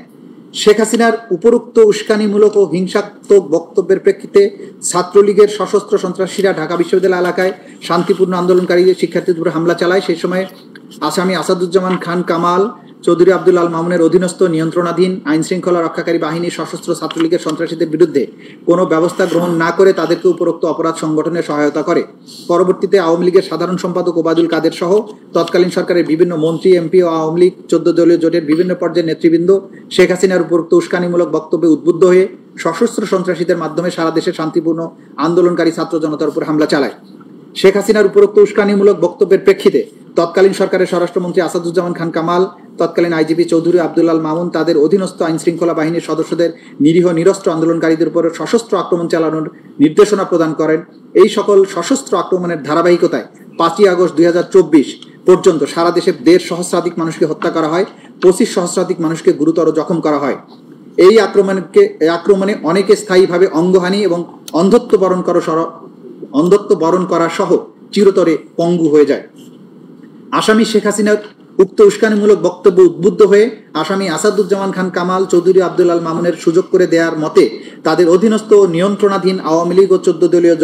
শেখ হাসিনার উপরোক্ত উস্কানিমূলক ও হিংসাত্মক বক্তব্যের প্রেক্ষিতে ছাত্রলীগের সশস্ত্র সন্ত্রাসীরা ঢাকা বিশ্ববিদ্যালয় এলাকায় শান্তিপূর্ণ আন্দোলনকারী শিক্ষার্থীদের উপরে হামলা চালায়। সেই সময় আসামি আসাদুজ্জামান খান কামাল, চৌধুরী আব্দুল আল মামুনের অধীনস্থ নিয়ন্ত্রণাধীন আইন শৃঙ্খলা রক্ষাকারী বাহিনী সশস্ত্র ছাত্রলীগের সন্ত্রাসীদের বিরুদ্ধে কোনো ব্যবস্থা গ্রহণ না করে তাদেরকে উপরোক্ত অপরাধ সংগঠনে সহায়তা করে। পরবর্তীতে আওয়ামী লীগের সাধারণ সম্পাদক ওবায়দুল কাদের সহ তৎকালীন সরকারের বিভিন্ন মন্ত্রী, এমপি ও আওয়ামী লীগ 14 দলীয় জোটের বিভিন্ন পর্যায়ের নেতৃবৃন্দ শেখ হাসিনার উপরোক্ত উস্কানিমূলক বক্তব্যে উদ্বুদ্ধ হয়ে সশস্ত্র সন্ত্রাসীদের মাধ্যমে সারা দেশে শান্তিপূর্ণ আন্দোলনকারী ছাত্র জনতার উপর হামলা চালায়। শেখ হাসিনার উপরোক্ত উস্কানিমূলক বক্তব্যের প্রেক্ষিতে তৎকালীন সরকারের স্বরাষ্ট্রমন্ত্রী আসাদুজ্জামান খান কামাল, তৎকালীন আইজিপি চৌধুরী আব্দুল আল মামুন তাদের অধীনস্থ আইন শৃঙ্খলা বাহিনীর সদস্যদের নিরীহ নিরস্ত্র আন্দোলনকারীদের উপর সশস্ত্র আক্রমণ চালানোর নির্দেশনা প্রদান করেন। এই সকল সশস্ত্র আক্রমণের ধারাবাহিকতায় 5ই আগস্ট 2024 পর্যন্ত সারা দেশে 1.5 সহস্রাধিক মানুষকে হত্যা করা হয়, 25 সহস্রাধিক মানুষকে গুরুতর জখম করা হয়। এই আক্রমণে অনেকে স্থায়ীভাবে অঙ্গহানি এবং অন্ধত্ব বরণ করা সহ চিরতরে পঙ্গু হয়ে যায়। আসামি শেখ হাসিনার উক্ত উস্কানিমূলক বক্তব্য উদ্বুদ্ধ হয়ে আসামি আসাদুজ্জামান খান কামাল, চৌধুরী আব্দুল আল মামুনের সুযোগ করে দেওয়ার মতে তাদের অধীনস্থ নিয়ন্ত্রণাধীন আওয়ামী লীগ ও 14 দলীয়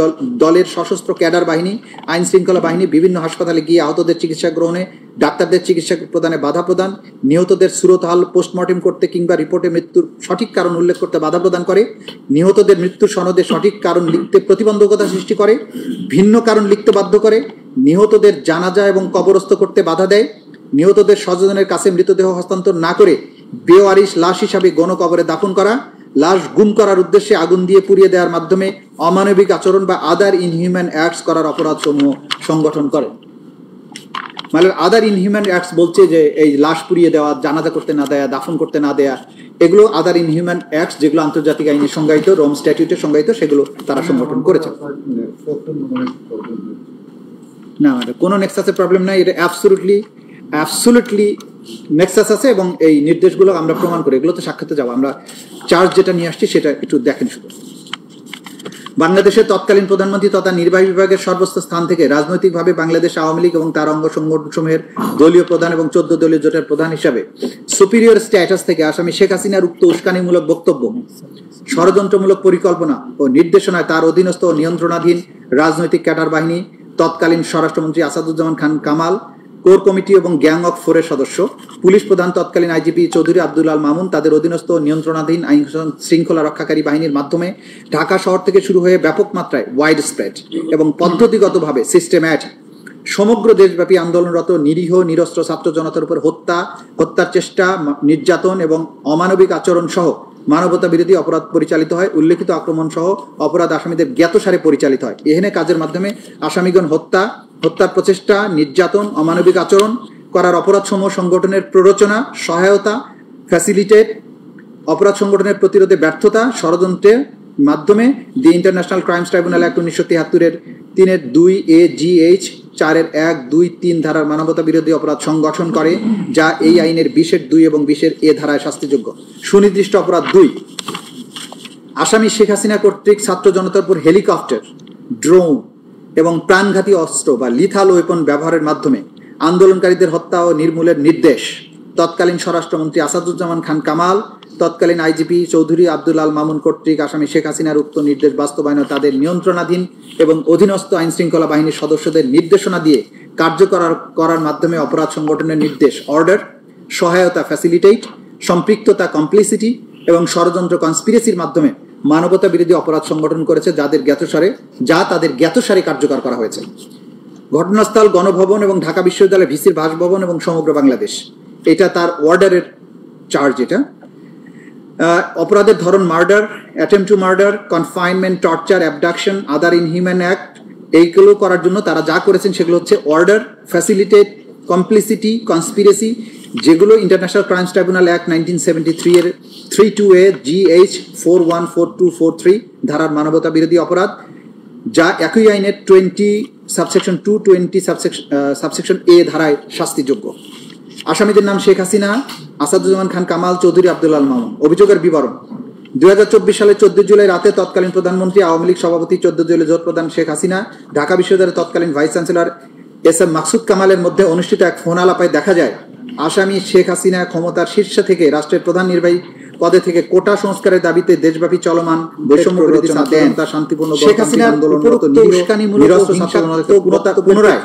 দলের সশস্ত্র ক্যাডার বাহিনী, আইন শৃঙ্খলা বাহিনী বিভিন্ন হাসপাতালে গিয়ে আহতদের চিকিৎসা গ্রহণে, ডাক্তারদের চিকিৎসা প্রদানে বাধা প্রদান, নিহতদের সুরতহাল পোস্টমর্টেম করতে কিংবা রিপোর্টে মৃত্যুর সঠিক কারণ উল্লেখ করতে বাধা প্রদান করে, নিহতদের মৃত্যুর সনদে সঠিক কারণ লিখতে প্রতিবন্ধকতা সৃষ্টি করে, ভিন্ন কারণ লিখতে বাধ্য করে, নিহতদের জানাজা এবং কবরস্থ করতে বাধা দেয়, নিহতদের স্বজনের কাছে মৃতদেহ হস্তান্তর না করে বেওয়ারিশ লাশ হিসাবে গণকবরে দাফন করা, লাশ গুম করার উদ্দেশ্যে আগুন দিয়ে পুড়িয়ে দেওয়ার মাধ্যমে অমানবিক আচরণ বা আদার ইনহিউম্যান অ্যাক্টস করার অপরাধসমূহ সংগঠন করে। মানে আদার ইনহিউম্যান অ্যাক্টস বলছে যে এই লাশ পুড়িয়ে দেওয়া, জানাজা করতে না দেয়া, দাফন করতে না দেয়া, এগুলো আদার ইনহিউম্যান অ্যাক্টস যেগুলো আন্তর্জাতিক আইনে সংজ্ঞায়িত, রোম স্ট্যাটিউটে সংজ্ঞায়িত, সেগুলো তারা সংগঠন করেছে। না, কোনো নেক্সাসের প্রবলেম নাই, এটা অ্যাবসলিউটলি নেক্সাস আছে এবং এই নির্দেশগুলো আমরা প্রমাণ করি। এগুলো তো সাক্ষাতে যাবো, আমরা চার্জ যেটা নিয়ে আসছি সেটা একটু দেখেন শুধু। বাংলাদেশের তৎকালীন প্রধানমন্ত্রী তথা নির্বাহী বিভাগের সর্বোচ্চ স্থান থেকে রাজনৈতিকভাবে বাংলাদেশ আওয়ামী লীগ এবং তার অঙ্গ সংগঠনসমূহের দলীয় প্রধান এবং 14 দলীয় জোটের প্রধান হিসাবে সুপিরিয়র স্ট্যাটাস থেকে আসামি শেখ হাসিনার উক্ত উস্কানিমূলক বক্তব্য, ষড়যন্ত্রমূলক পরিকল্পনা ও নির্দেশনায় তার অধীনস্থ ও নিয়ন্ত্রণাধীন রাজনৈতিক ক্যাডার বাহিনী, তৎকালীন স্বরাষ্ট্রমন্ত্রী আসাদুজ্জামান খান কামাল, কোর কমিটি এবং গ্যাং অফ 4 সদস্য, পুলিশ প্রধান তৎকালীন আইজিপি চৌধুরী আব্দুল আল মামুন তাদের অধীনস্থ নিয়ন্ত্রণাধীন আইন শৃঙ্খলা রক্ষাকারী বাহিনীর মাধ্যমে ঢাকা শহর থেকে শুরু হয়ে ব্যাপক মাত্রায় ওয়াইড স্প্রেড এবং পদ্ধতিগতভাবে সিস্টেম্যাটিক সমগ্র দেশব্যাপী আন্দোলনরত নিরীহ নিরস্ত্র ছাত্র জনতার উপর হত্যার চেষ্টা, নির্যাতন এবং অমানবিক আচরণ সহ মানবতা বিরোধী অপরাধ পরিচালিত হয়। উল্লেখিত আক্রমণ সহ অপরাধ আসামিদের জ্ঞাতসারে পরিচালিত হয়। এহেনে কাজের মাধ্যমে আসামিগণ হত্যার প্রচেষ্টা, নির্যাতন, অমানবিক আচরণ করার অপরাধসমূহ সংগঠনের প্ররোচনা, সহায়তা, ফ্যাসিলিটেট, অপরাধ সংগঠনের প্রতিরোধে ব্যর্থতা, ষড়যন্ত্রের মাধ্যমে the international crimes tribunal act 1973-এর 3-2AGH 4-1-2-3 ধারার মানবতা বিরোধী অপরাধ সংগঠন করে, যা এই আইনের 20-2 এবং 20-A ধারায় শাস্তিযোগ্য। সুনির্দিষ্ট অপরাধ 2, আসামি শেখ হাসিনা কর্তৃক ছাত্র জনতার উপর হেলিকপ্টার, ড্রোন এবং প্রাণঘাতী অস্ত্র বা লিথাল ওয়েপন ব্যবহারের মাধ্যমে আন্দোলনকারীদের হত্যা ও নির্মূলের নির্দেশ তৎকালীন স্বরাষ্ট্রমন্ত্রী আসাদুজ্জামান খান কামাল, তৎকালীন আইজিপি চৌধুরী আব্দুল আল মামুন কর্তৃক আসামি শেখ হাসিনার উক্ত নির্দেশ বাস্তবায়নে তাদের নিয়ন্ত্রণাধীন এবং অধীনস্থ আইন শৃঙ্খলা বাহিনীর সদস্যদের নির্দেশনা দিয়ে কার্যকর করার মাধ্যমে অপরাধ সংগঠনের নির্দেশ, অর্ডার, সহায়তা, ফ্যাসিলিটেট, সম্পৃক্ততা, কমপ্লিসিটি এবং ষড়যন্ত্র, কনস্পিরেসির মাধ্যমে মানবতা বিরোধী অপরাধ সংগঠন করেছে, যা তাদের জ্ঞাতসারে কার্যকর করা হয়েছে। ঘটনাস্থল গণভবন এবং ঢাকা বিশ্ববিদ্যালয় ভিসির বাসভবন এবং সমগ্র বাংলাদেশ। এটা তার অর্ডারের চার্জ। এটা অপরাধের ধরন murder, attempt to murder, confinement, torture, abduction, other inhuman act. এইগুলো করার জন্য তারা যা করেছেন সেগুলো হচ্ছে অর্ডার, ফ্যাসিলিটেট, কমপ্লিসিটি, কনস্পিরেসি, যেগুলো ইন্টারন্যাশনাল ক্রাইমস ট্রাইব্যুনাল অ্যাক্ট 1973 এর 32A GH 414243 ধারার মানবতা বিরোধী অপরাধ, যা একই আইনের 20 সাবসেকশন 220 সাবসেকশন A ধারায় শাস্তিযোগ্য। আসামিদের নাম শেখ হাসিনা, আসাদুজ্জামান খান কামাল, চৌধুরী আব্দুল আল মামুন। অভিযোগের বিবরণ: 2024 সালের 14 জুলাই রাতে তৎকালীন প্রধানমন্ত্রী, আওয়ামী লীগ সভাপতি, 14 জুলাই জোট প্রধান শেখ হাসিনা, ঢাকা বিশ্ববিদ্যালয়ের তৎকালীন ভাইস চ্যান্সেলর SM মাকসুদ কামালের মধ্যে অনুষ্ঠিত এক ফোন আলাপায় দেখা যায় আসামি শেখ হাসিনা ক্ষমতার শীর্ষে থেকে রাষ্ট্রের প্রধান নির্বাহী পদে থেকে কোটা সংস্কারের দাবিতে দেশব্যাপী চলমান বৈষম্য বিরোধী শান্তিপূর্ণ শেখ হাসিনা আন্দোলনরত পুনরায়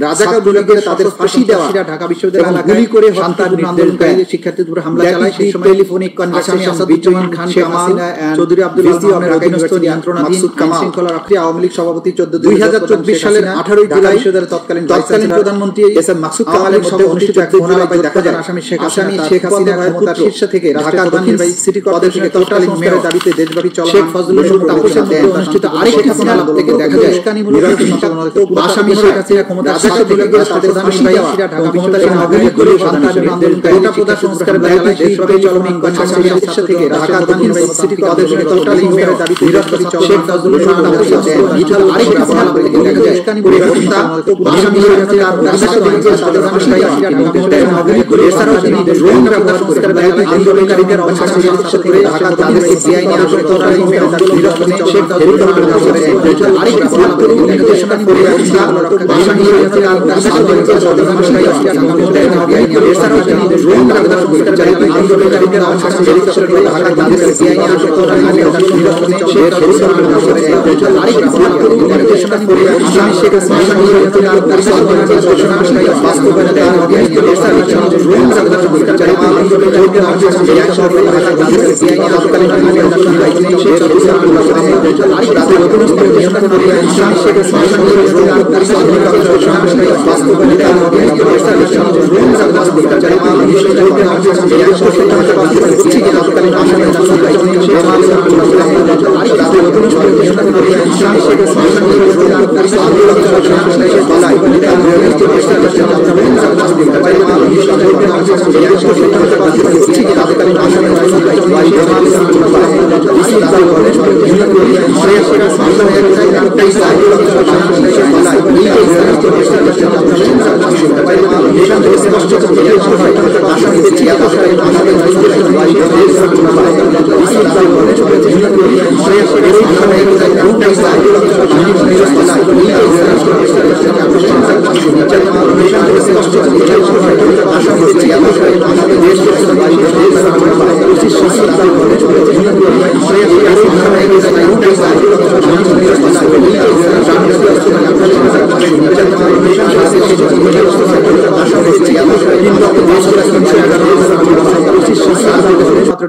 রাজাকার বলে তাদের ফাঁসি দেওয়া, ঢাকা বিশ্ববিদ্যালয় এলাকায় গুলি করে শান্তিপূর্ণ আন্দোলনকারীদের শিক্ষার্থীদের উপর হামলা চালায়। সেই সময় টেলিফোনিক কনভারসেশন আসাদুজ্জামান খান কামাল, চৌধুরী আব্দুল আল অধীনস্থ নিয়ন্ত্রণাধীন শৃঙ্খলা রক্ষী আওয়ামী লীগ সভাপতি 2024 সালের 18 জুলাই তৎকালীন প্রধানমন্ত্রী SM মাকসুদ কামালের মধ্যে অনুষ্ঠিত এক ফোন আলাপে দেখা যায় আসামি শেখ হাসিনা ক্ষমতার শীর্ষে থেকে রাষ্ট্রের প্রধান নির্বাহী সিটি কর্পোরেশনের তৎকালীন মেয়রের দাবিতে দেশব্যাপী চলমান শেখ ফজলুল তাপসের মধ্যে অনুষ্ঠিত আরেকটি ফোন আলাপ থেকে দেখা যায় আসামি শেখ হাসিনা ক্ষমতার শীর্ষে থেকে রাষ্ট্রের প্রধান নির্বাহী ঢাকা বিশ্ববিদ্যালয়ে করে শান্তিপূর্ণ আন্দোলনকারী কোটা প্রদান সংস্কারের দাবিতে দেশব্যাপী চলমান আসামি শীর্ষে থেকে রাষ্ট্রের প্রধান নির্বাহী সিটি কর্পোরেশনের তৎকালীন মেয়রের দাবিতে দেশব্যাপী চলমান শেখ ফজলুল তাপসের আরেকটি ফোন আলাপ থেকে দেখা যায় আসামি শেখ হাসিনা রাষ্ট্রের প্রধান নির্বাহী ঢাকা বিশ্ববিদ্যালয়ে করে এছাড়াও তিনি ড্রোন ব্যবহার সংস্কারের দাবিতে আন্দোলনকারীদের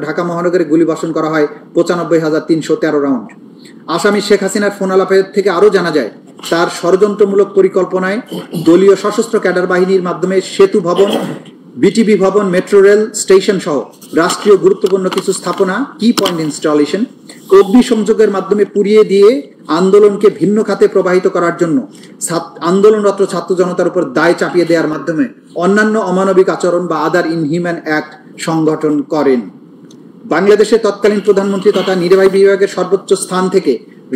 ঢাকা মহানগরে গুলিবর্ষণ করা হয় 95,313 রাউন্ড। আসামি শেখ হাসিনার ফোন আলাপের থেকে আরো জানা যায় তার ষড়যন্ত্রমূলক পরিকল্পনায় দলীয় সশস্ত্র ক্যাডার বাহিনীর মাধ্যমে সেতু ভবন, বিটিবি ভবন, মেট্রো রেল স্টেশন সহ রাষ্ট্রীয় গুরুত্বপূর্ণ কিছু স্থাপনা কি পয়েন্ট ইনস্টলেশন অগ্নিসংযোগের মাধ্যমে পুড়িয়ে দিয়ে আন্দোলনকে ভিন্ন খাতে প্রবাহিত করার জন্য আন্দোলনরত ছাত্র জনতার উপর দায় চাপিয়ে দেওয়ার মাধ্যমে অন্যান্য অমানবিক আচরণ বা আদার ইনহিউম্যান অ্যাক্ট সংগঠন করেন। বাংলাদেশের তৎকালীন প্রধানমন্ত্রী তথা নির্বাহী বিভাগের সর্বোচ্চ স্থান থেকে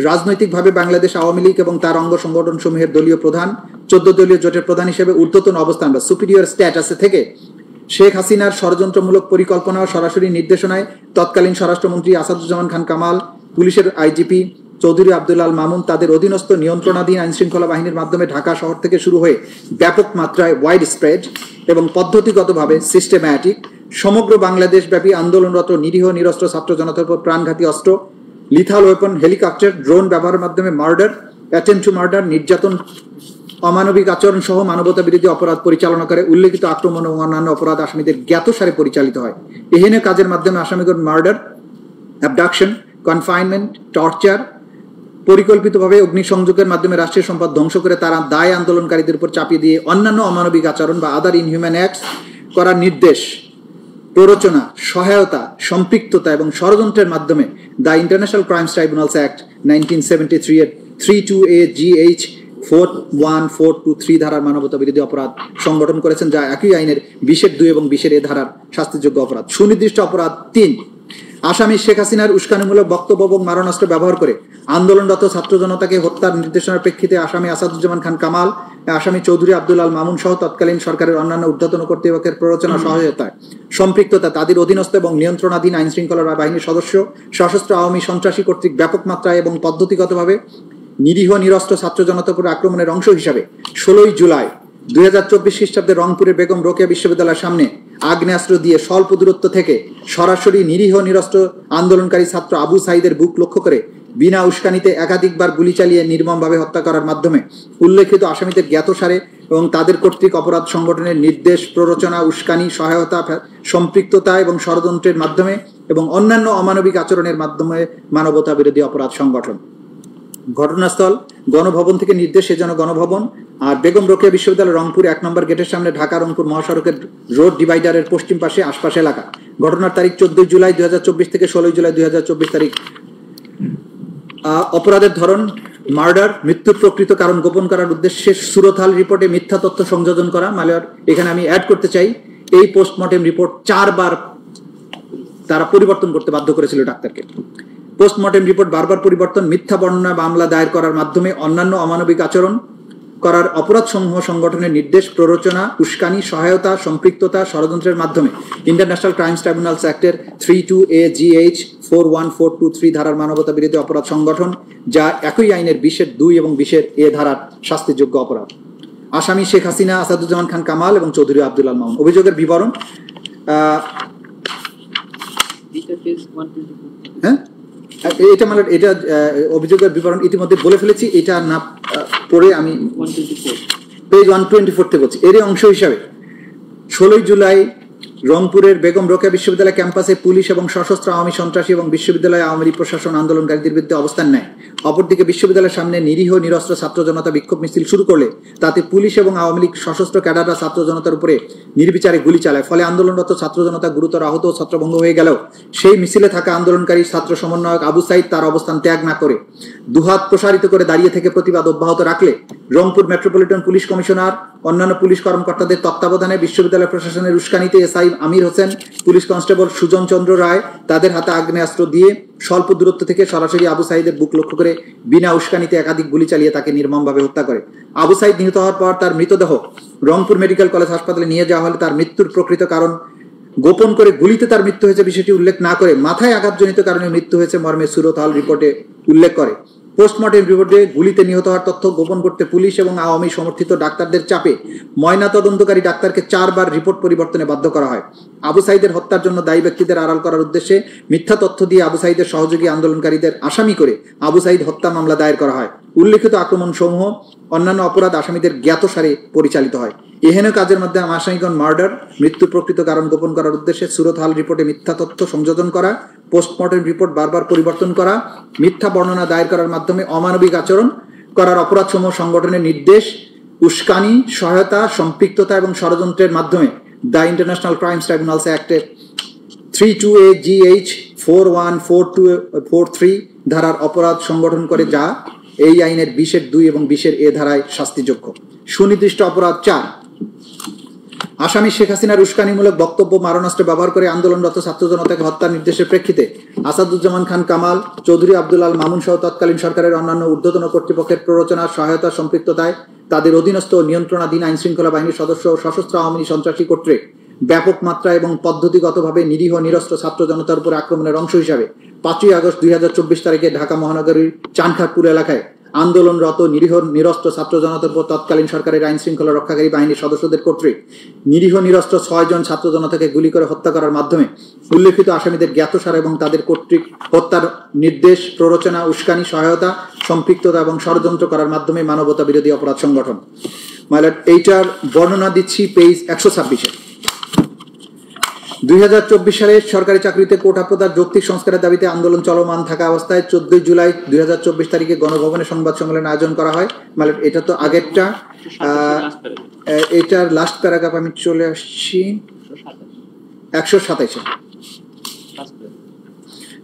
রাজনৈতিকভাবে বাংলাদেশ আওয়ামী লীগ এবং তার অঙ্গ সংগঠন সমূহের দলীয় প্রধান, 14 দলীয় জোটের প্রধান হিসেবে ঊর্ধ্বতন অবস্থান বা সুপিরিয়র স্ট্যাটাসে থেকে শেখ হাসিনার ষড়যন্ত্রমূলক পরিকল্পনা ও সরাসরি নির্দেশনায় তৎকালীন স্বরাষ্ট্রমন্ত্রী আসাদুজ্জামান খান কামাল, পুলিশের আইজিপি চৌধুরী আব্দুল আল মামুন তাদের অধীনস্থ নিয়ন্ত্রণাধীন আইন শৃঙ্খলা বাহিনীর মাধ্যমে ঢাকা শহর থেকে শুরু হয়ে ব্যাপক মাত্রায় ওয়াইড স্প্রেড এবং পদ্ধতিগতভাবে সিস্টেম্যাটিক সমগ্র বাংলাদেশ ব্যাপী আন্দোলনরত নিরীহ নিরস্ত্র ছাত্র জনতার উপর প্রাণঘাতী অস্ত্র, লিথাল ওয়েপন, হেলিকপ্টার, ড্রোন ব্যবহারের মাধ্যমে মার্ডার, অ্যাটেম্পট টু মার্ডার, নির্যাতন, অমানবিক আচরণ সহ মানবতা বিরোধী অপরাধ পরিচালনা করে উল্লেখিত আক্রমণ ও অন্যান্য অপরাধ আসামিদের জ্ঞাতসারে পরিচালিত হয়। এহেন কাজের মাধ্যমে আসামিগণ মার্ডার, অ্যাবডাকশন, কনফাইনমেন্ট, টর্চার, পরিকল্পিতভাবে অগ্নিসংযোগের মাধ্যমে রাষ্ট্রীয় সম্পদ ধ্বংস করে তারা দায় আন্দোলনকারীদের উপর চাপিয়ে দিয়ে অন্যান্য অমানবিক আচরণ বা আদার ইনহিউম্যান অ্যাক্টস করার নির্দেশ, প্ররোচনা, সহায়তা, সম্পৃক্ততা এবং ষড়যন্ত্রের মাধ্যমে the international crimes tribunals act 1973 এর 32A GH 41,423 ধারার মানবতা বিরোধী অপরাধ সংগঠন করেছেন, যা একই আইনের 20(2) এবং 20(a) ধারার শাস্তিযোগ্য অপরাধ। সুনির্দিষ্ট অপরাধ 3, আসামি শেখ হাসিনার উস্কানিমূলক বক্তব্য এবং মারণাস্ত্র ব্যবহার করে আন্দোলনরত ছাত্র জনতাকে হত্যার নির্দেশনার প্রেক্ষিতে আসামি আসাদুজ্জামান খান কামাল, আসামি চৌধুরী আব্দুল আল মামুন সহ তৎকালীন সরকারের অন্যান্য ঊর্ধ্বতন কর্তৃপক্ষের প্ররোচনা, সহায়তায়, সম্পৃক্ততা, তাদের অধীনস্থ এবং নিয়ন্ত্রণাধীন আইন শৃঙ্খলা বাহিনীর সদস্য, সশস্ত্র আওয়ামী সন্ত্রাসী কর্তৃক ব্যাপক মাত্রায় এবং পদ্ধতিগতভাবে নিরীহ নিরস্ত্র ছাত্র জনতার উপর আক্রমণের অংশ হিসাবে 16 জুলাই 2024 খ্রিস্টাব্দে রংপুরের বেগম রোকেয়া বিশ্ববিদ্যালয়ের সামনে আগ্নেয়াস্ত্র দিয়ে স্বল্প দূরত্ব থেকে সরাসরি নিরীহ নিরস্ত্র আন্দোলনকারী ছাত্র আবু সাইদের বুক লক্ষ্য করে বিনা উস্কানিতে একাধিকবার গুলি চালিয়ে নির্মমভাবে হত্যা করার মাধ্যমে উল্লেখিত আসামিদের জ্ঞাতসারে এবং তাদের কর্তৃক অপরাধ সংগঠনের নির্দেশ, প্ররোচনা, উস্কানি, সহায়তা, সম্পৃক্ততা এবং ষড়যন্ত্রের মাধ্যমে এবং অন্যান্য অমানবিক আচরণের মাধ্যমে মানবতা বিরোধী অপরাধ সংগঠন। ঘটনাস্থল গণভবন থেকে নির্দেশে যেন গণভবন আর বেগম রোকেয়া বিশ্ববিদ্যালয় রংপুর 1 নম্বর গেটের সামনে ঢাকা রংপুর মহাসড়কের রোড ডিভাইডারের পশ্চিম পাশে আশপাশে এলাকা। ঘটনার তারিখ 14 জুলাই 2024 থেকে 16 জুলাই 2024 তারিখ। অপরাধের ধরন মার্ডার, মৃত্যুর প্রকৃত কারণ গোপন করার উদ্দেশ্যে সুরতহাল রিপোর্টে মিথ্যা তথ্য সংযোজন করা। মালিয়ার এখানে আমি অ্যাড করতে চাই, এই পোস্টমর্টেম রিপোর্ট 4 বার তারা পরিবর্তন করতে বাধ্য করেছিল ডাক্তারকে। পোস্টমর্টেম রিপোর্ট বারবার পরিবর্তন, মিথ্যা বর্ণনা, মামলা দায়ের করার মাধ্যমে অন্যান্য অমানবিক আচরণ করার অপরাধসমূহ সংগঠনের নির্দেশ, প্ররোচনা, উস্কানি, সহায়তা, সম্পৃক্ততা, ষড়যন্ত্রের মাধ্যমে ইন্টারন্যাশনাল ক্রাইমস ট্রাইব্যুনালস অ্যাক্টের 32AGH 41423 ধারার মানবতা বিরোধী অপরাধ সংগঠন, যা একই আইনের 20(2) এবং 20(a) ধারার শাস্তিযোগ্য অপরাধ। আসামি শেখ হাসিনা, আসাদুজ্জামান খান কামাল এবং চৌধুরী আব্দুল আল মামুন। অভিযোগের বিবরণ, হ্যাঁ এটা মানে এটা অভিযোগের বিবরণ ইতিমধ্যে বলে ফেলেছি, এটা না পড়ে আমি পেজ 124 থেকে বলছি। এরই অংশ হিসাবে 16 জুলাই রংপুরের বেগম রোকেয়া বিশ্ববিদ্যালয় ক্যাম্পাসে পুলিশ এবং সশস্ত্র আওয়ামী সন্ত্রাসী এবং বিশ্ববিদ্যালয় আওয়ামী লীগ প্রশাসন আন্দোলনকারীদের বিরুদ্ধে অবস্থান নেয়। অপরদিকে বিশ্ববিদ্যালয়ের সামনে নিরীহ নিরস্ত্র ছাত্র জনতা বিক্ষোভ মিছিল শুরু করলে তাতে পুলিশ এবং আওয়ামী লীগ সশস্ত্র ক্যাডাররা ছাত্র জনতার উপরে নির্বিচারে গুলি চালায়। ফলে আন্দোলনরত ছাত্র জনতা গুরুতর আহত ও ছত্রভঙ্গ হয়ে গেলেও সেই মিছিলে থাকা আন্দোলনকারী ছাত্র সমন্বয়ক আবু সাইদ তার অবস্থান ত্যাগ না করে দুহাত প্রসারিত করে দাঁড়িয়ে থেকে প্রতিবাদ অব্যাহত রাখলে রংপুর মেট্রোপলিটন পুলিশ কমিশনার, অন্যান্য পুলিশ কর্মকর্তাদের তত্ত্বাবধানে বিশ্ববিদ্যালয় প্রশাসনের উস্কানিতে SI Amir Hossain, police constable Sujan চন্দ্র রায় তাদের হাতে আগ্নেয়াস্ত্র দিয়ে স্বল্প দূরত্ব থেকে সরাসরি আবু সাইদের বুক লক্ষ্য করে বিনা উস্কানিতে একাধিক গুলি চালিয়ে তাকে নির্মমভাবে হত্যা করে। আবু সাইদ নিহত হওয়ার পর তার মৃতদেহ রংপুর মেডিকেল কলেজ হাসপাতালে নিয়ে যাওয়া হলে তার মৃত্যুর প্রকৃত কারণ গোপন করে গুলিতে তার মৃত্যু হয়েছে বিষয়টি উল্লেখ না করে মাথায় আঘাতজনিত কারণে মৃত্যু হয়েছে মর্মে সুরতহাল রিপোর্টে উল্লেখ করে। পোস্টমর্টেম রিপোর্টে গুলিতে নিহত হওয়ার তথ্য গোপন করতে পুলিশ এবং আওয়ামী সমর্থিত ডাক্তারদের চাপে ময়না তদন্তকারী ডাক্তারকে 4 বার রিপোর্ট পরিবর্তনে বাধ্য করা হয়। আবু সাইদের হত্যার জন্য দায়ী ব্যক্তিদের আড়াল করার উদ্দেশ্যে মিথ্যা তথ্য দিয়ে আবু সাইদের সহযোগী আন্দোলনকারীদের আসামি করে আবু সাইদ হত্যা মামলা দায়ের করা হয়। উল্লেখিত আক্রমণ সমূহ অন্যান্য অপরাধ আসামিদের জ্ঞাতসারে পরিচালিত হয়। এহেন কাজের মধ্যে আসামিগণ মার্ডার, মৃত্যুর প্রকৃত কারণ গোপন করার উদ্দেশ্যে সুরতহাল রিপোর্টে মিথ্যা তথ্য সংযোজন করা, পোস্টমর্টেম রিপোর্ট বারবার পরিবর্তন করা, মিথ্যা বর্ণনা দায়ের করার মাধ্যমে অমানবিক আচরণ করার অপরাধসমূহ সংগঠনের নির্দেশ, উস্কানি, সহায়তা, সম্পৃক্ততা এবং ষড়যন্ত্রের মাধ্যমে দ্য ইন্টারন্যাশনাল ক্রাইমস ট্রাইব্যুনালস অ্যাক্টের 32AGH 41423 ধারার অপরাধ সংগঠন করে, যা এই আইনের 20(2) এবং 20(a) ধারায় শাস্তিযোগ্য। সুনির্দিষ্ট অপরাধ 4, আসামি শেখ হাসিনার উস্কানিমূলক বক্তব্য, মারণাস্ত্র ব্যবহার করে আন্দোলনরত ছাত্র জনতাকে হত্যার নির্দেশের প্রেক্ষিতে আসাদুজ্জামান খান কামাল, চৌধুরী আব্দুল আল মামুন সহ তৎকালীন সরকারের অন্যান্য ঊর্ধ্বতন কর্তৃপক্ষের প্ররোচনা, সহায়তা, সম্পৃক্ততায়, তাদের অধীনস্থ নিয়ন্ত্রণাধীন আইন শৃঙ্খলা বাহিনীর সদস্য ও সশস্ত্র আওয়ামী সন্ত্রাসী কর্তৃক ব্যাপক মাত্রা এবং পদ্ধতিগতভাবে নিরীহ নিরস্ত্র ছাত্র জনতার উপর আক্রমণের অংশ হিসাবে 5 আগস্ট 2024 তারিখে ঢাকা মহানগরীর চানখাঁরপুর এলাকায় আন্দোলনরত নিরীহ নিরস্ত্র ছাত্র জনতার উপর তৎকালীন সরকারের আইন শৃঙ্খলা রক্ষাকারী বাহিনীর সদস্যদের কর্তৃক নিরীহ নিরস্ত্র 6 জন ছাত্র জনতাকে গুলি করে হত্যা করার মাধ্যমে উল্লেখিত আসামিদের জ্ঞাতসার এবং তাদের কর্তৃক হত্যার নির্দেশ, প্ররোচনা, উস্কানি, সহায়তা, সম্পৃক্ততা এবং ষড়যন্ত্র করার মাধ্যমে মানবতা বিরোধী অপরাধ সংগঠন। এইটার বর্ণনা দিচ্ছি পেজ 126-এ। 2024 সালে সরকারি চাকরিতে কোটা প্রদার যৌক্তিক সংস্কারের দাবিতে আন্দোলন চলমান থাকা অবস্থায় 14 জুলাই 2024 তারিখে গণভবনে সংবাদ সম্মেলন আয়োজন করা হয়। মানে এটা তো আগেরটা, এটার লাস্ট প্যারাগ্রাফ আমি চলে আসছি 127-এ।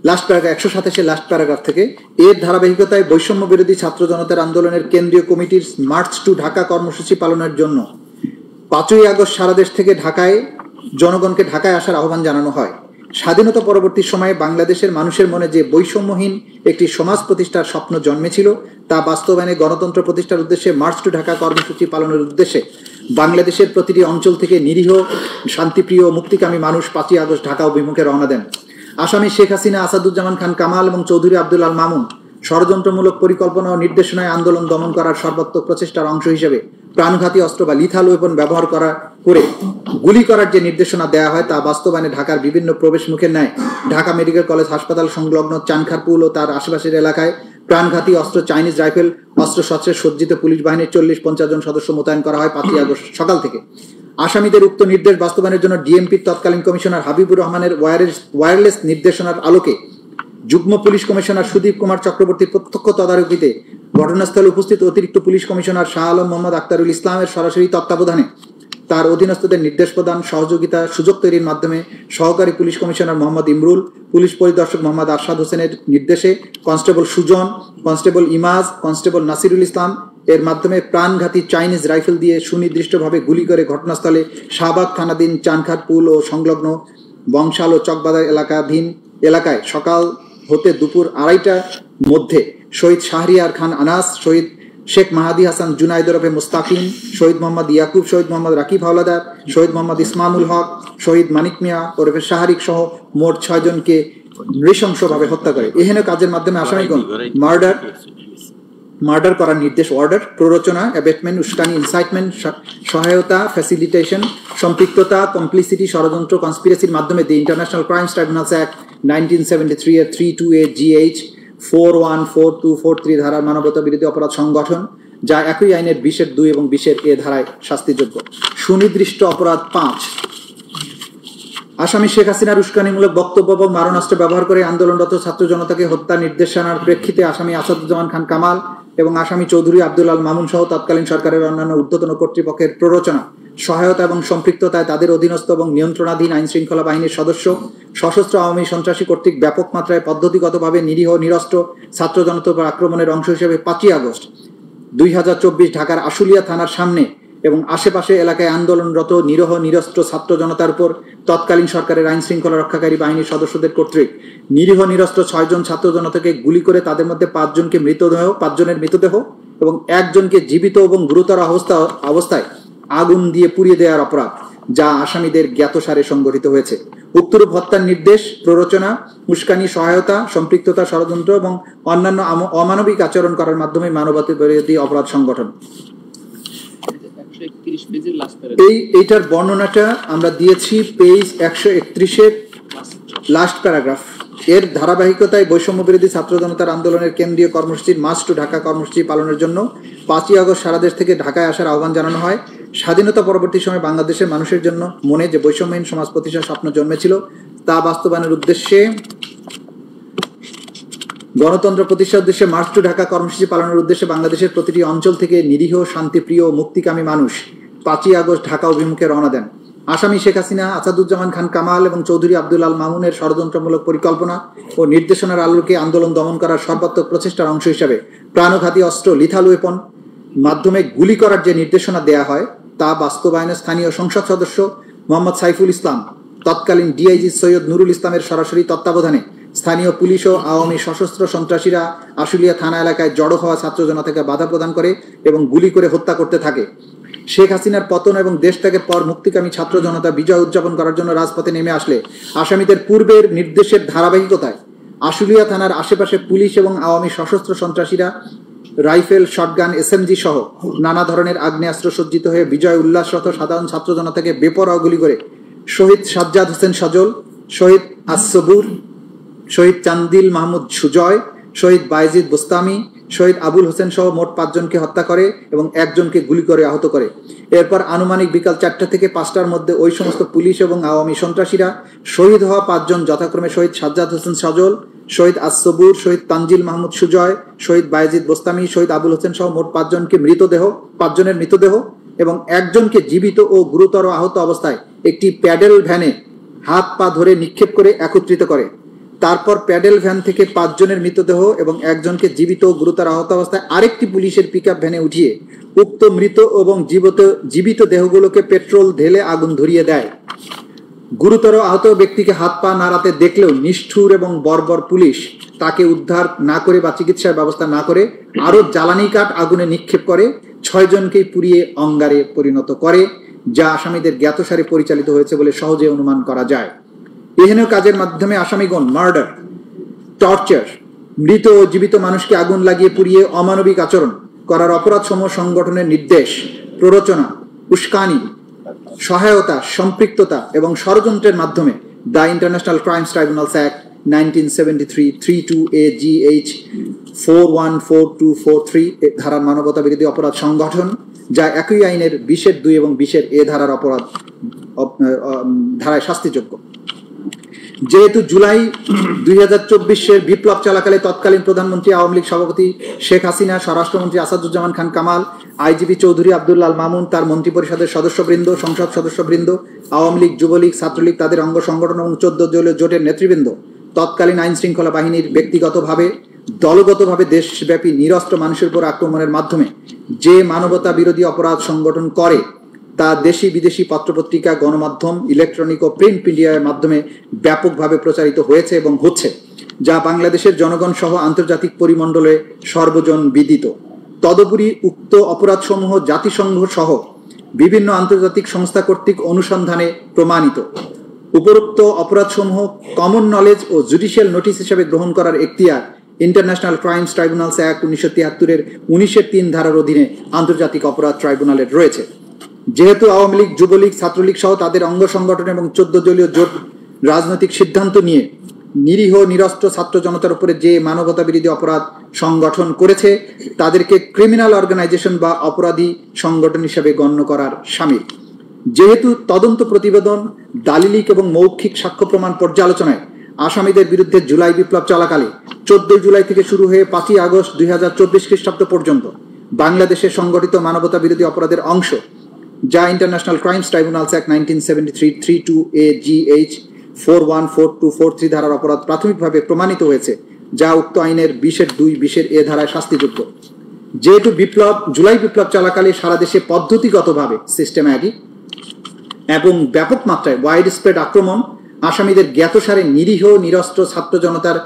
লাস্ট প্যারাগ্রাফ 127 লাস্ট প্যারাগ্রাফ থেকে, এর ধারাবাহিকতায় বৈষম্য বিরোধী ছাত্র জনতার আন্দোলনের কেন্দ্রীয় কমিটির মার্চ টু ঢাকা কর্মসূচি পালনের জন্য 5ই আগস্ট সারা দেশ থেকে জনগণকে ঢাকায় আসার আহ্বান জানানো হয়। স্বাধীনতা পরবর্তী সময়ে বাংলাদেশের মানুষের মনে যে বৈষম্যহীন একটি সমাজ প্রতিষ্ঠার স্বপ্ন জন্মেছিল তা বাস্তবায়নে গণতন্ত্র প্রতিষ্ঠার উদ্দেশ্যে মার্চ টু ঢাকা কর্মসূচি পালনের উদ্দেশ্যে বাংলাদেশের প্রতিটি অঞ্চল থেকে নিরীহ শান্তিপ্রিয় মুক্তিকামী মানুষ 5ই আগস্ট ঢাকা অভিমুখে রওনা দেন। আসামি শেখ হাসিনা, আসাদুজ্জামান খান কামাল এবং চৌধুরী আব্দুল আল মামুন ষড়যন্ত্রমূলক পরিকল্পনা ও নির্দেশনায় আন্দোলন দমন করার সর্বাত্মক প্রচেষ্টার অংশ হিসেবে প্রাণঘাতী অস্ত্র বা লিথাল ওয়েপন ব্যবহার করে গুলি করার যে নির্দেশনা দেওয়া হয় তা বাস্তবায়নে ঢাকার বিভিন্ন প্রবেশ মুখের ন্যায় ঢাকা মেডিকেল কলেজ হাসপাতাল সংলগ্ন চানখারপুল ও তার আশেপাশের এলাকায় প্রাণঘাতী অস্ত্র, চাইনিজ রাইফেল, অস্ত্রশস্ত্রে সজ্জিত পুলিশ বাহিনীর 40-50 জন সদস্য মোতায়েন করা হয় 5ই আগস্ট সকাল থেকে। আসামিদের উক্ত নির্দেশ বাস্তবায়নের জন্য ডিএমপির তৎকালীন কমিশনার হাবিবুর রহমানের ওয়্যারলেস নির্দেশনার আলোকে যুগ্ম পুলিশ কমিশনার সুদীপ কুমার চক্রবর্তীর প্রত্যক্ষ তদারকিতে ঘটনাস্থলে উপস্থিত অতিরিক্ত পুলিশ কমিশনার শাহ আলম মোহাম্মদ আক্তারুল ইসলামের সরাসরি তত্ত্বাবধানে তার অধীনস্থদের নির্দেশ প্রদান, সহযোগিতা, সুযোগ তৈরির মাধ্যমে সহকারী police commissioner Mohammad Imrul, police পরিদর্শক মোহাম্মদ আরশাদ হোসেনের নির্দেশে constable Sujan, constable Imaj, constable Nasirul Islam এর মাধ্যমে প্রাণঘাতী চাইনিজ রাইফেল দিয়ে সুনির্দিষ্টভাবে গুলি করে ঘটনাস্থলে শাহবাগ থানাধীন চানখারপুল ও সংলগ্ন বংশাল ও চকবাজার এলাকায় সকাল হতে দুপুর 2:30টার মধ্যে শহীদ শাহরিয়ার খান আনাস, শহীদ শেখ মাহাদি হাসান জুনাইদ ওরফে মুস্তাকিম, শহীদ মোহাম্মদ ইয়াকুব, শহীদ মোহাম্মদ রাকিব হাওলাদার, শহীদ মোহাম্মদ ইসমামুল হক, শহীদ মানিক মিয়া ওরফে শাহরিক সহ মোট 6 জনকে নৃশংসভাবে হত্যা করে। এহেন কাজের মাধ্যমে আসামিগণ মার্ডার করার নির্দেশ, অর্ডার, প্ররোচনা, অ্যাবেটমেন্ট, উস্কানি, ইনসাইটমেন্ট, সহায়তা, ফ্যাসিলিটেশন, সম্পৃক্ততা, কমপ্লিসিটি, ষড়যন্ত্র, কনস্পিরেসির মাধ্যমে the international crimes tribunals act 1973 এর 328 GH 414243 ধারার মানবতা বিরোধী অপরাধ সংগঠন, যা একই আইনের 20(2) এবং 20(a) ধারায় শাস্তিযোগ্য। সুনির্দিষ্ট অপরাধ 5, আসামি শেখ হাসিনার উস্কানিমূলক বক্তব্য এবং মারণাস্ত্র ব্যবহার করে আন্দোলনরত ছাত্র জনতাকে হত্যা নির্দেশনার প্রেক্ষিতে আসামি আসাদুজ্জামান খান কামাল এবং আসামি চৌধুরী আব্দুল আল মামুন সহ তৎকালীন সরকারের অন্যান্য ঊর্ধ্বতন কর্তৃপক্ষের প্ররোচনা, সহায়তা এবং সম্পৃক্ততায় তাদের অধীনস্থ এবং নিয়ন্ত্রণাধীন আইন শৃঙ্খলা বাহিনীর সদস্য, সশস্ত্র আওয়ামী সন্ত্রাসী কর্তৃক ব্যাপক মাত্রায় পদ্ধতিগতভাবে নিরীহ নিরস্ত্র ছাত্র জনতার উপর আক্রমণের অংশ হিসেবে 5ই আগস্ট 2024 ঢাকার আশুলিয়া থানার সামনে এবং আশেপাশে এলাকায় আন্দোলনরত নিরীহ নিরস্ত্র ছাত্র জনতার উপর তৎকালীন সরকারের আইন শৃঙ্খলা রক্ষাকারী বাহিনীর সদস্যদের কর্তৃক নিরীহ নিরস্ত্র 6 জন ছাত্র জনতাকে গুলি করে তাদের মধ্যে 5 জনের মৃতদেহ এবং 1 জনকে জীবিত এবং গুরুতর অবস্থায় আগুন দিয়ে পুড়িয়ে দেওয়ার অপরাধ, যা আসামিদের জ্ঞাতসারে সংগঠিত হয়েছে। উক্তরূপ হত্যার নির্দেশ, প্ররোচনা, উস্কানি, সহায়তা, সম্পৃক্ততা, ষড়যন্ত্র এবং অন্যান্য অমানবিক আচরণ করার মাধ্যমে মানবতা বিরোধী অপরাধ সংগঠন। এইটার বর্ণনাটা আমরা দিয়েছি পেজ 131 লাস্ট প্যারাগ্রাফ। এর ধারাবাহিকতায় বৈষম্য বিরোধী ছাত্র জনতার আন্দোলনের কেন্দ্রীয় কর্মসূচির মার্চ টু ঢাকা কর্মসূচি পালনের জন্য 5ই আগস্ট সারা দেশ থেকে ঢাকায় আসার আহ্বান জানানো হয়। স্বাধীনতা পরবর্তী সময়ে বাংলাদেশের মানুষের জন্য মনে যে বৈষম্যহীন সমাজ প্রতিষ্ঠার স্বপ্ন জন্মেছিল তা বাস্তবায়নের উদ্দেশ্যে গণতন্ত্র প্রতিষ্ঠার উদ্দেশ্যে মার্চ টু ঢাকা কর্মসূচি পালনের উদ্দেশ্যে বাংলাদেশের প্রতিটি অঞ্চল থেকে নিরীহ শান্তিপ্রিয় মুক্তিকামী মানুষ 5ই আগস্ট ঢাকা অভিমুখে রওনা দেন। আসামি শেখ হাসিনা, আসাদুজ্জামান খান কামাল এবং চৌধুরী আব্দুল আল মামুনের ষড়যন্ত্রমূলক পরিকল্পনা ও নির্দেশনার আলোকে আন্দোলন দমন করার সর্বাত্মক প্রচেষ্টার অংশ হিসাবে প্রাণঘাতী অস্ত্র, লিথাল ওয়েপন মাধ্যমে গুলি করার যে নির্দেশনা দেয়া হয় তা বাস্তবায়নে স্থানীয় সংসদ সদস্য মোহাম্মদ সাইফুল ইসলাম, তৎকালীন ডিআইজি সৈয়দ নুরুল ইসলামের সরাসরি তত্ত্বাবধানে স্থানীয় পুলিশ ও আওয়ামী সশস্ত্র সন্ত্রাসীরা আশুলিয়া থানা এলাকায় জড়ো হওয়া ছাত্র জনতাকে বাধা প্রদান করে এবং গুলি করে হত্যা করতে থাকে। শেখ হাসিনার পতন এবং দেশ ত্যাগের পর মুক্তিকামী ছাত্র জনতা বিজয় উদযাপন করার জন্য রাজপথে নেমে আসলে আসামিদের পূর্বের নির্দেশের ধারাবাহিকতায় আশুলিয়া থানার আশেপাশে পুলিশ এবং আওয়ামী সশস্ত্র সন্ত্রাসীরা রাইফেল, শটগান, এসএমজি সহ নানা ধরনের আগ্নেয়াস্ত্র সজ্জিত হয়ে বিজয় উল্লাসরত সাধারণ ছাত্র জনতাকে বেপরোয়া গুলি করে শহীদ সাজ্জাদ হোসেন সজল, শহীদ আসবুর, শহীদ চান্দিল মাহমুদ সুজয়, শহীদ বাইজিদ বোস্তামি, শহীদ আবুল হোসেন সহ মোট 5 জনকে হত্যা করে এবং 1 জনকে গুলি করে আহত করে। এরপর আনুমানিক বিকাল 4টা থেকে 5টার মধ্যে ওই সমস্ত পুলিশ এবং আওয়ামী সন্ত্রাসীরা শহীদ হওয়া 5 জন যথাক্রমে শহীদ সাজ্জাদ হোসেন সজল, শহীদ আসবুর, শহীদ তানজিল মাহমুদ সুজয়, শহীদ বাইজিদ বোস্তামি, শহীদ আবুল হোসেন সহ মোট 5 জনকে 5 জনের মৃতদেহ এবং 1 জনকে জীবিত ও গুরুতর আহত অবস্থায় একটি প্যাডেল ভ্যানে হাত পা ধরে নিক্ষেপ করে একত্রিত করে। তারপর প্যাডেল ভ্যান থেকে 5 জনের মৃতদেহ এবং একজনকে জীবিত ও গুরুতর আহত অবস্থায় আরেকটি পুলিশের পিকআপ ভ্যানে উঠিয়ে উক্ত মৃত এবং জীবিত দেহগুলোকে পেট্রোল ঢেলে আগুন ধরিয়ে দেয়। গুরুতর আহত ব্যক্তিকে হাত পা নাড়াতে দেখলেও নিষ্ঠুর এবং বর্বর পুলিশ তাকে উদ্ধার না করে বা চিকিৎসার ব্যবস্থা না করে আরো জ্বালানি কাঠ আগুনে নিক্ষেপ করে 6 জনকেই পুড়িয়ে অঙ্গারে পরিণত করে, যা আসামিদের জ্ঞাতসারে পরিচালিত হয়েছে বলে সহজে অনুমান করা যায়। এহেন কাজের মাধ্যমে আসামিগণ মার্ডার, টর্চার, মৃত ও জীবিত মানুষকে আগুন লাগিয়ে পুড়িয়ে অমানবিক আচরণ করার অপরাধসমূহ সংগঠনের নির্দেশ, প্ররোচনা, উস্কানি, সহায়তা, সম্পৃক্ততা এবং ষড়যন্ত্রের মাধ্যমে the international crimes tribunals act 1973 32AGH 414243 ধারার মানবতা বিরোধী অপরাধ সংগঠন, যা একই আইনের 20(2) এবং 20(a) ধারার অপরাধ ধারায় শাস্তিযোগ্য। যেহেতু জুলাই 2024 বিপ্লব চলাকালে তৎকালীন প্রধানমন্ত্রী আওয়ামী লীগ সভাপতি শেখ হাসিনা, স্বরাষ্ট্রমন্ত্রী আসাদুজ্জামান খান কামাল, আইজিপি চৌধুরী আব্দুল আল মামুন, তার মন্ত্রিপরিষদের সদস্যবৃন্দ, সংসদ সদস্যবৃন্দ, আওয়ামী লীগ, যুবলীগ, ছাত্রলীগ, তাদের অঙ্গ সংগঠন এবং 14 দলীয় জোটের নেতৃবৃন্দ তৎকালীন আইন শৃঙ্খলা বাহিনীর ব্যক্তিগতভাবে দলগতভাবে দেশব্যাপী নিরস্ত্র মানুষের উপর আক্রমণের মাধ্যমে যে মানবতা বিরোধী অপরাধ সংগঠন করে তা দেশি বিদেশি পত্রপত্রিকা, গণমাধ্যম, ইলেকট্রনিক ও প্রিন্ট মিডিয়ার মাধ্যমে ব্যাপকভাবে প্রচারিত হয়েছে এবং হচ্ছে, যা বাংলাদেশের জনগণ সহ আন্তর্জাতিক পরিমণ্ডলে সর্বজন বিদিত। তদুপরি উক্ত অপরাধসমূহ জাতিসংঘ সহ বিভিন্ন আন্তর্জাতিক সংস্থা কর্তৃক অনুসন্ধানে প্রমাণিত। উপরোক্ত অপরাধসমূহ কমন নলেজ ও জুডিশিয়াল নোটিশ হিসেবে গ্রহণ করার এখতিয়ার ইন্টারন্যাশনাল ক্রাইমস ট্রাইব্যুনালস অ্যাক্ট 1973 19(3) ধারার অধীনে আন্তর্জাতিক অপরাধ ট্রাইব্যুনালের রয়েছে। যেহেতু আওয়ামী লীগ, যুবলীগ, ছাত্রলীগ সহ তাদের অঙ্গ সংগঠন এবং 14 দলীয় জোট রাজনৈতিক সিদ্ধান্ত নিয়ে নিরীহ নিরস্ত্র ছাত্র জনতার উপরে যে মানবতা বিরোধী অপরাধ সংগঠন করেছে তাদেরকে ক্রিমিনাল অর্গানাইজেশন বা অপরাধী সংগঠন হিসেবে গণ্য করার শামিল। যেহেতু তদন্ত প্রতিবেদন, দালিলিক এবং মৌখিক সাক্ষ্য প্রমাণ পর্যালোচনায় আসামিদের বিরুদ্ধে জুলাই বিপ্লব চলাকালে 14 জুলাই থেকে শুরু হয়ে 5 আগস্ট 2024 খ্রিস্টাব্দ পর্যন্ত বাংলাদেশে সংগঠিত মানবতা বিরোধী অপরাধের অংশ, যা international crimes tribunals act 1973 32AGH 414243 ধারার অপরাধ প্রাথমিকভাবে প্রমাণিত হয়েছে, যা উক্ত আইনের 20(2) 20(a) ধারায় শাস্তিযোগ্য। যেহেতু জুলাই বিপ্লব চলাকালে সারা দেশে পদ্ধতিগতভাবে সিস্টেম্যাটিক এবং ব্যাপক মাত্রায় ওয়াইড স্প্রেড আক্রমণ আসামিদের জ্ঞাতসারে নিরীহ নিরস্ত্র ছাত্র জনতার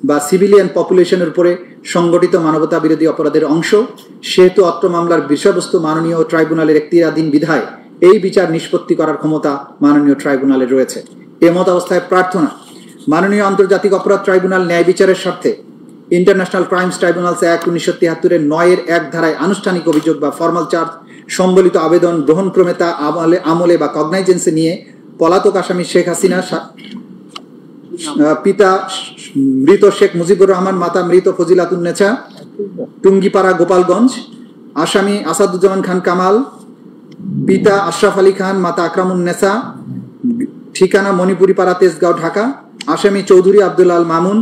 বা সিভিলিয়ান পপুলেশনের উপরে সংগঠিত মানবতা বিরোধী অপরাধের অংশ, সেহেতু অত্র মামলার বিষয়বস্তু মাননীয় ট্রাইব্যুনালের এখতিয়ারাধীন বিধায় এই বিচার নিষ্পত্তি করার ক্ষমতা মাননীয় ট্রাইব্যুনালের রয়েছে। এমত অবস্থায় প্রার্থনা মাননীয় আন্তর্জাতিক অপরাধ ট্রাইব্যুনাল ন্যায় বিচারের স্বার্থে ইন্টারন্যাশনাল ক্রাইমস ট্রাইব্যুনালস অ্যাক্ট 1973 9(1) ধারায় আনুষ্ঠানিক অভিযোগ বা ফর্মাল চার্জ সম্বলিত আবেদন গ্রহণক্রমে তা আমলে বা কগনাইজেন্সে নিয়ে পলাতক আসামি শেখ হাসিনা, পিতা মৃত শেখ মুজিবুর রহমান, মাতা মৃত ফজিলাতুন্নেছা, টুঙ্গিপাড়া, গোপালগঞ্জ, আসামি আসাদুজ্জামান খান কামাল, পিতা আশরাফ আলী খান, মাতা আকরামুন্নেছা, ঠিকানা মণিপুরিপাড়া, তেজগাঁও, ঢাকা, আসামি চৌধুরী আব্দুল আল মামুন,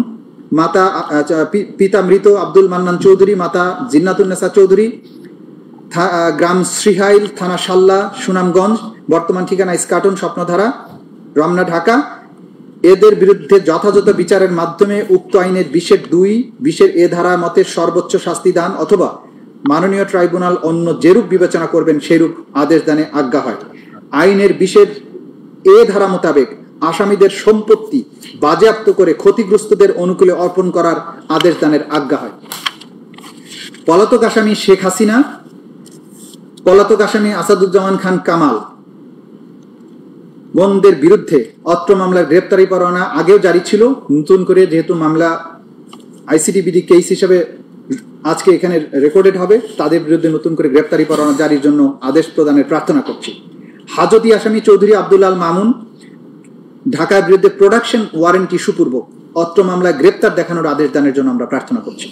পিতা মৃত আব্দুল মান্নান চৌধুরী, মাতা জিন্নাতুন্নেছা চৌধুরী, গ্রাম শ্রীহাইল, থানা সাল্লা, সুনামগঞ্জ, বর্তমান ঠিকানা ইস্কাটন, স্বপ্নধারা, রমনা, ঢাকা। এদের বিরুদ্ধে যথাযথ বিচারের মাধ্যমে উক্ত আইনের 20(2) 20(a) ধারা মতে সর্বোচ্চ শাস্তি দান অথবা মাননীয় ট্রাইব্যুনাল অন্য যেরূপ বিবেচনা করবেন সেরূপ আদেশ দানে আজ্ঞা হয়। আইনের 20(a) ধারা মোতাবেক আসামিদের সম্পত্তি বাজেয়াপ্ত করে ক্ষতিগ্রস্তদের অনুকূলে অর্পণ করার আদেশ দানের আজ্ঞা হয়। পলাতক আসামি শেখ হাসিনা, পলাতক আসামি আসাদুজ্জামান খান কামাল গণদের বিরুদ্ধে অত্র মামলার গ্রেপ্তারি পরোয়ানা আগেও জারি ছিল। নতুন করে যেহেতু মামলা আইসিটিবিডি কেস হিসেবে আজকে এখানে রেকর্ডেড হবে, তাদের বিরুদ্ধে নতুন করে গ্রেপ্তারি পরোয়ানা জারির জন্য আদেশ প্রদানের প্রার্থনা করছি। হাজতি আসামি চৌধুরী আব্দুল আল মামুন ঢাকার বিরুদ্ধে প্রোডাকশন ওয়ারেন্ট ইস্যুপূর্বক অত্র মামলায় গ্রেপ্তার দেখানোর আদেশ দানের জন্য আমরা প্রার্থনা করছি।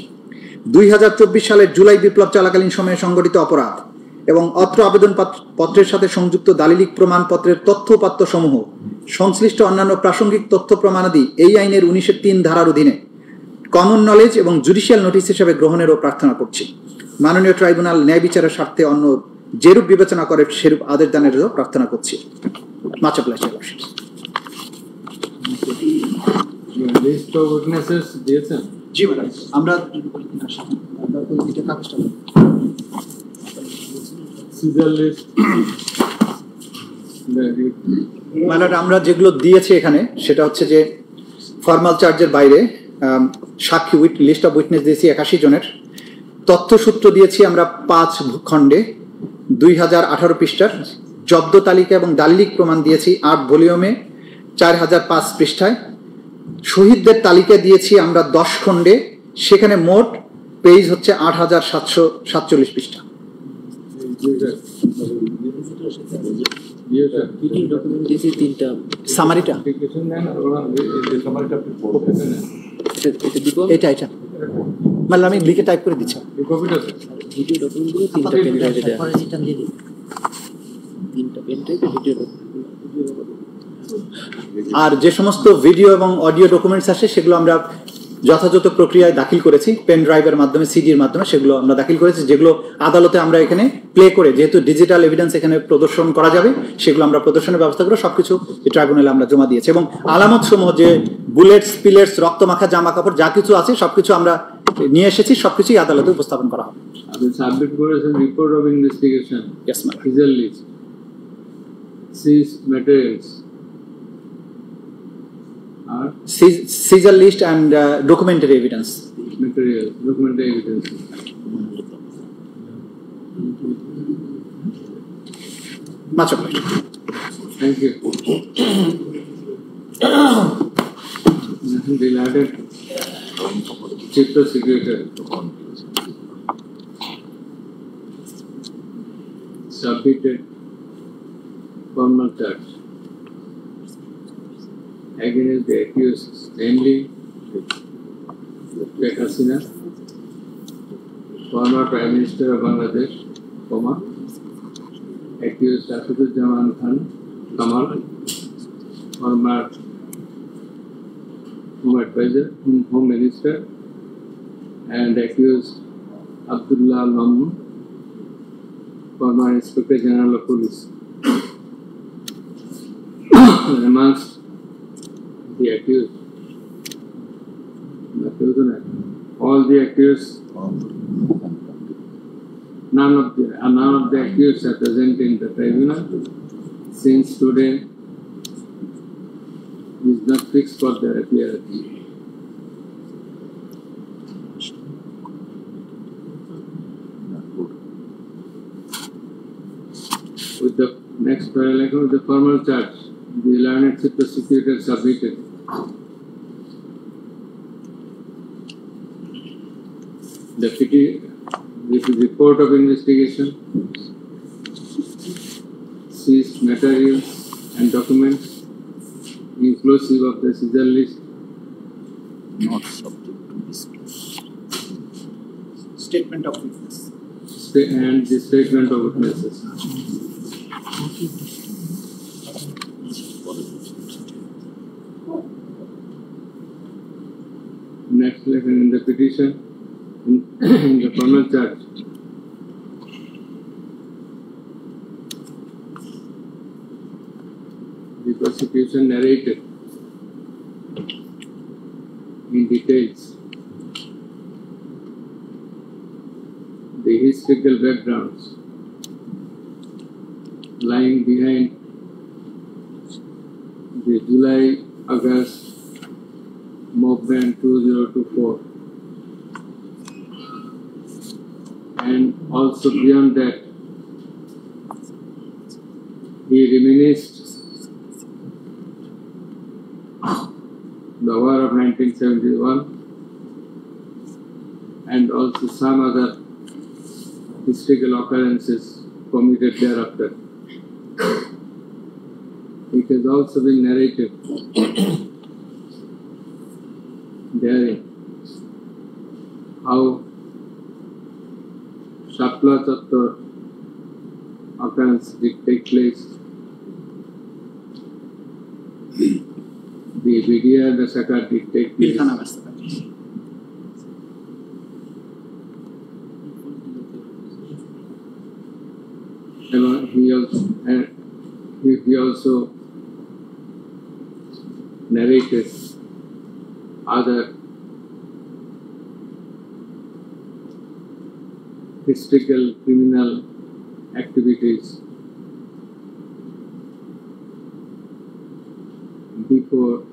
2024 সালের জুলাই বিপ্লব চলাকালীন সময়ে সংগঠিত অপরাধ এবং অত্র আবেদন পত্রের সাথে সংযুক্ত দালিলিক প্রমাণপত্রের তথ্যপাত্র সমূহ সংশ্লিষ্ট অন্যান্য প্রাসঙ্গিক তথ্য প্রমাণাদি এই আইনের 19(3) ধারার অধীনে কমন নলেজ এবং জুডিশিয়াল নোটিশ হিসেবে গ্রহণেরও প্রার্থনা করছি। মাননীয় ট্রাইব্যুনাল ন্যায় বিচারের স্বার্থে অন্য যেরূপ বিবেচনা করে সেরূপ আদেশ দানেরও প্রার্থনা করছি। মাছ লিস্ট অফ উইটনেসেস দিয়েছেন? জি ম্যাডাম, আমরা সিজার লিস্ট মানে আমরা যেগুলো দিয়েছি এখানে সেটা হচ্ছে যে ফর্মাল চার্জের বাইরে সাক্ষী লিস্ট অফ উইটনেস দিয়েছি 81 জনের, তথ্যসূত্র দিয়েছি আমরা 5 খণ্ডে 2018 পৃষ্ঠার, জব্দ তালিকা এবং দালিলিক প্রমাণ দিয়েছি 8 ভলিউমে 4005 পৃষ্ঠায়, শহীদদের তালিকা দিয়েছি আমরা 10 খণ্ডে, সেখানে মোট পেজ হচ্ছে 8747 পৃষ্ঠা। সামারিটা এটা মানে আমি লিখে টাইপ করে দিচ্ছি। আর যে সমস্ত ভিডিও এবং অডিও ডকুমেন্টস আসে সেগুলো আমরা যথাযথ প্রক্রিয়ায় দাখিল করেছি, পেন ড্রাইভের মাধ্যমে, সিডির মাধ্যমে সেগুলো আমরা দাখিল করেছি, যেগুলো আদালতে আমরা এখানে প্লে করে, যেহেতু ডিজিটাল এভিডেন্স এখানে প্রদর্শন করা যাবে, সেগুলো আমরা প্রদর্শনের ব্যবস্থা করে সবকিছু এই ট্রাইব্যুনালে আমরা জমা দিয়েছি। এবং আলামত সমূহ, যে বুলেটস, পিলেটস, রক্তমাখা জামা কাপড় যা কিছু আছে সবকিছু আমরা নিয়ে এসেছি, সবকিছুই আদালতে উপস্থাপন করা হবে। আপনি সাবমিট করেছেন report of investigation, yes ma'am, seizure list, seize materials, আর seizure list and documentary evidence. material, documentary evidence. Much obliged. Thank you. Delighted Chief Prosecutor submitted formal charge against the accused, namely Sheikh Hasina, former Prime Minister of Bangladesh, accused Asaduzzaman Khan Kamal, former Home Advisor, Home Minister, and accused Abdullah Lamu, former Inspector General of Police. Amongst the accused, all the accused, none of the accused are present in the tribunal, since today is not fixed for their appearance. With the next parallel, with the formal charge, the learned Chief Prosecutor submitted the report of investigation, seized materials and documents, inclusive of the seizure list, not subject to dispute. Statement of witness. And the statement of witnesses. Next level in the petition, in the formal charge, the prosecution narrated in details the historical backgrounds lying behind the July-August movement 2024, and also beyond that, he reminisced the war of 1971 and also some other historical occurrences committed thereafter. It has also been narrated therein how Shapla Chattor occurrence did take place. The Vidya Dasaka did take place. He also narrated other historical criminal activities before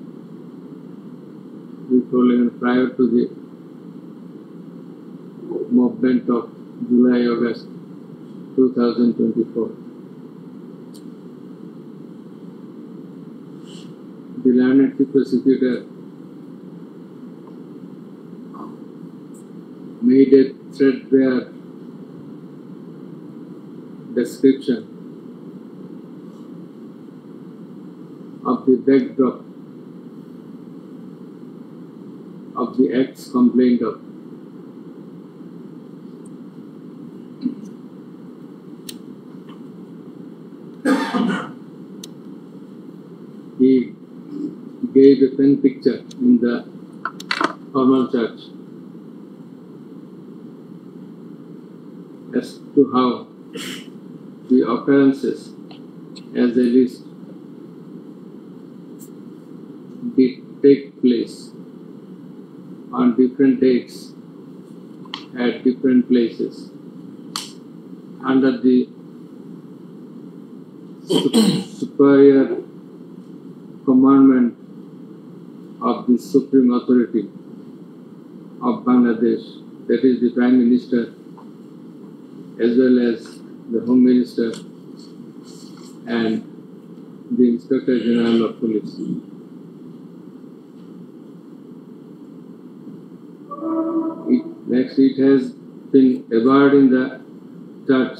and prior to the movement of July-August 2024. The learned chief prosecutor made a threadbare description of the backdrop of the acts complained of. He gave a pen picture in the formal charge as to how the occurrences as a list did take place on different dates at different places under the superior commandment of the Supreme Authority of Bangladesh, that is the Prime Minister, as well as the Home Minister and the Inspector General of Police. Next, it has been averred in the church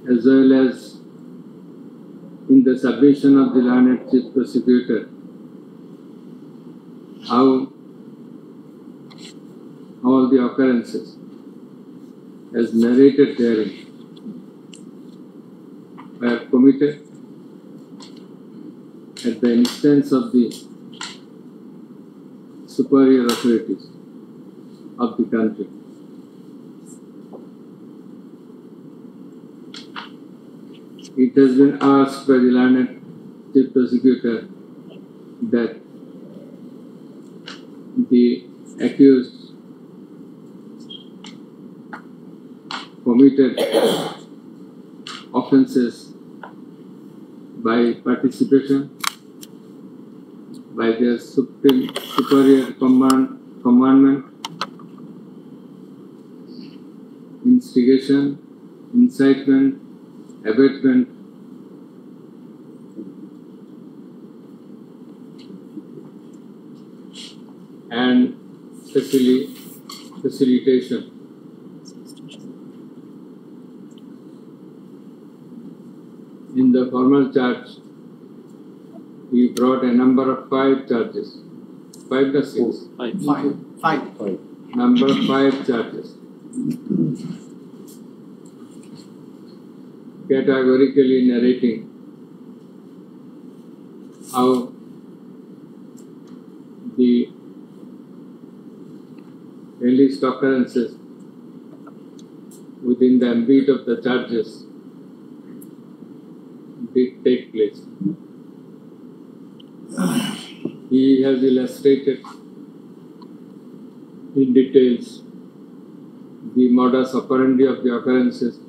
as well as in the submission of the learned chief prosecutor how all the occurrences as narrated therein were committed at the instance of the superior authorities of the country. It has been asked by the learned chief prosecutor that the accused committed offences by participation by their superior commandment, instigation, incitement, abatement, and facilitation. In the formal charge, he brought a number of 5 charges. 5 or 6? Five. Number 5 charges. Categorically narrating how the alleged occurrences within the ambit of the charges did take place. He has illustrated in details the modus operandi of the occurrences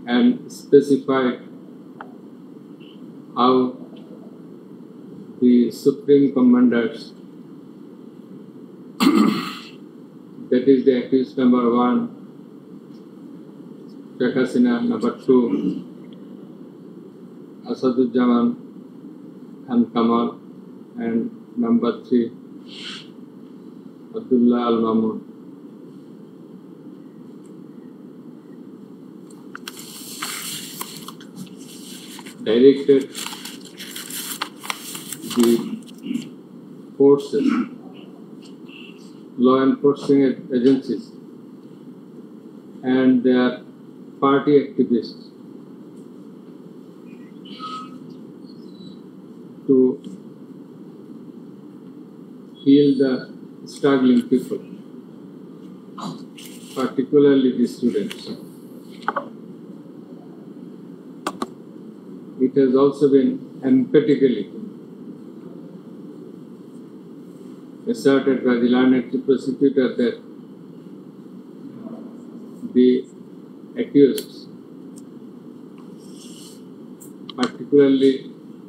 and specified how the Supreme Commanders, that is the accused number 1, Sheikh Hasina, number 2, Asaduzzaman and Kamal, and number 3, Abdullah Al-Mamun. Directed the forces, law enforcement agencies, and their party activists to heal the struggling people, particularly the students. It has also been emphatically asserted by the learned chief prosecutor that the accused, particularly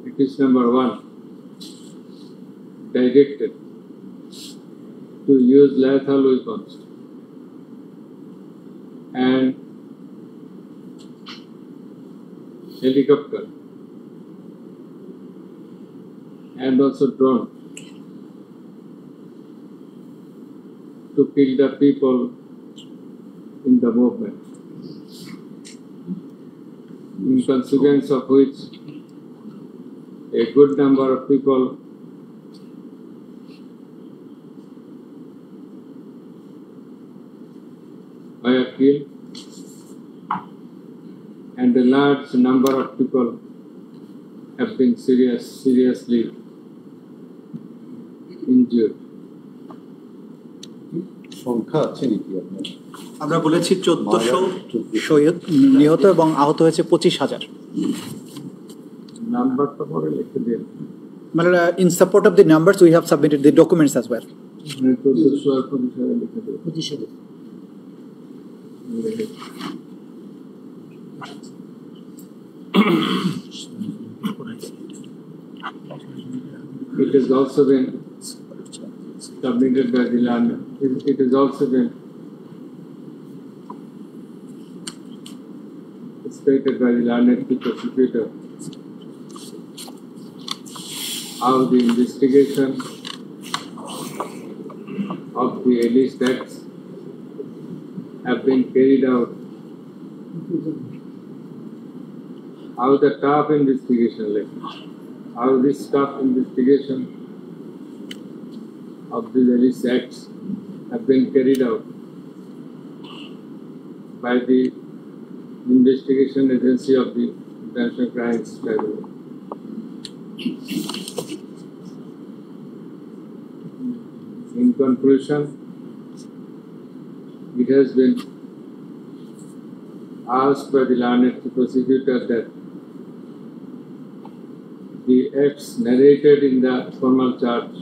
accused number 1, directed to use lethal weapons and helicopter and also drone to kill the people in the movement, in consequence of which a good number of people were killed and a large number of people have been seriously injured. সংখ্যা আছে নাকি আপনার? আমরা বলেছি 1400 শহীদ নিহত এবং আহত হয়েছে 25,000. নাম্বারটা পরে লিখে দিন। মানে in support of the numbers we have submitted the documents as well. 1400 আর 25,000 লিখে দিন। 25,000 It has also been submitted by the land. It has also been stated by the learned chief prosecutor how the investigation of the alleged acts have been carried out, how the tough investigation, how this tough investigation of these alleged acts have been carried out by the investigation agency of the International Crimes Tribunal. In conclusion, it has been asked by the learned prosecutor that the acts narrated in the formal charge,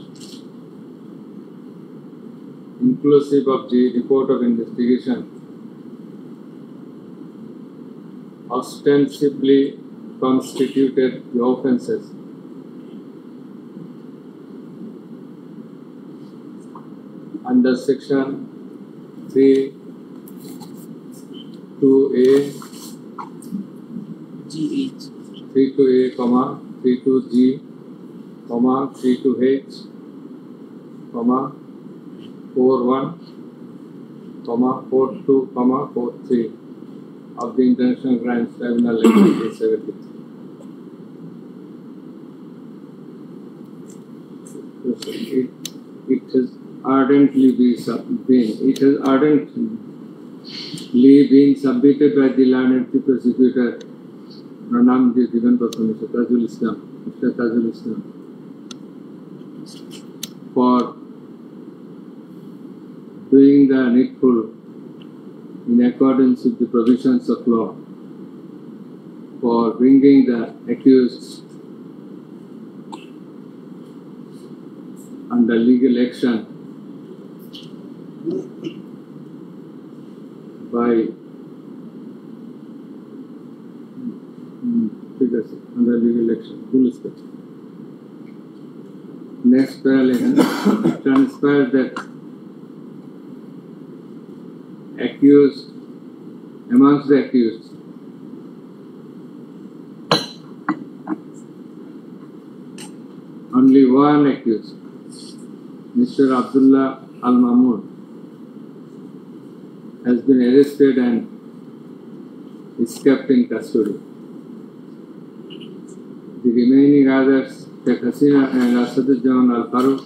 inclusive of the report of investigation, ostensibly constituted the offences under section 32A, 32A, 32G, 32H, 41, 42, 43 of the International Crimes Tribunal in 1973. It has ardently been submitted by the learned chief prosecutor, Pranam Jivan Mr. Tajul Islam, for doing the needful in accordance with the provisions of law, for bringing the accused under legal action by under legal action, police action. Next parallel transpires that accused, amongst the accused, only one accused, Mr. Abdullah Al-Mahmoud, has been arrested and is kept in custody. The remaining others, Sheikh Hasina and Asaduddin Al-Faruq,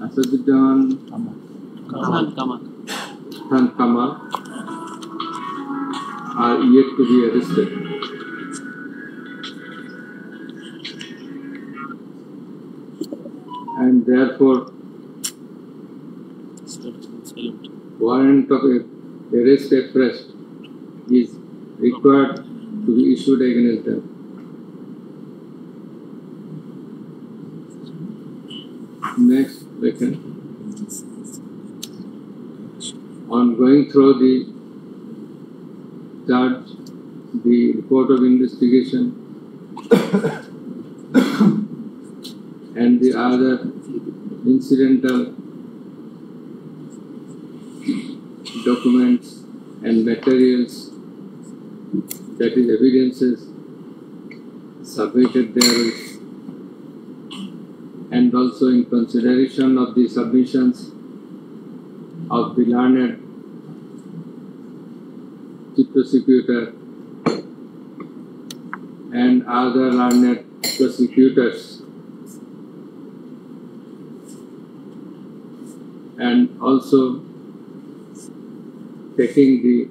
Asaduddin Khan Kamal, are yet to be arrested. And therefore, warrant of arrest is required to be issued against them. Next, on going through the charge, the report of investigation, and the other incidental documents and materials, that is evidences submitted there, and also in consideration of the submissions of the learned chief prosecutor and other learned prosecutors, and also taking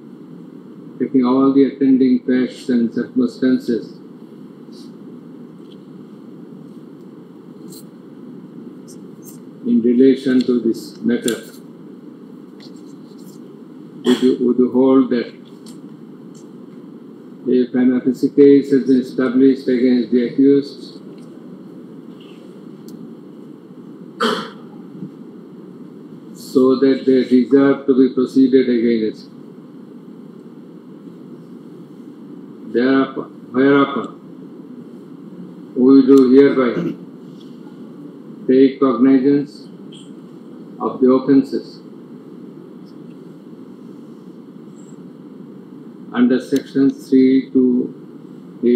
all the attending facts and circumstances in relation to this matter, would you hold that a prima facie case has been established against the accused so that they deserve to be proceeded against? Whereupon we do hereby take cognizance of the offences under section 3 to A,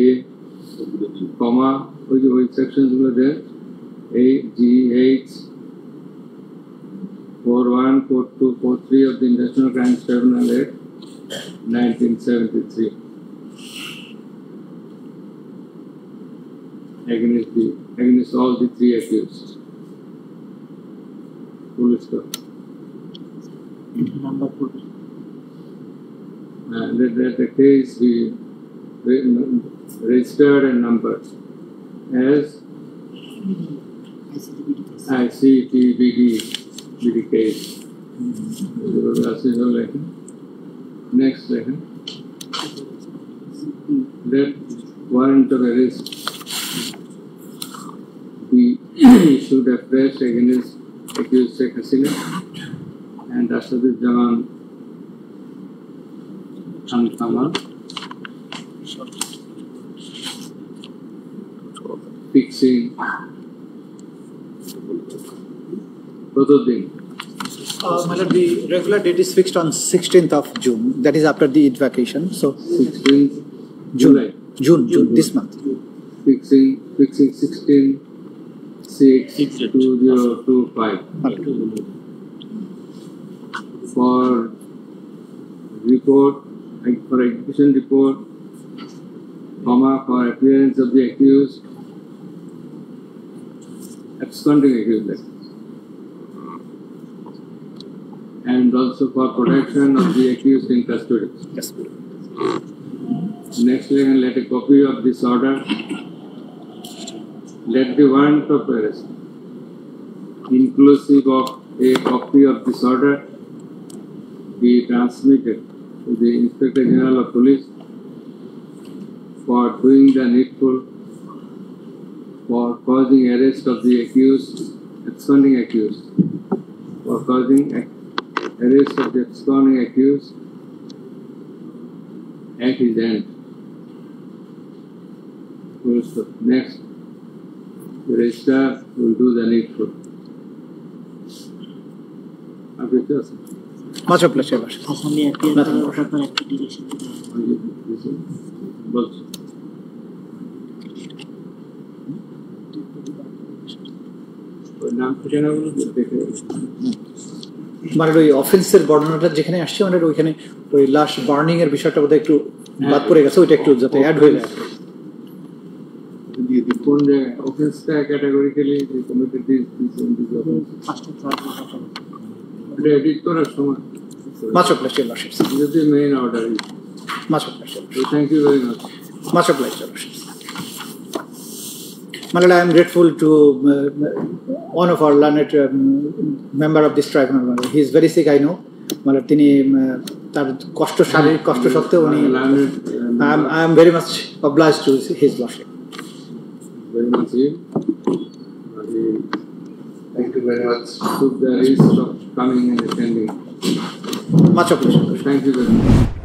comma, which sections were there? A, G, H, 41, 42, 43 of the International Crimes Tribunal Act 1973 against all the three accused. Full stop. Let the case be registered and numbered as ICTBD case. Next second. Let warrant of arrest be issued afresh against accused Sheikh Hasina and Asaduজ্জামান Khan Kamal, fixing the regular date is fixed on 16th of June. That is after the Eid vacation. So 16th July. June, this month. Fixing 16/6/2025 for execution report, comma, for appearance of the accused, absconding accused, and also for protection of the accused in custody. Yes. Next, let a copy of this order. Let the warrant of arrest, inclusive of a copy of this order, be transmitted to the Inspector General of Police for doing the needful for causing arrest of the accused, absconding accused, for causing arrest of the absconding accused at his end. Next, the registrar will do the needful. Much obliged, Your Worship. Nothing more. মানে ওই অফেন্সের বর্ণনাটা যেখানে আসছে মানে ওইখানে ওই লাশ বার্নিং এর বিষয়টা বোধহয় একটু বাদ পড়ে গেছে, ওইটা একটু যাতে অ্যাড হয়ে যায়। কোন জায়গায় অফেন্সটা ক্যাটাগরিক্যালি কমিটেড দিস এটা এডিট করার সময় Much obliged, Your Worship. This is the main order. Much obliged, Your Worship. Thank you very much. Much obliged, Your Worship. My Lord, I am grateful to one of our learned member of this tribunal. He is very sick, I know. My Lord, তিনি তার কষ্ট শারীরিক কষ্ট সত্ত্বেও উনি I am very much obliged to his worship. Very much. Thank you very much. took the risk of coming and attending. Much appreciated. Thank you very much.